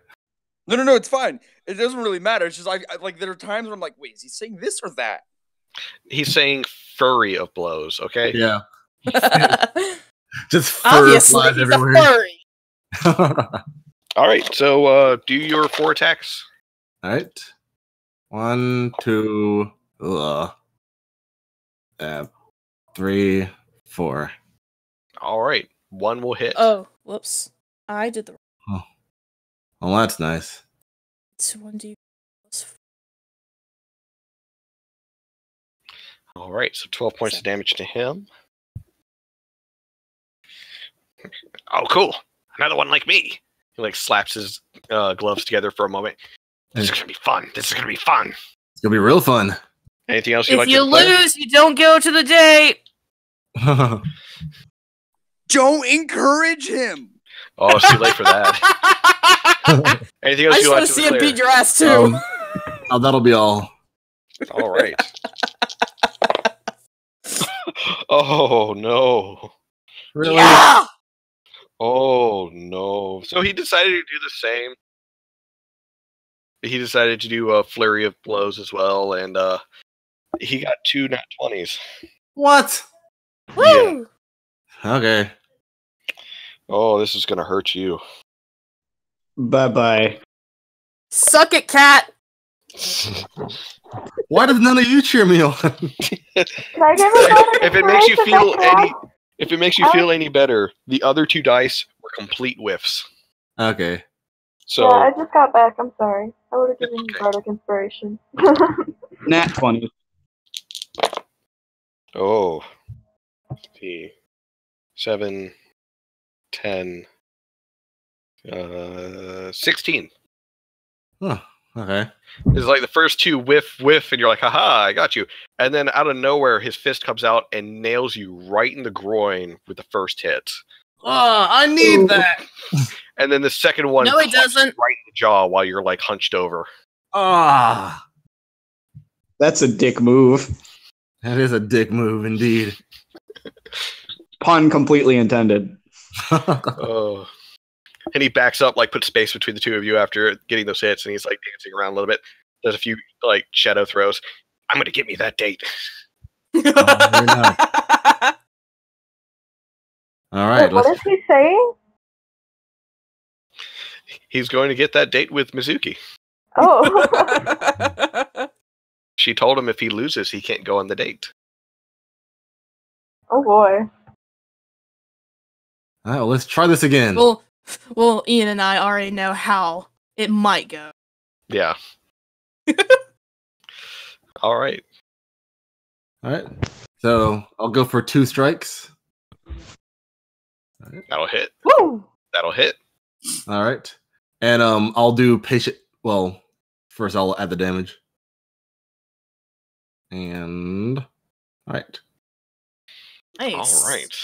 No, it's fine. It doesn't really matter. It's just I like there are times where I'm like, wait, is he saying this or that? He's saying furry of blows. Okay. Yeah. Just fur Obviously, flies he's everywhere. a furry. All right. So do your 4 attacks. All right. 1, 2, 3, 4. All right. 1 will hit. Oh, whoops. I did the Oh, well, that's nice. it's 1d. All right. So 12 points of damage to him. Oh, cool. Another one like me. He like slaps his gloves together for a moment. This is gonna be fun. This is gonna be fun. It's gonna be real fun. Anything else you If like you to declare? lose, you don't go to the date. Don't encourage him. Oh, it's too late for that. Anything else I you just like want to to see him declare? beat your ass too. That'll be all. All right. Oh no. Really? Yeah. Oh no. So he decided to do the same. He decided to do a flurry of blows as well, and he got 2 nat 20s. What? Woo! Okay. Oh, this is gonna hurt you. Bye-bye. Suck it, cat. Why does none of you cheer me on? Can I give a vote of If it makes you inspiration feel next any, round? if it makes you feel any better, the other 2 dice were complete whiffs. Okay. So Yeah, I just got back. I'm sorry. I would have given you okay. bardic inspiration. Nat 20. Oh. Let's see. 7, 10, 16. Huh. Okay. It's like the first 2 whiff, and you're like, haha, I got you. And then out of nowhere, his fist comes out and nails you right in the groin with the first hit. Oh, I need that. And then the second one No, he punches you doesn't. right in the jaw while you're like hunched over. Ah, That's a dick move. that is a dick move indeed. Pun completely intended. Oh. And he backs up, like puts space between the 2 of you after getting those hits, and he's like dancing around a little bit. Does a few like shadow throws. I'm gonna get me that date. Very nice. All right. Wait, what is he saying? He's going to get that date with Mizuki. Oh. She told him if he loses, he can't go on the date. Oh boy. All right. Well, let's try this again. Well, Ian and I already know how it might go. Yeah. All right. All right. So I'll go for 2 strikes. That'll hit. Woo! That'll hit. All right. And I'll do patient. Well, first I'll add the damage. And all right. Nice. All right.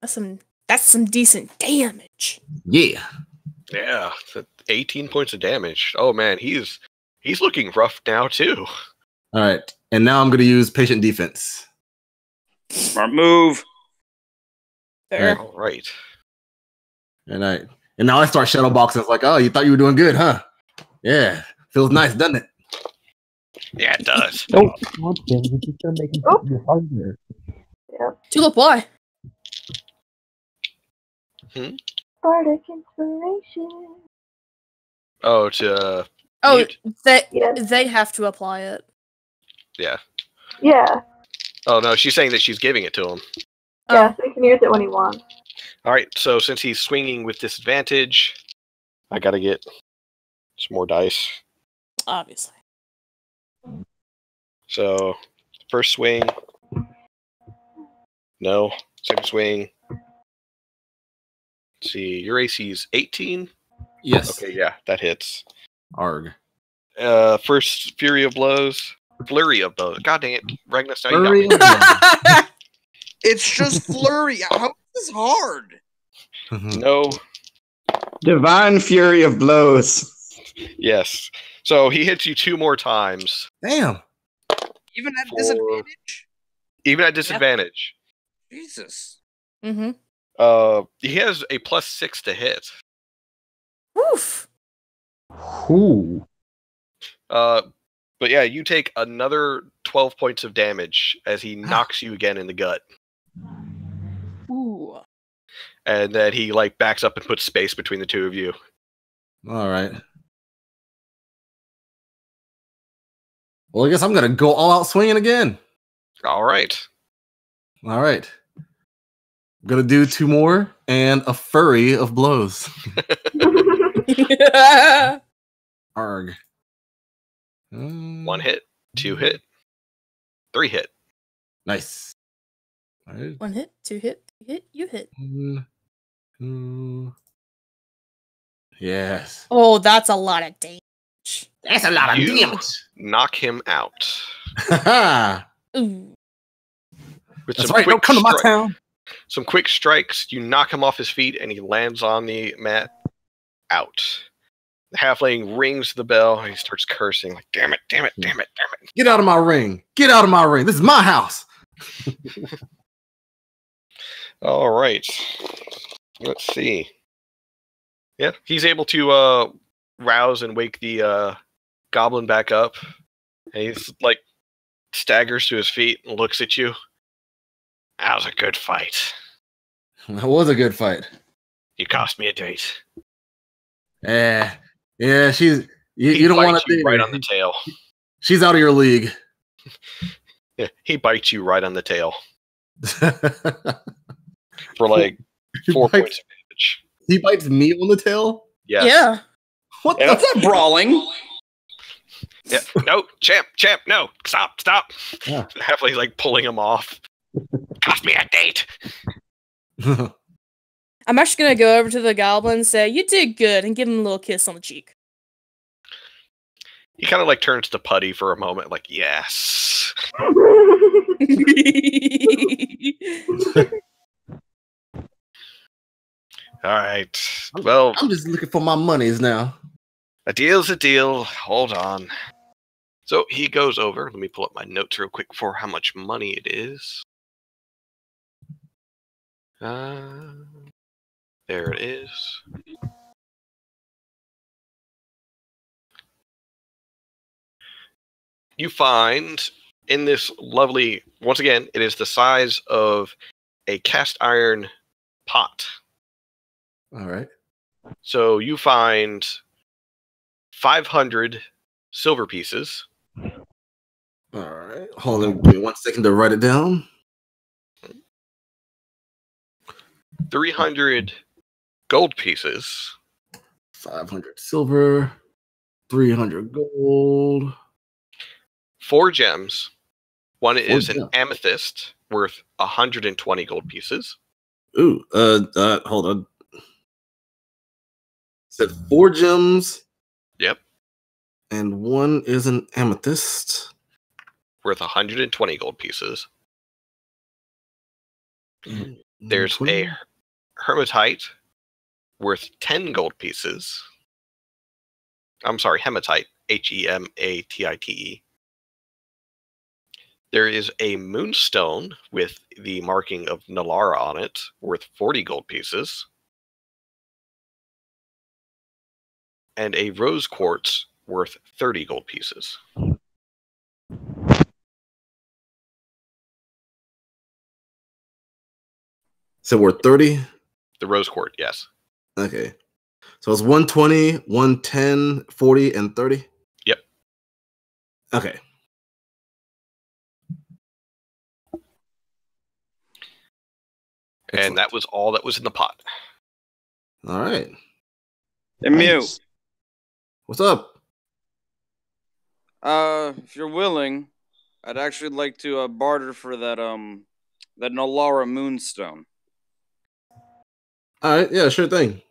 That's some decent damage. Yeah. Yeah. 18 points of damage. Oh man, he's looking rough now too. All right. And now I'm going to use patient defense. Smart move. Fair. All right. And now I start shadowboxing. It's like, oh, you thought you were doing good, huh? Yeah, feels nice, doesn't it? Yeah, it does. Don't want him. You just start making it harder. Yep. Tulip, why? Bardic inspiration. Oh, to mute? They have to apply it. Yeah. Yeah. Oh no, she's saying that she's giving it to him. Yeah, so he can use it when he wants. All right. So since he's swinging with disadvantage, I gotta get some more dice. Obviously. So first swing. No. Second swing. Let's see. Your AC's 18. Yes. Okay. Yeah, that hits. Arg. First flurry of blows. God dang it, Ragnus! Now Flurry you got me. It's just flurry. How is this hard? No. Divine fury of blows. Yes. So he hits you 2 more times. Damn. Even at disadvantage? Even at disadvantage. Jesus. Mm-hmm. He has a +6 to hit. Woof. Ooh. But yeah, you take another 12 points of damage as he knocks you again in the gut. Ooh. And then he like backs up and puts space between the two of you. All right. Well, I guess I'm gonna go all out swinging again. All right. All right. I'm gonna do 2 more and a flurry of blows. Arg. 1 hit, 2 hit, 3 hit. Nice. All right. 1 hit, 2 hit, 3 hit, you hit. 1, 2. Yes. Oh, that's a lot of damage. That's a lot of You damage. knock him out. Ooh. With That's some right. Don't quick come to my stri- town. Some quick strikes, you knock him off his feet, and he lands on the mat. Out. The halfling rings the bell, and he starts cursing like, "Damn it! Damn it! Damn it! Damn it!" Get out of my ring. Get out of my ring. This is my house. All right. Let's see. Yeah, he's able to rouse and wake the goblin back up. And he's like staggers to his feet and looks at you. That was a good fight. That was a good fight. You cost me a date. Yeah, she's you don't want to date right on the tail. She's out of your league. Yeah, he bites you right on the tail for like 4 points of damage. He bites me on the tail? Yes. Yeah. What Yeah. That's not brawling. Yeah. No, champ, no. Stop. Yeah. Halfway like pulling him off. Cost me a date. I'm actually gonna go over to the goblin and say, "You did good," and give him a little kiss on the cheek. He kind of like turns to Putty for a moment, like, yes. All right. Well, I'm just looking for my monies now. a deal's a deal. Hold on. So he goes over. Let me pull up my notes real quick for how much money it is. There it is. You find in this lovely, once again, it is the size of a cast iron pot. All right. So you find 500 silver pieces. All right. Hold on. Give me 1 second to write it down. 300 gold pieces. 500 silver. 300 gold. 4 gems. One is an gems. amethyst worth 120 gold pieces. Ooh, hold on. Said 4 gems. Yep. And 1 is an amethyst. Worth 120 gold pieces. There's a hermatite worth 10 gold pieces. I'm sorry, hematite. Hematite. There is a moonstone with the marking of Nalara on it, worth 40 gold pieces. And a rose quartz worth 30 gold pieces. So we're 30? The rose quartz, yes. Okay. So it's 120, 110, 40, and 30? Yep. Okay. And that was all that was in the pot. All right. And Mew. What's up? If you're willing, I'd actually like to barter for that Nalara Moonstone. All right. Yeah, sure thing.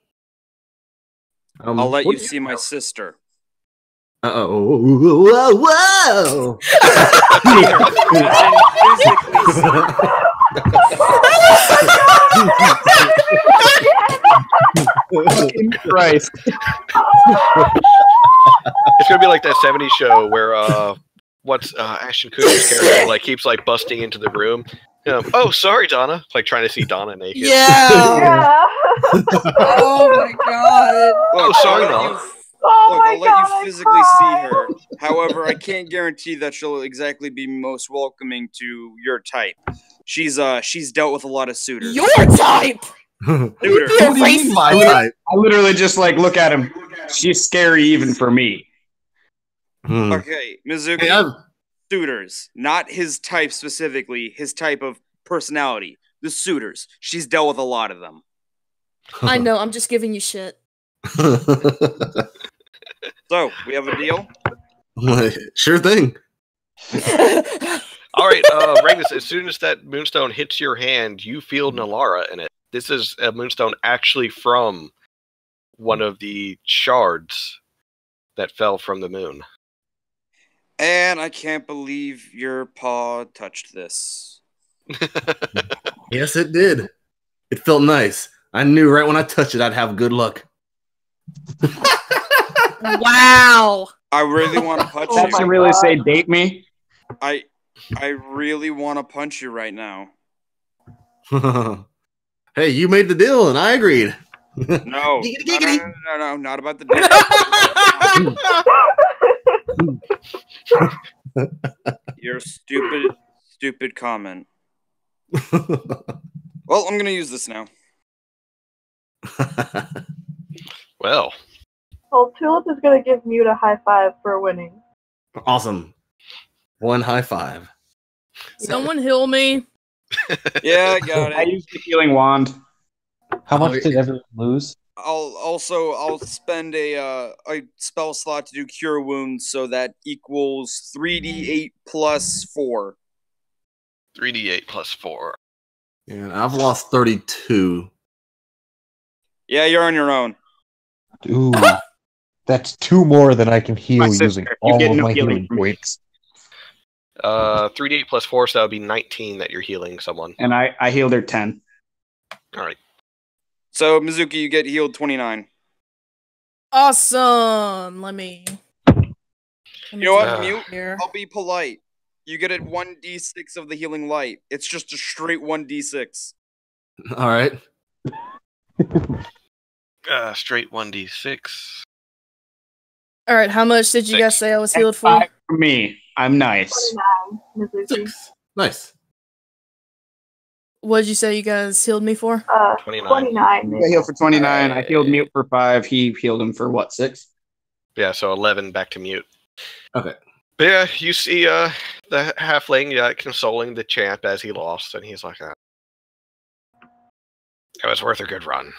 I'll let you see my sister. Uh-oh. Whoa! Fucking Christ. It's gonna be like that 70s show where what's Ashton Kutcher's character like keeps like busting into the room. Oh, sorry, Donna. Like trying to see Donna naked. Yeah. Oh my god. Oh, sorry, Donna. I'll let you physically see her. However, I can't guarantee that she'll exactly be most welcoming to your type. She's dealt with a lot of suitors. Your type. Suitors. I literally just like look at him. She's scary even for me. Okay, Mizuki. Suitors, not his type specifically. His type of personality. The suitors. She's dealt with a lot of them. I know. I'm just giving you shit. So, we have a deal? Sure thing. All right, Ragnus, as soon as that moonstone hits your hand, you feel Nalara in it. This is a moonstone actually from one of the shards that fell from the moon. And I can't believe your paw touched this. Yes, it did. It felt nice. I knew right when I touched it, I'd have good luck. Wow. I really want to punch That you. should really say date me. I really want to punch you right now. Hey, you made the deal, and I agreed. No. No, not about the deal. Your stupid comment. Well, I'm gonna use this now. Well, Tulip is gonna give Mute a high five for winning. Awesome. One high five. Someone heal me. Yeah, I got I it. used the healing wand. How much did everyone lose? I'll spend a spell slot to do cure wounds, so that equals 3d8 plus 4. 3d8 plus 4. And I've lost 32. Yeah, you're on your own. Ooh, that's 2 more than I can heal My sister, using you all get of no my healing healing from me. points. 3d8 plus 4, so that would be 19 that you're healing someone. And I healed her 10. All right. So, Mizuki, you get healed 29. Awesome. Let me You know what, do Mute? here. I'll be polite. You get it 1d6 of the healing light. It's just a straight 1d6. All right. Straight 1d6. All right. How much did you guys say I was healed for? 5 for me. I'm nice. 29, Mizuki. Nice. What did you say you guys healed me for? 29. 29. I healed for 29. I healed Mute for 5. He healed him for what, 6? Yeah, so 11 back to Mute. Okay. But yeah, you see the halfling consoling the champ as he lost, and he's like, it was worth a good run.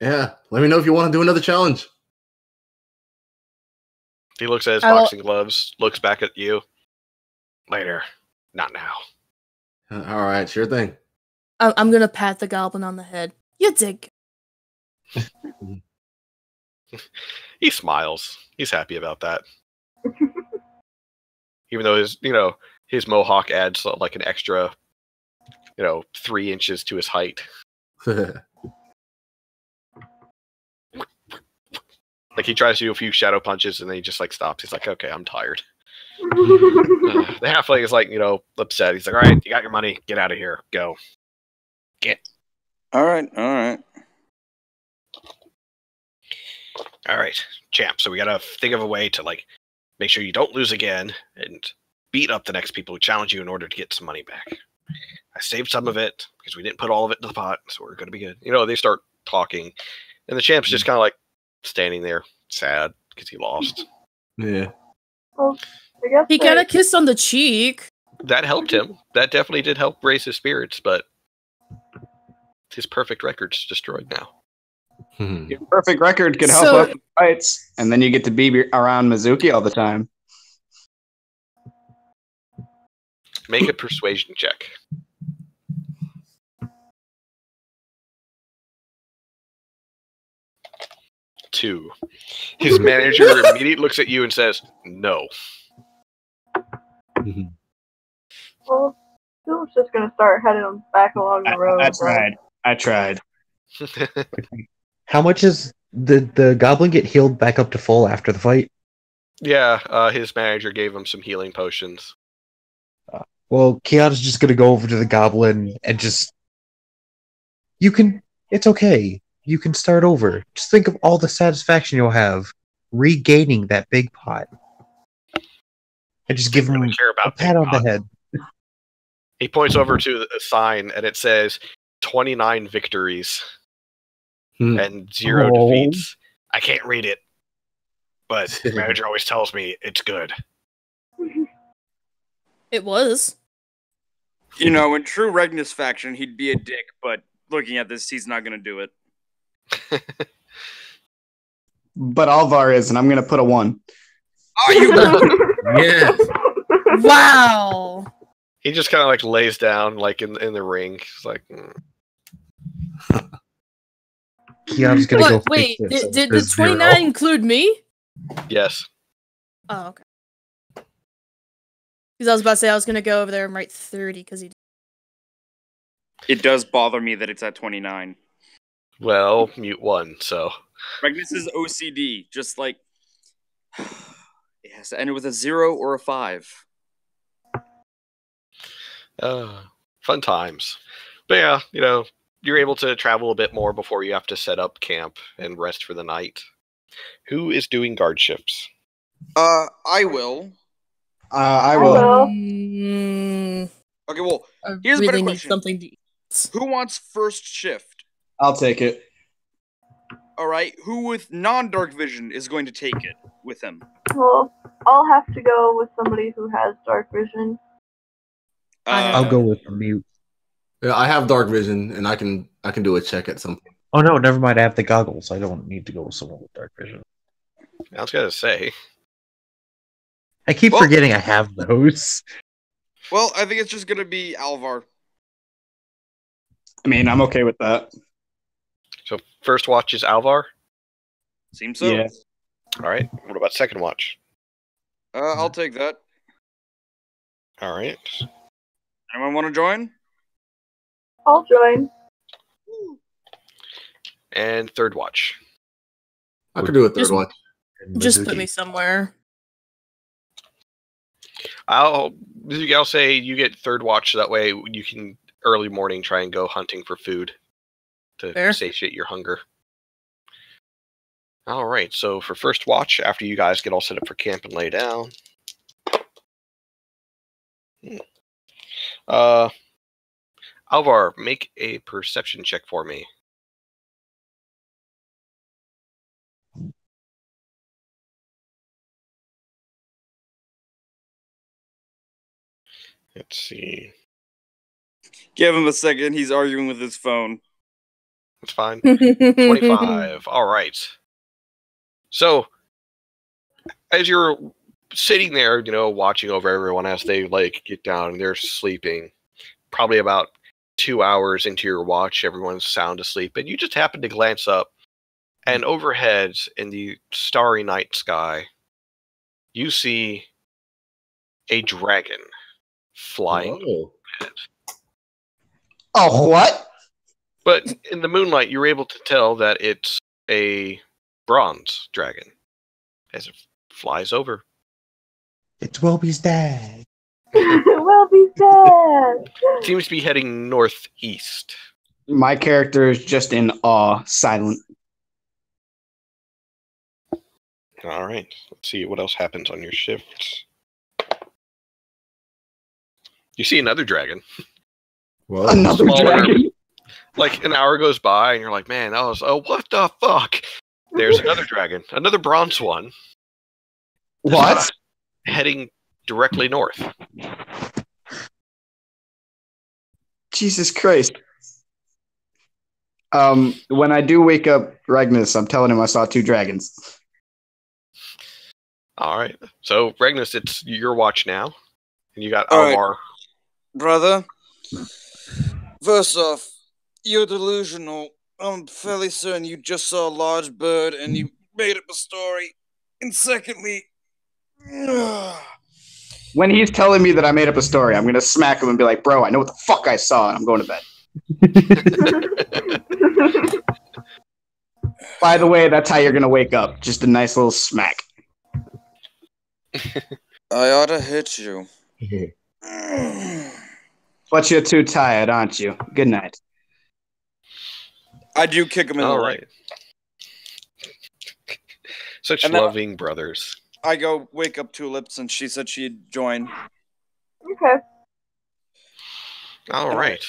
Yeah. Let me know if you want to do another challenge. He looks at his boxing gloves, looks back at you. Later. Not now. All right. Sure thing. I'm gonna pat the goblin on the head. You dig. He smiles. He's happy about that. Even though his mohawk adds like an extra, 3 inches to his height. Like he tries to do a few shadow punches and then he just like stops. He's like, okay, I'm tired. The halfling is like, upset. He's like, all right, you got your money. Get out of here. Go. Get. All right. All right, champ. So we got to think of a way to, make sure you don't lose again and beat up the next people who challenge you in order to get some money back. I saved some of it because we didn't put all of it in the pot, so we're going to be good. They start talking, and the champ's just kind of standing there, sad because he lost. Yeah. Well, I guess He got a kiss on the cheek. That helped him. That definitely did help raise his spirits, but his perfect record's destroyed now. Your perfect record could help up the fights, and then you get to be around Mizuki all the time. Make a persuasion check. 2. His manager immediately looks at you and says, no. Well, Phil's just gonna start heading back along the road. I tried. How much is the goblin get healed back up to full after the fight? Yeah, his manager gave him some healing potions. Well, Kiana's just gonna go over to the goblin and just... It's okay. You can start over. Just think of all the satisfaction you'll have regaining that big pot. And just give him a pat on the head. He points over to a sign, and it says 29 victories and 0 defeats. I can't read it, but the manager always tells me it's good. It was. In true Regnus faction, he'd be a dick, but looking at this, he's not going to do it. But Alvar is, and I'm going to put a 1. Oh, you Yes. Wow. He just kind of lays down in the ring. He's like, Kiana's gonna go. Wait, did the 29 include me? Yes. Oh, okay. Because I was about to say I was gonna go over there and write 30 because he. It does bother me that it's at 29. Well, mute 1, so. Regnus is OCD, just like it has to end with a 0 or a 5. Fun times. But yeah, you're able to travel a bit more before you have to set up camp and rest for the night. Who is doing guard shifts? I will. I will. Okay, well, I here's a really better need question. something to eat. Who wants first shift? I'll take it. All right, who with non-dark vision is going to take it with him? Well, I'll have to go with somebody who has dark vision. I'll go with the mute. Yeah, I have dark vision, and I can do a check at some point. Oh no, never mind. I have the goggles. I don't need to go with someone with dark vision. I was gonna say. I keep forgetting I have those. Well, I think it's just gonna be Alvar. I mean, I'm okay with that. So first watch is Alvar? Seems so. Yeah. Alright. What about second watch? I'll take that. Alright. Anyone want to join? I'll join. And third watch. I could do a third watch. Just put me somewhere. I'll say you get third watch, so that way you can early morning try and go hunting for food to satiate your hunger. All right, so for first watch, after you guys get all set up for camp and lay down, Alvar, make a perception check for me. Let's see. Give him a second. He's arguing with his phone. That's fine. 25. All right. So, as you're sitting there, watching over everyone as they get down and they're sleeping, probably about 2 hours into your watch, everyone's sound asleep, and you just happen to glance up, and overhead in the starry night sky, you see a dragon flying. Oh, what? But in the moonlight, you're able to tell that it's a bronze dragon as it flies over. It's Welby's dad. Welby's dad. Seems to be heading northeast. My character is just in awe, silent. All right. Let's see what else happens on your shift. You see another dragon. Well, Another dragon. Like an hour goes by, and you're like, "Man, that was what the fuck?" There's another dragon, another bronze one. What? Heading directly north. Jesus Christ. When I do wake up Regnus, I'm telling him I saw 2 dragons. All right. So, Regnus, it's your watch now. And you got All right. Alvar. Brother, first off, you're delusional. I'm fairly certain you just saw a large bird and you made up a story. And secondly, When he's telling me that I made up a story, I'm going to smack him and be like, bro, I know what the fuck I saw, and I'm going to bed. By the way, that's how you're going to wake up. Just a nice little smack. I ought to hit you. But you're too tired, aren't you? Good night. I do kick him in the leg. Such And then- loving brothers. I go wake up Tulips, and she said she'd join. Okay. All right.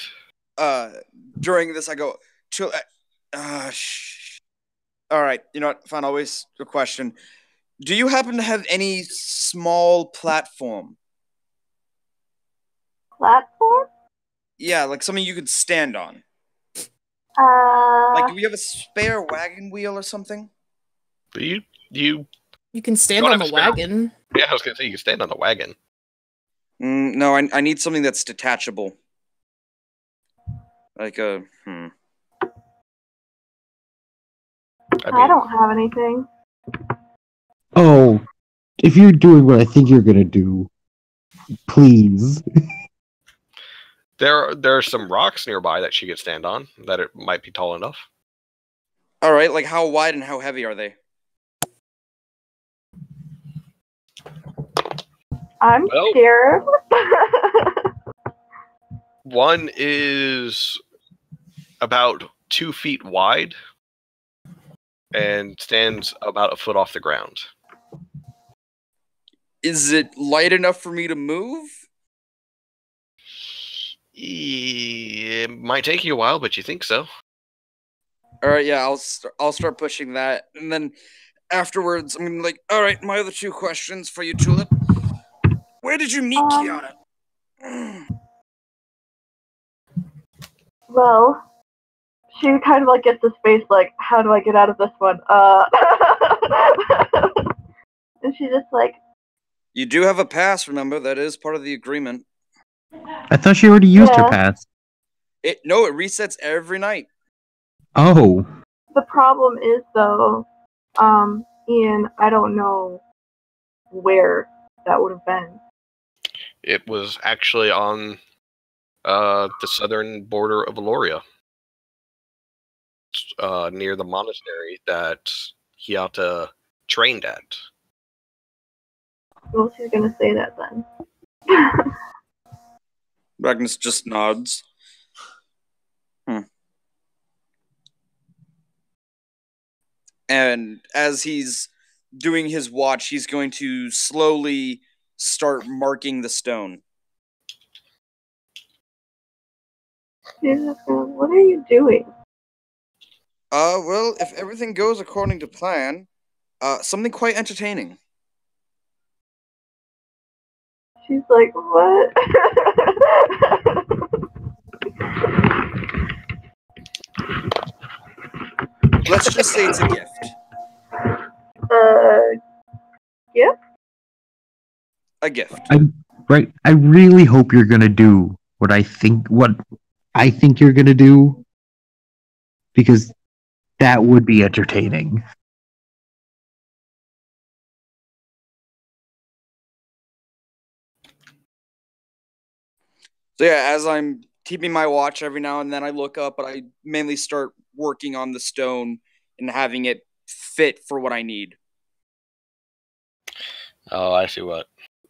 During this, I go, all right, you know what? Fine, I'll waste a question. Do you happen to have any small platform? Platform? Yeah, like something you could stand on. Uh, do we have a spare wagon wheel or something? But you can stand on the wagon. Yeah, I was gonna say you can stand on the wagon. No, I need something that's detachable. Like a I don't have anything. Oh, if you're doing what I think you're gonna do, please. There are some rocks nearby that she could stand on that it might be tall enough. All right, like how wide and how heavy are they? I'm scared. One is about 2 feet wide and stands about a foot off the ground. Is it light enough for me to move? It might take you a while, but you think so. All right, yeah, I'll start pushing that, and then afterwards, I'm gonna be like, all right, my other 2 questions for you, Tulip. Where did you meet Kiana? Well, she kind of like gets this face like, how do I get out of this one? And she's just like, You do have a pass, remember? That is part of the agreement. I thought she already used her pass. No, it resets every night. Oh. the problem is though, Ian, I don't know where that would have been. It was actually on the southern border of Aloria, near the monastery that Hiata trained at. Well, she's gonna say that then. Magnus just nods. And as he's doing his watch, he's going to slowly start marking the stone. What are you doing? Well, if everything goes according to plan, something quite entertaining. She's like, what? Let's just say it's a gift. Gift? A gift. I really hope you're gonna do what I think you're gonna do, because that would be entertaining. So yeah, as I'm keeping my watch every now and then, I look up, but I mainly start working on the stone and having it fit for what I need. Oh, I see what.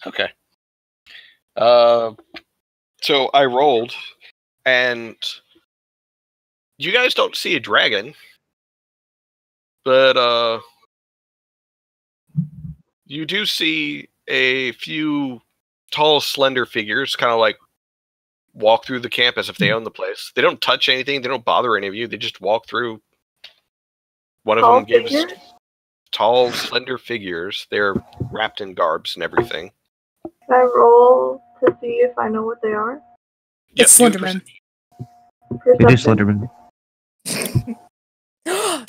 Okay. So I rolled, and you guys don't see a dragon, but you do see a few tall, slender figures, kind of like walk through the camp as if they own the place. They don't touch anything. They don't bother any of you. They just walk through. One of them gives tall, slender figures. They're wrapped in garbs and everything. Can I roll to see if I know what they are? It's Slenderman. It is Slenderman.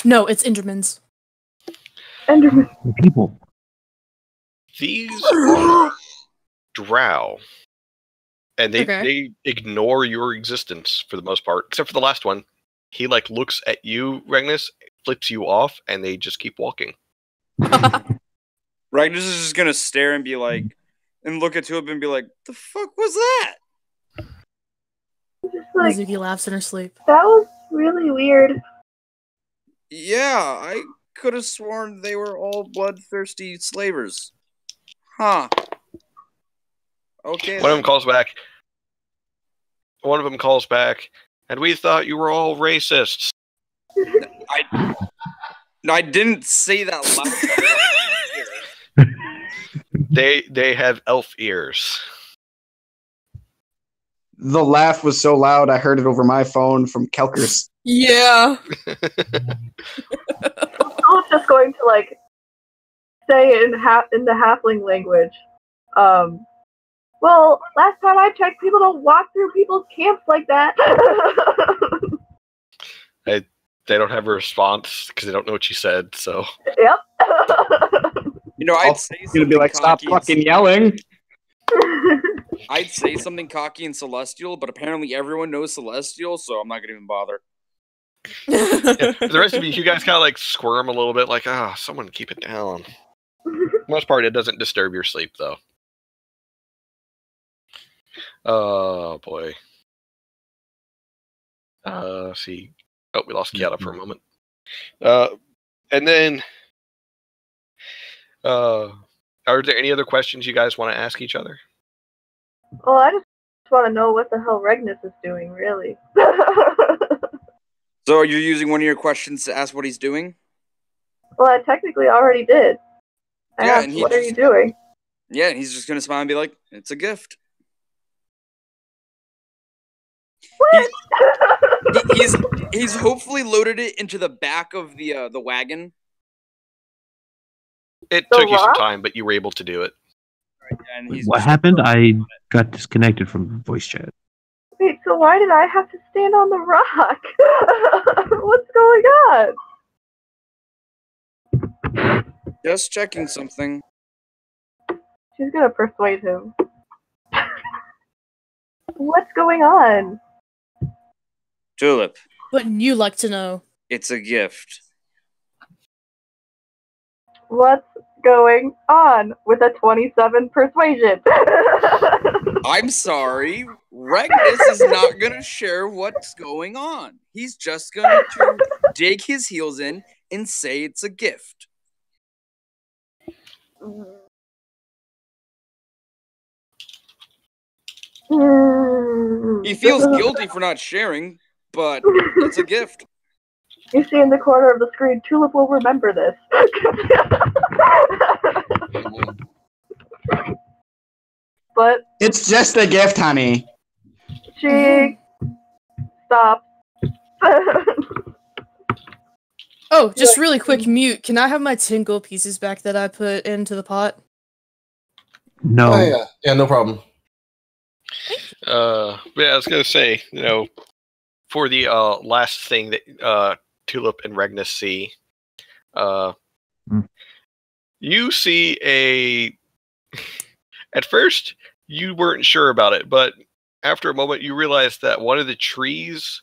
No, it's Endermans. Enderman. People. These are drow. And they ignore your existence for the most part, except for the last one. He looks at you, Regnus, flips you off, and they just keep walking. Regnus is just gonna stare and be like, and look at Tulip and be like, "The fuck was that?" Mizuki laughs in her sleep. That was really weird. Yeah, I could have sworn they were all bloodthirsty slavers. Huh. Okay. One of them calls back. And we thought you were all racists. I didn't say that loud. They have elf ears. The laugh was so loud I heard it over my phone from Kelkers. Yeah. I'm just going to say in the halfling language. Well, last time I checked, people don't walk through people's camps like that. They don't have a response because they don't know what you said. So. Yep. I'd say something gonna be like, "Stop fucking yelling." I'd say something cocky and celestial, but apparently everyone knows celestial, so I'm not gonna even bother. Yeah, the rest of you guys kind of squirm a little bit, someone keep it down. For the most part, it doesn't disturb your sleep, though. Oh boy. See. Oh, we lost Kiata for a moment. And then, are there any other questions you guys want to ask each other? Well, I just want to know what the hell Regnus is doing, really. So you're using one of your questions to ask what he's doing? Well, I technically already did. I asked, what are you doing? Yeah, and he's just going to smile and be like, "It's a gift." What? He's hopefully loaded it into the back of the wagon. It took you some time, but you were able to do it. Right, and What happened? I got disconnected from voice chat. Wait, so why did I have to stand on the rock? What's going on? Just checking something. She's gonna persuade him. What's going on? Tulip. Wouldn't you like to know? It's a gift. What's going on with a 27 persuasion? I'm sorry. Regnus is not going to share what's going on. He's just going to dig his heels in and say it's a gift. He feels guilty for not sharing, but it's a gift. You see in the corner of the screen, Tulip will remember this. But it's just a gift, honey. She stops. Oh, just really quick, mute. Can I have my 10 gold pieces back that I put into the pot? No. Oh, yeah, no problem. I was gonna say, for the last thing that Tulip and Regnus see, you see at first you weren't sure about it, but after a moment you realized that one of the trees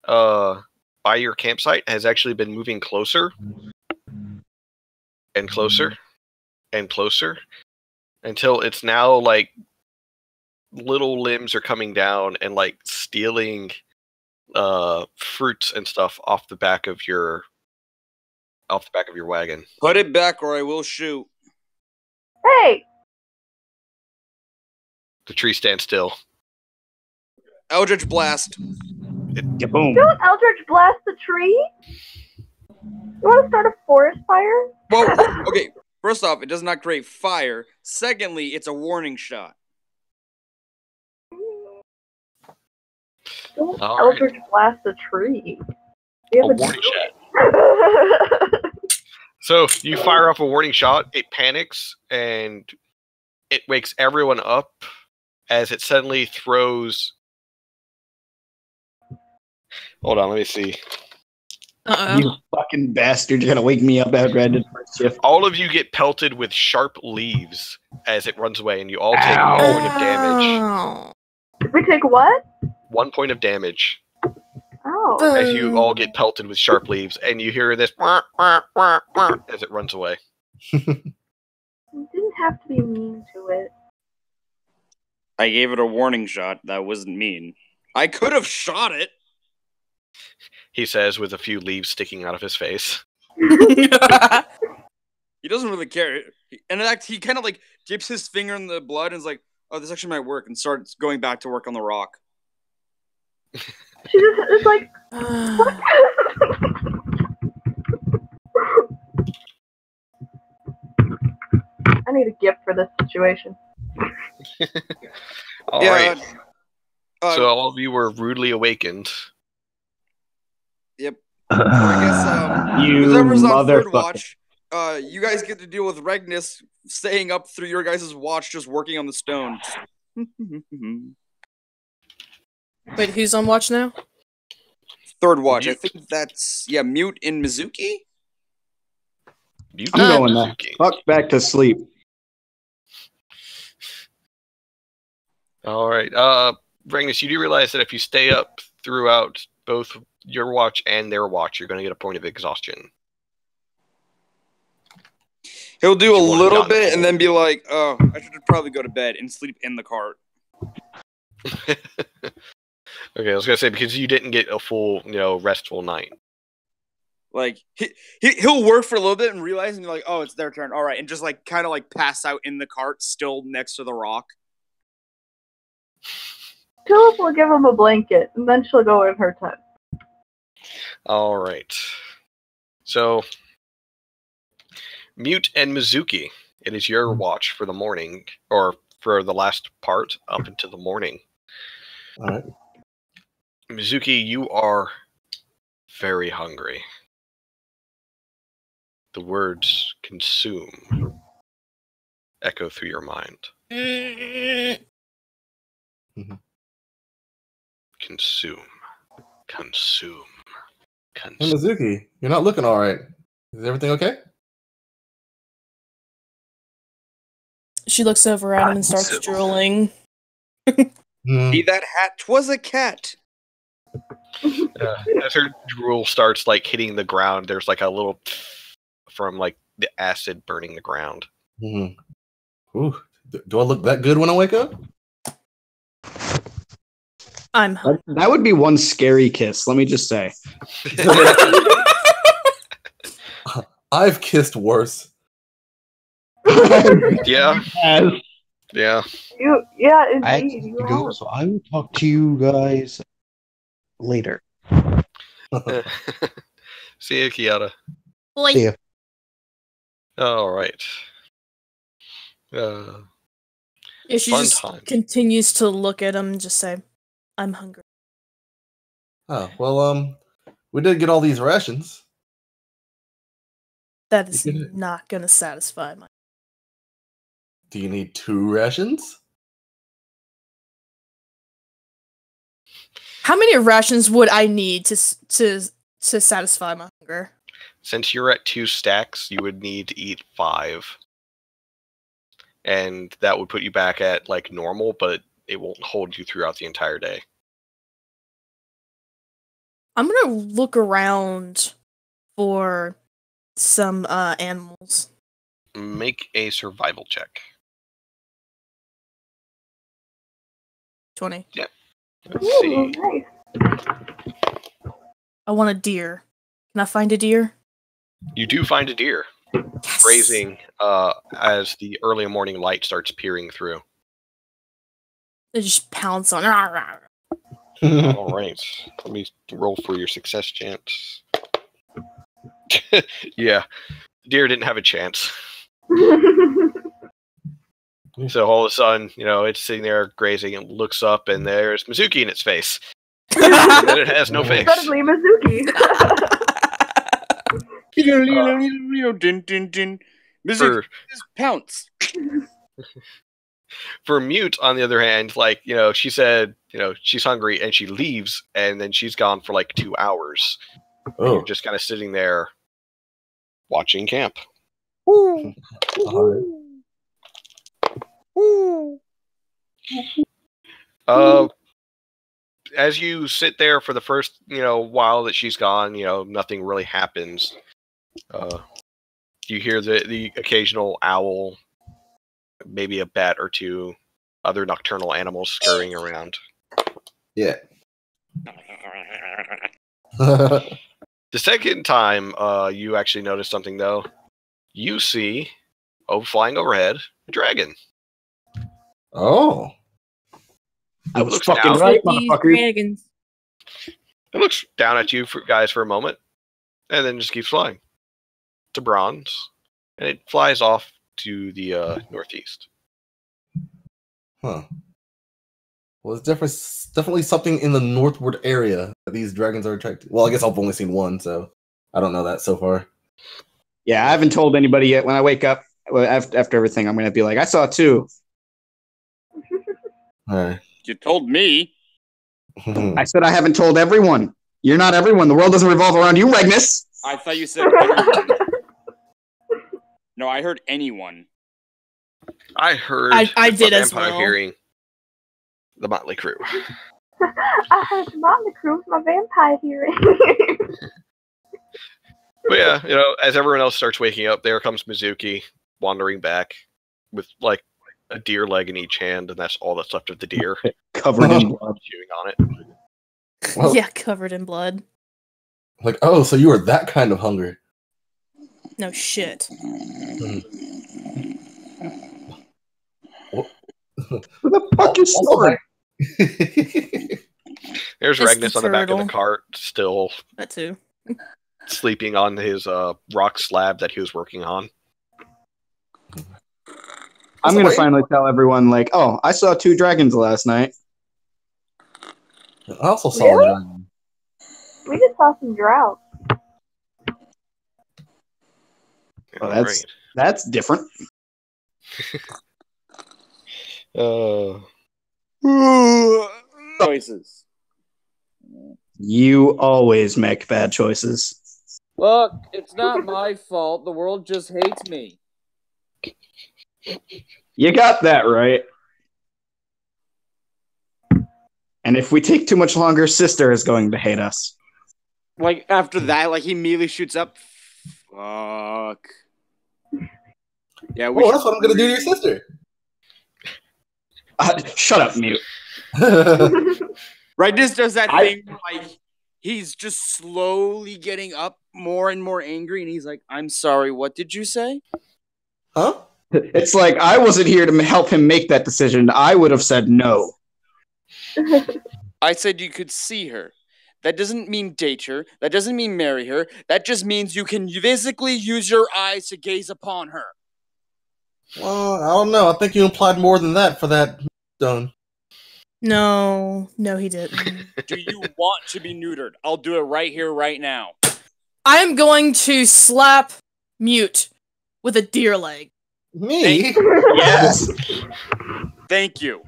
by your campsite has actually been moving closer and closer and closer until it's now little limbs are coming down and stealing fruits and stuff off the back of your wagon. Put it back or I will shoot. Hey! The tree stands still. Eldritch Blast. Boom. Don't Eldritch Blast the tree? You want to start a forest fire? Well, okay. First off, it does not create fire. Secondly, it's a warning shot. Don't All Eldritch Blast the tree. A warning shot. So you fire off a warning shot, it panics, and it wakes everyone up as it suddenly throws... Hold on, let me see. You fucking bastard. You're going to wake me up after I did first shift. All of you get pelted with sharp leaves as it runs away, and you all take 1 point of damage. We take what? 1 point of damage. Oh. As you all get pelted with sharp leaves, and you hear this wah, wah, wah, wah, as it runs away. You didn't have to be mean to it. I gave it a warning shot. That wasn't mean. I could have shot it. He says with a few leaves sticking out of his face. He doesn't really care. And in fact, he kind of like dips his finger in the blood and is like, oh, this actually might work, and starts going back to work on the rock. She just is like, what? I need a gift for this situation. All right. So all of you were rudely awakened. Yep. So I guess You whoever's on third motherfucker. watch, you guys get to deal with Regnus staying up through your guys' watch, just working on the stone. Wait, who's on watch now? Third watch. I think that's Mute and Mizuki. I'm going the fuck back to sleep. All right. Regnus, you do realize that if you stay up throughout both your watch and their watch, you're going to get a point of exhaustion. He'll do a little bit and then be like, oh, I should probably go to bed and sleep in the cart. Okay, I was going to say, because you didn't get a full, restful night. Like, he'll work for a little bit and realize, and you're like, oh, it's their turn. All right. And just, like, kind of, like, pass out in the cart still next to the rock. Tulip will give him a blanket, and then she'll go in her tent. All right. So, Mute and Mizuki, it is your watch for the morning, or for the last part up into the morning. All right. Mizuki, you are very hungry. The words consume echo through your mind. Consume. Consume. Hey, Mizuki, you're not looking all right. Is everything okay? She looks over at him and starts drooling. See that hat? 'Twas a cat. As her drool starts like hitting the ground, there's like a little from like the acid burning the ground. Ooh, do I look that good when I wake up? I'm hungry. That would be one scary kiss, let me just say. I've kissed worse. Yeah. Yeah. I Indeed. have to go, so I will talk to you guys later. See you, Kiara. See ya. All right. Yeah, she fun just time. continues to look at him and just say, I'm hungry. Oh, well, we did get all these rations. That is not going to satisfy my... Do you need 2 rations? How many rations would I need to satisfy my hunger? Since you're at 2 stacks, you would need to eat 5. And that would put you back at like normal, but it won't hold you throughout the entire day. I'm going to look around for some animals. Make a survival check. 20. Yeah. Let's see. Nice. I want a deer. Can I find a deer? You do find a deer grazing as the early morning light starts peering through. They just pounce on. All right. Let me roll for your success chance. Yeah. Deer didn't have a chance. So all of a sudden, it's sitting there grazing and looks up, and there's Mizuki in its face. And then it has no face. Suddenly, Mizuki. Mizuki, pounce. For Mute, on the other hand, she said, she's hungry, and she leaves, and then she's gone for 2 hours. And you're just kind of sitting there watching camp. As you sit there for the first, while that she's gone, nothing really happens. You hear the occasional owl, maybe a bat or two, other nocturnal animals scurrying around. Yeah. The second time you actually notice something, though, you see, flying overhead, a dragon. Oh. I was fucking right, motherfucker. Dragons. It looks down at you guys for a moment, and then just keeps flying. It's a bronze, and it flies off to the northeast. Huh. Well, it's definitely something in the northward area that these dragons are attracted. Well, I guess I've only seen one, so I don't know that so far. Yeah, I haven't told anybody yet. When I wake up, after everything, I'm going to be like, I saw two. Alright. You told me. I said I haven't told everyone. You're not everyone. The world doesn't revolve around you, Regnus. I thought you said everyone. No, I heard anyone. I heard. I did as vampire well. Hearing the Motley Crew. I heard the Motley Crew with my vampire hearing. But yeah, as everyone else starts waking up, there comes Mizuki wandering back with a deer leg in each hand, and that's all that's left of the deer. Covered in blood. Chewing on it. Well, Yeah, covered in blood. So you were that kind of hungry. No shit. What the fuck is snoring? There's It's Regnus the on the back of the turtle. cart, still That too. sleeping on his rock slab that he was working on. I'm going to finally tell everyone, I saw two dragons last night. I also saw Really? a dragon. We just saw some drought. Well, that's different. Choices. You always make bad choices. Look, it's not my fault. The world just hates me. You got that right. And if we take too much longer, Sister is going to hate us. After that, he immediately shoots up. Fuck. Yeah, that's what I'm gonna do to your sister. Shut up, Mute. Regnus does that thing where, he's just slowly getting up more and more angry, and he's like, I'm sorry, what did you say? Huh? It's like, I wasn't here to help him make that decision. I would have said no. I said you could see her. That doesn't mean date her. That doesn't mean marry her. That just means you can physically use your eyes to gaze upon her. Well, I don't know. I think you implied more than that for that stone. No, he didn't. Do you want to be neutered? I'll do it right here, right now. I'm going to slap Mute with a deer leg. Me? Yes. Thank you.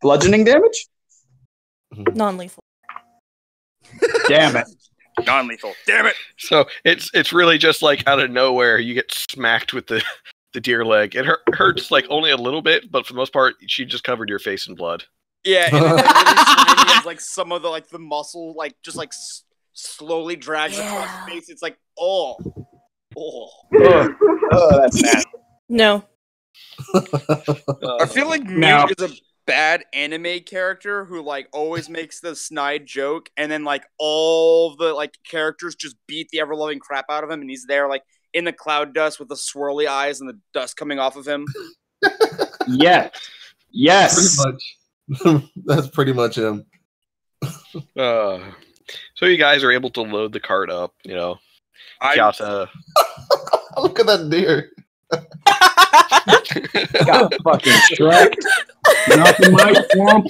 Bludgeoning damage? Non-lethal. Damn it. Non-lethal. Damn it. So it's really just out of nowhere, you get smacked with the deer leg. It hurts only a little bit, but for the most part, she just covered your face in blood. Yeah, and it's really slimy as some of the muscle just slowly drags across the face. It's oh, that's bad. No. I feel like Mute is a bad anime character who always makes the snide joke, and then all the characters just beat the ever loving crap out of him, and he's there in the cloud dust with the swirly eyes and the dust coming off of him. Yeah. Yes. Pretty much. That's pretty much him. So you guys are able to load the cart up, you know. Kyata. Look at that deer. Got fucking Shrek. Not in my swamp.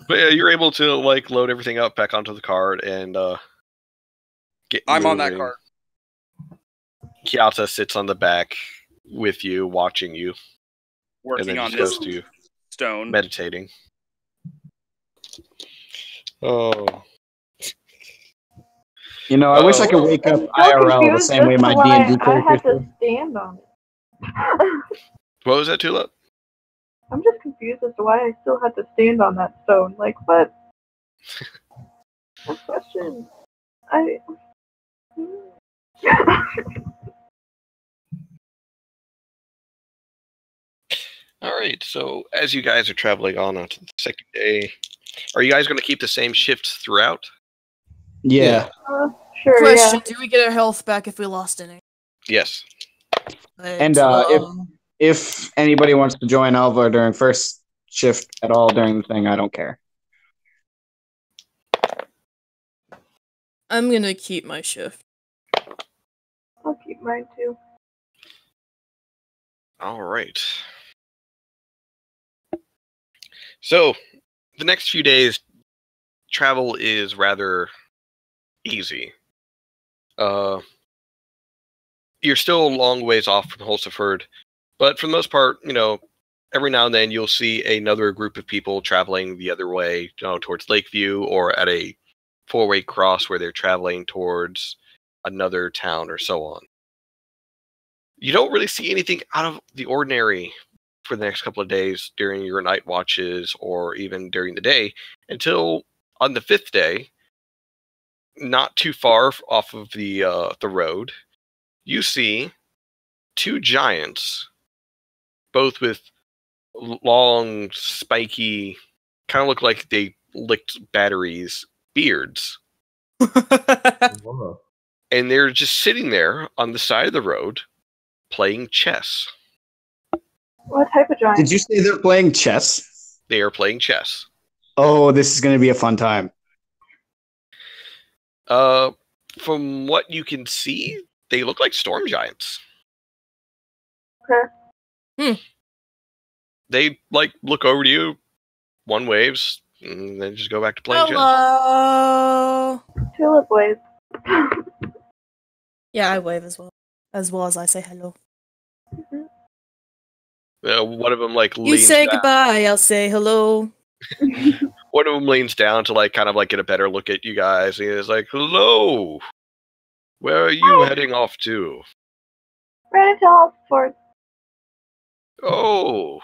But yeah, you're able to like load everything up back onto the cart and get. I'm moving. on that cart. Kyata sits on the back with you, watching you, Working and then on just this goes to stone. meditating. Oh. You know, I wish I could wake up IRL the same way my D&D I had characters to stand on it. What was that, Tulip? I'm just confused as to why I still had to stand on that stone. Like, what? That question. All right. So as you guys are traveling on to the second day, are you guys going to keep the same shifts throughout? Yeah. Sure. Question: Yeah. Do we get our health back if we lost any? Yes. And if anybody wants to join Alva during first shift at all during the thing, I don't care. I'm gonna keep my shift. I'll keep mine too. All right. So the next few days, travel is rather easy. You're still a long ways off from Holseford, but for the most part, you know, every now and then you'll see another group of people traveling the other way, you know, towards Lakeview or at a four-way cross where they're traveling towards another town or so on. You don't really see anything out of the ordinary for the next couple of days during your night watches or even during the day until on the fifth day, not too far off of the road, you see two giants, both with long, spiky, kind of look like they licked batteries, beards. And they're just sitting there on the side of the road playing chess. What type of giant? Did you say they're playing chess? They are playing chess. Oh, this is going to be a fun time. From what you can see, they look like storm giants. Okay. They like look over to you, one waves, and then just go back to playing chess. Hello. Tulip waves. Yeah, I wave as well as I say hello. One of them like You leans say down. goodbye, I'll say hello. One of them leans down to like kind of like get a better look at you guys. And he's like, "Hello, where are you heading off to?" Right into Holseford. Oh,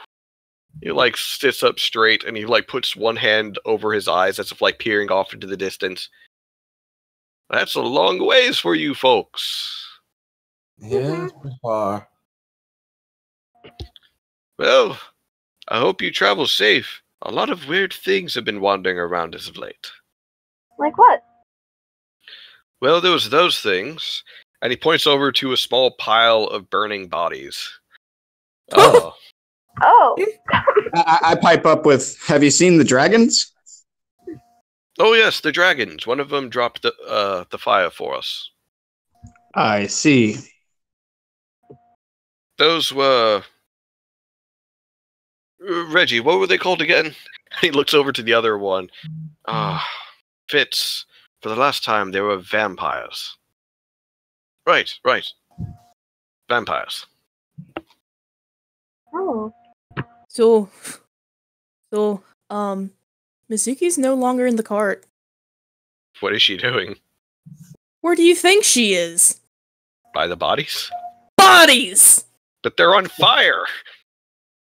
he like sits up straight and he like puts one hand over his eyes as if like peering off into the distance. That's a long ways for you folks. Yeah, it's pretty far. Well, I hope you travel safe. A lot of weird things have been wandering around as of late. Like what? Well, there was those things, and he points over to a small pile of burning bodies. Oh. Oh. I pipe up with, have you seen the dragons? Oh yes, the dragons. One of them dropped the fire for us. I see. Those were... Reggie, what were they called again? He looks over to the other one. Fitz. For the last time, they were vampires. Right. Vampires. Oh. So, Mizuki's no longer in the cart. What is she doing? Where do you think she is? By the bodies? Bodies! But they're on fire!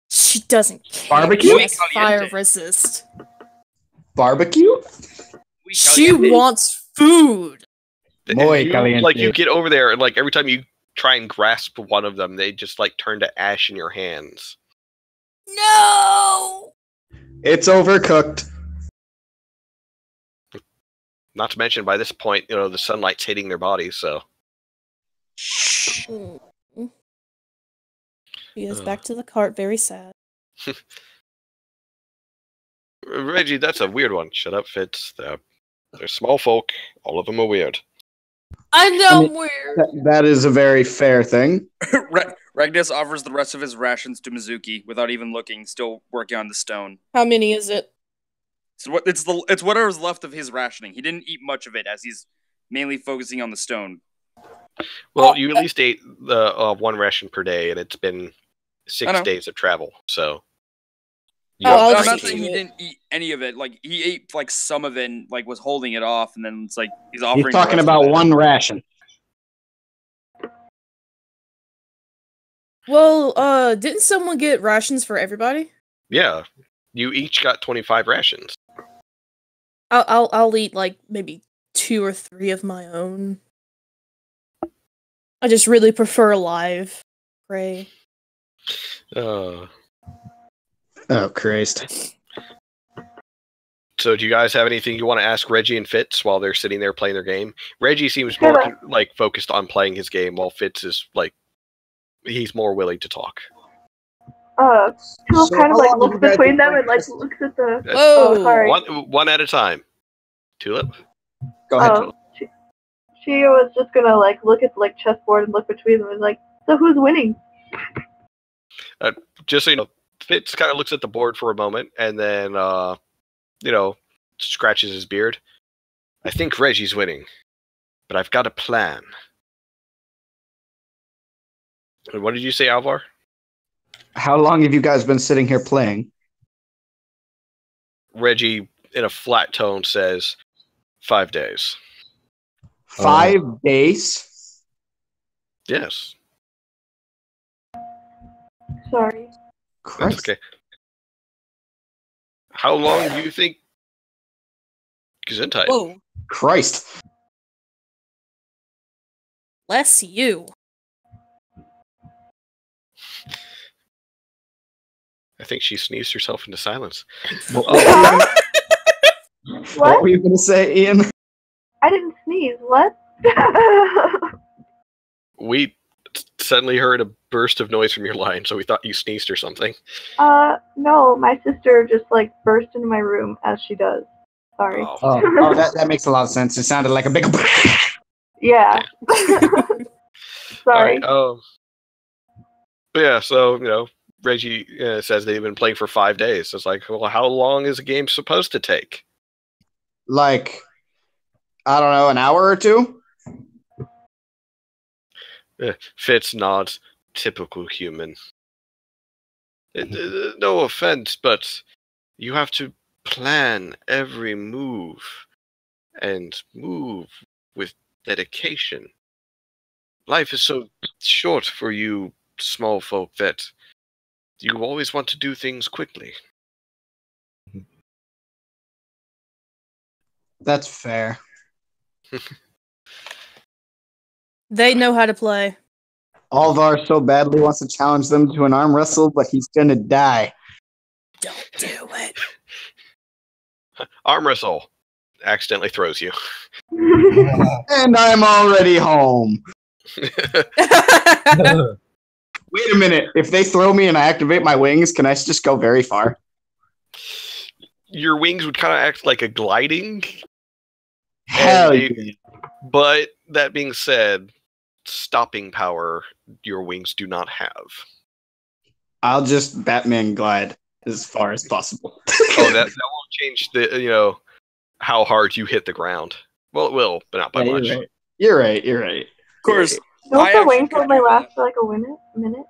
She doesn't care. Barbecue? She has fire resist. Barbecue? She wants food. Muy caliente. Like you get over there and like every time you try and grasp one of them, they just like turn to ash in your hands. No! It's overcooked. Not to mention, by this point, you know, the sunlight's hitting their bodies, so... He is back to the cart, very sad. Reggie, that's a weird one. Shut up, Fitz. They're small folk. All of them are weird. I know I'm weird. That is a very fair thing. Ragnus offers the rest of his rations to Mizuki without even looking, still working on the stone. How many is it? It's whatever's left of his rationing. He didn't eat much of it as he's mainly focusing on the stone. Well, you at least ate the 1 ration per day, and it's been 6 days of travel, so... I'm not saying he didn't eat any of it. Like, he ate, like, some of it and, like, was holding it off, and then it's like, he's offering... He's talking about 1 ration. Well, didn't someone get rations for everybody? Yeah. You each got 25 rations. I'll eat, like, maybe 2 or 3 of my own. I just really prefer alive. Pray. Oh, Christ. So do you guys have anything you want to ask Reggie and Fitz while they're sitting there playing their game? Reggie seems more like focused on playing his game, while Fitz is like he's more willing to talk. Tulip kind of like looks between them and like looks at the. Whoa! Sorry. One at a time. Tulip. Go ahead. She was just gonna like look at the like chessboard and look between them and like, so who's winning? Just so you know, Fitz kind of looks at the board for a moment and then, scratches his beard. I think Reggie's winning, but I've got a plan. And what did you say, Alvar? How long have you guys been sitting here playing? Reggie, in a flat tone, says 5 days. 5 days? Yes. Sorry. That's okay. How long do you think Gesundheit? Whoa. Christ. Bless you. I think she sneezed herself into silence. What were you going to say, Ian? I didn't sneeze. What? We suddenly heard a burst of noise from your line, so we thought you sneezed or something. No, my sister just like burst into my room as she does. Sorry. Oh, that makes a lot of sense. It sounded like a big. Yeah. Sorry. Right, yeah, so, Reggie says they've been playing for 5 days. It's like, well, how long is a game supposed to take? Like, I don't know, an hour or 2? Fitz nods. Typical human. No offense, but you have to plan every move and move with dedication. Life is so short for you small folk that you always want to do things quickly. That's fair. They know how to play. Alvar so badly wants to challenge them to an arm wrestle, but he's gonna die. Don't do it. Arm wrestle. Accidentally throws you. And I'm already home. Wait a minute. If they throw me and I activate my wings, can I just go very far? Your wings would kind of act like a gliding. Hell yeah. But that being said, stopping power your wings do not have. I'll just Batman glide as far as possible. That won't change the how hard you hit the ground. Well, it will, but not by much. You're right. Of course. Don't the wings only last for like a minute?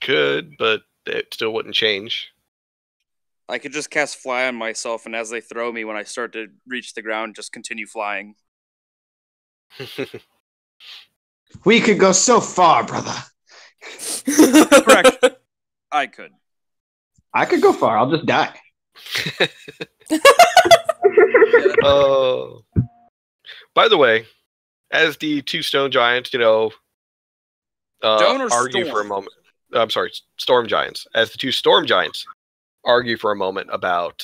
Could, but it still wouldn't change. I could just cast fly on myself, and as they throw me, when I start to reach the ground, just continue flying. We could go so far, brother. Correct. I could. I could go far. I'll just die. Oh. By the way, as the two stone giants, argue for a moment. I'm sorry, storm giants. As the two storm giants argue for a moment about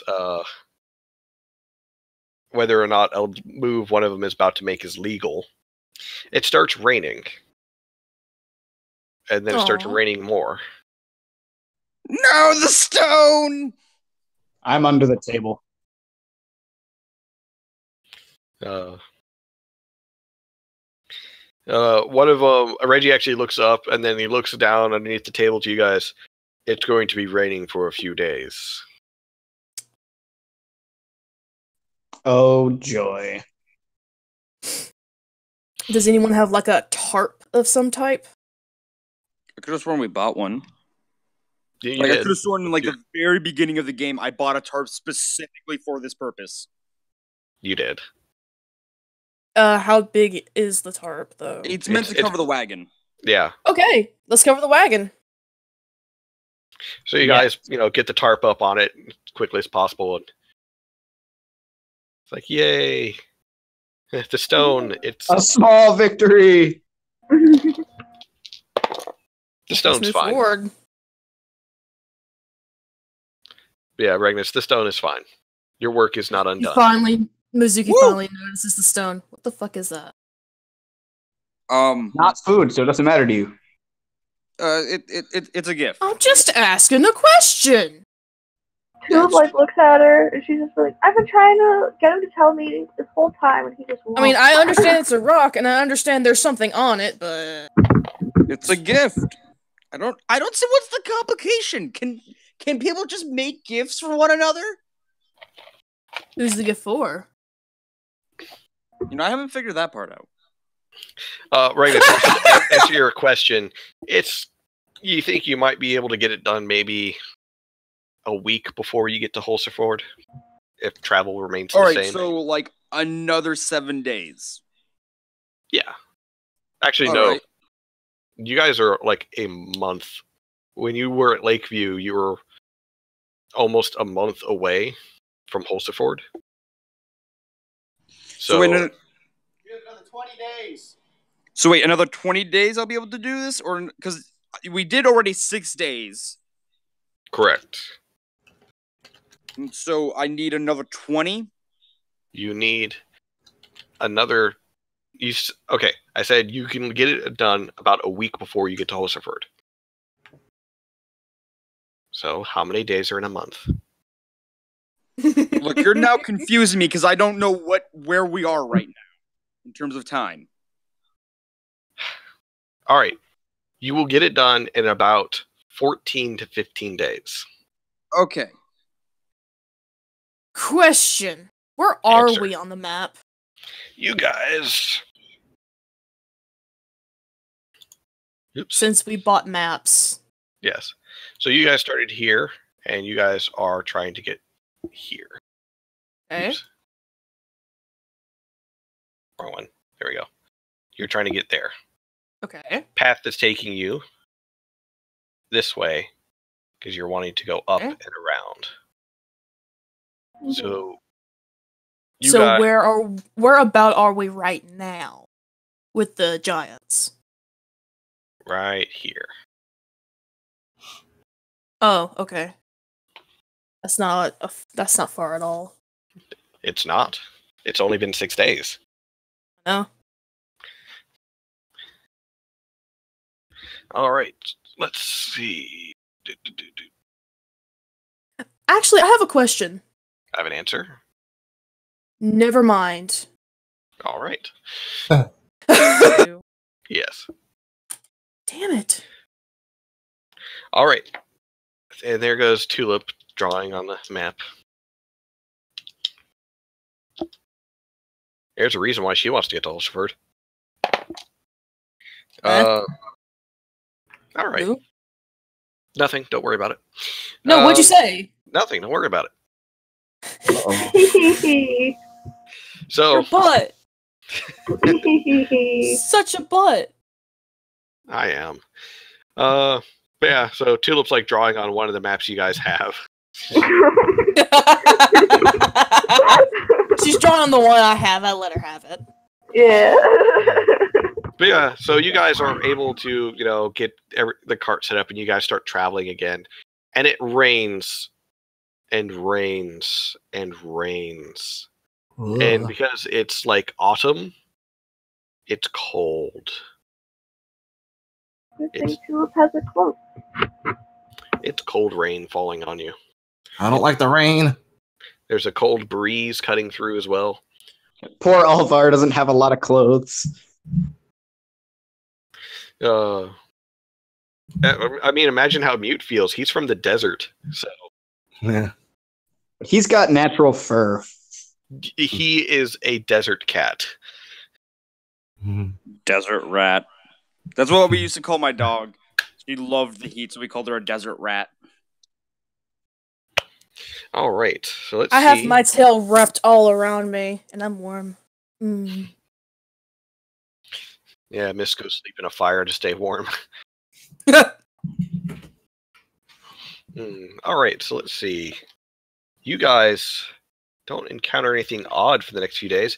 whether or not a move one of them is about to make is legal, it starts raining. and then it starts raining more. No, the stone! I'm under the table. One of them, Reggie actually looks up, and then he looks down underneath the table to you guys. It's going to be raining for a few days. Oh, joy. Does anyone have like a tarp of some type? I could have sworn we bought one. Yeah, I could have sworn in the very beginning of the game, I bought a tarp specifically for this purpose. You did. How big is the tarp, though? It's meant to cover the wagon. Yeah. Okay, let's cover the wagon. So you guys, get the tarp up on it as quickly as possible. And it's like, yay! The stone. It's a small victory. The stone's fine. Forward. Yeah, Regnus, the stone is fine. Your work is not undone. Mizuki finally notices the stone. What the fuck is that? Not food, so it doesn't matter to you. It's a gift. I'm just asking a question. Tulip looks at her and she's just like, I've been trying to get him to tell me this whole time, and he just won't. I mean, I understand it's a rock, and I understand there's something on it, but it's a gift. I don't see what's the complication. Can people just make gifts for one another? Who's the gift for? I haven't figured that part out. Right, to answer your question, you think you might be able to get it done maybe a week before you get to Holsterford, if travel remains the same. Alright, so another 7 days. Yeah. Actually, no. Right. You guys are a month. When you were at Lakeview, you were almost a month away from Holsterford. So wait, another 20 days. So wait, another 20 days I'll be able to do this? Or because we did already 6 days. Correct. So I need another 20? You need another... Okay, I said you can get it done about a week before you get to Holsterford. So how many days are in a month? Look, you're now confusing me because I don't know where we are right now in terms of time. All right. You will get it done in about 14 to 15 days. Okay. Question. Where are we on the map? You guys... Oops. Since we bought maps. Yes. So you guys started here, and you guys are trying to get here. Okay. Oops. Wrong one. There we go. You're trying to get there. Okay. Path that's taking you this way, because you're wanting to go up and around. So where about are we right now with the giants? Right here. Oh, okay. That's not far at all. It's not. It's only been 6 days. No. All right. Let's see. Actually, I have a question. I have an answer. Never mind. All right. Yes. Damn it. All right. And there goes Tulip drawing on the map. There's a reason why she wants to get to Holsterford. All right. Who? Nothing. Don't worry about it. No, what'd you say? Nothing. Don't worry about it. So your butt. Such a butt. I am. But yeah, so Tulip's drawing on one of the maps you guys have. She's drawing on the one I have. I let her have it. Yeah. But yeah, so you guys are able to, get the cart set up, and you guys start traveling again. And it rains and rains and rains. Ugh. And because it's autumn, it's cold. I think Tulip has a cloak. It's cold rain falling on you. I don't like the rain. There's a cold breeze cutting through as well. Poor Alvar doesn't have a lot of clothes. I mean, imagine how Mute feels. He's from the desert, so Yeah. He's got natural fur. he is a desert cat. Desert rat. That's what we used to call my dog. She loved the heat, so we called her a desert rat. All right, so let's I see. have my tail wrapped all around me, and I'm warm. Mm. Yeah, Miss goes sleep in a fire to stay warm. All right, so let's see. You guys don't encounter anything odd for the next few days,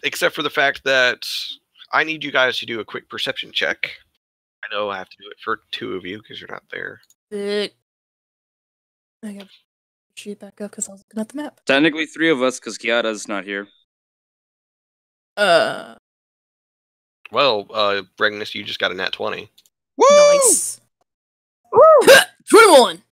except for the fact that I need you guys to do a quick perception check. I know I have to do it for 2 of you because you're not there. I gotta sheet back up because I was looking at the map. Technically 3 of us, because Kiara's not here. Well, Regnus, you just got a nat 20. Woo! Nice. Woo! 21.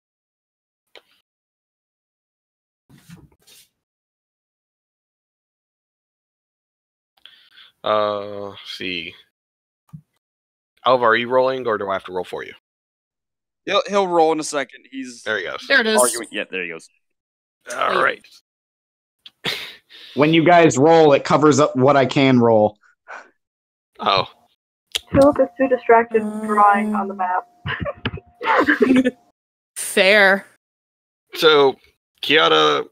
See. Alva, are you rolling, or do I have to roll for you? He'll roll in a second. He's There he goes. There it is. arguing. Yeah, there he goes. All right. When you guys roll, it covers up what I can roll. Oh. Tulip is too distracted drawing on the map. Fair. So, Kiara,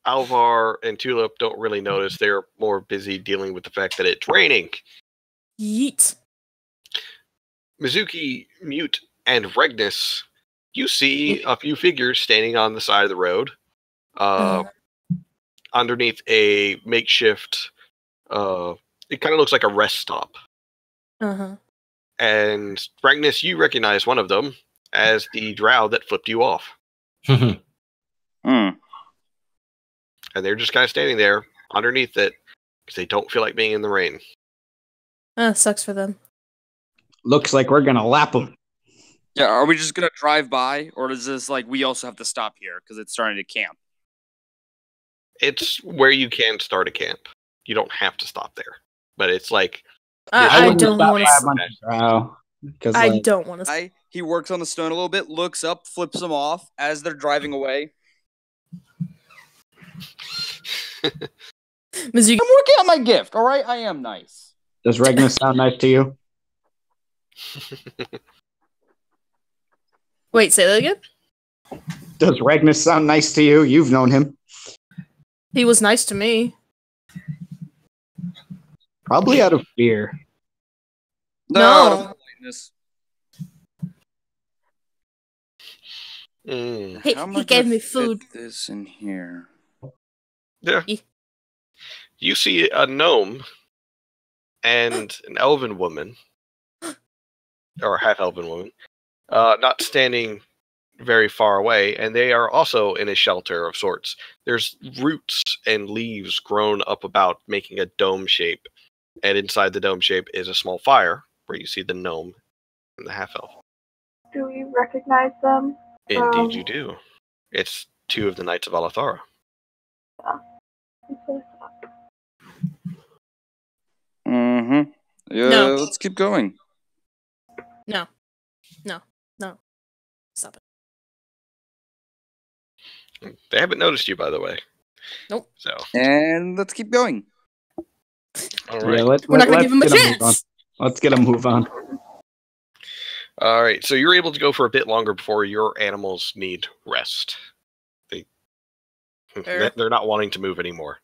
Alvar, and Tulip don't really notice. They're more busy dealing with the fact that it's raining. Yeet. Mizuki, Mute, and Regnus, you see a few figures standing on the side of the road, underneath a makeshift, it kind of looks like a rest stop. And Regnus, you recognize one of them as the drow that flipped you off. And they're just kind of standing there underneath it because they don't feel like being in the rain. Sucks for them. Looks like we're gonna lap them. Yeah, are we just gonna drive by, or is this like we also have to stop here because it's starting to camp? It's where you can start a camp. You don't have to stop there, but it's like I don't want to. I don't want to. He works on the stone a little bit, looks up, flips them off as they're driving away. Mizuki, I'm working on my gift. All right, I am nice. Does Regnus sound nice to you? Wait, say that again? Does Regnus sound nice to you? You've known him. He was nice to me. Probably out of fear. No. He gave me food. This in here. Yeah. You see a gnome and an elven woman, or half-elven woman, not standing very far away, and they are also in a shelter of sorts. There's roots and leaves grown up about, making a dome shape, and inside the dome shape is a small fire, where you see the gnome and the half-elf. Do we recognize them? Indeed you do. It's 2 of the Knights of Alathara. Yeah, No. let's keep going. No. Stop it. They haven't noticed you, by the way. Nope. So. And let's keep going. All right. Yeah, We're not going to give him a chance. Let's get a move on. All right. So you're able to go for a bit longer before your animals need rest. They're not wanting to move anymore.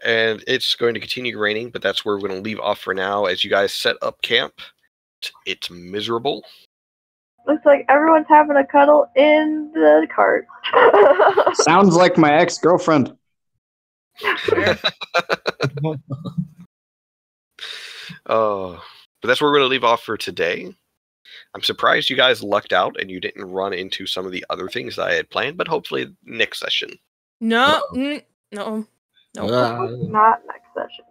And it's going to continue raining, but that's where we're going to leave off for now as you guys set up camp. It's miserable. Looks like everyone's having a cuddle in the cart. Sounds like my ex-girlfriend. But that's where we're going to leave off for today. I'm surprised you guys lucked out and you didn't run into some of the other things that I had planned, but hopefully next session. No. Not next session.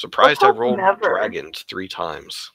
Surprised I Let's hope rolled never. dragons 3 times.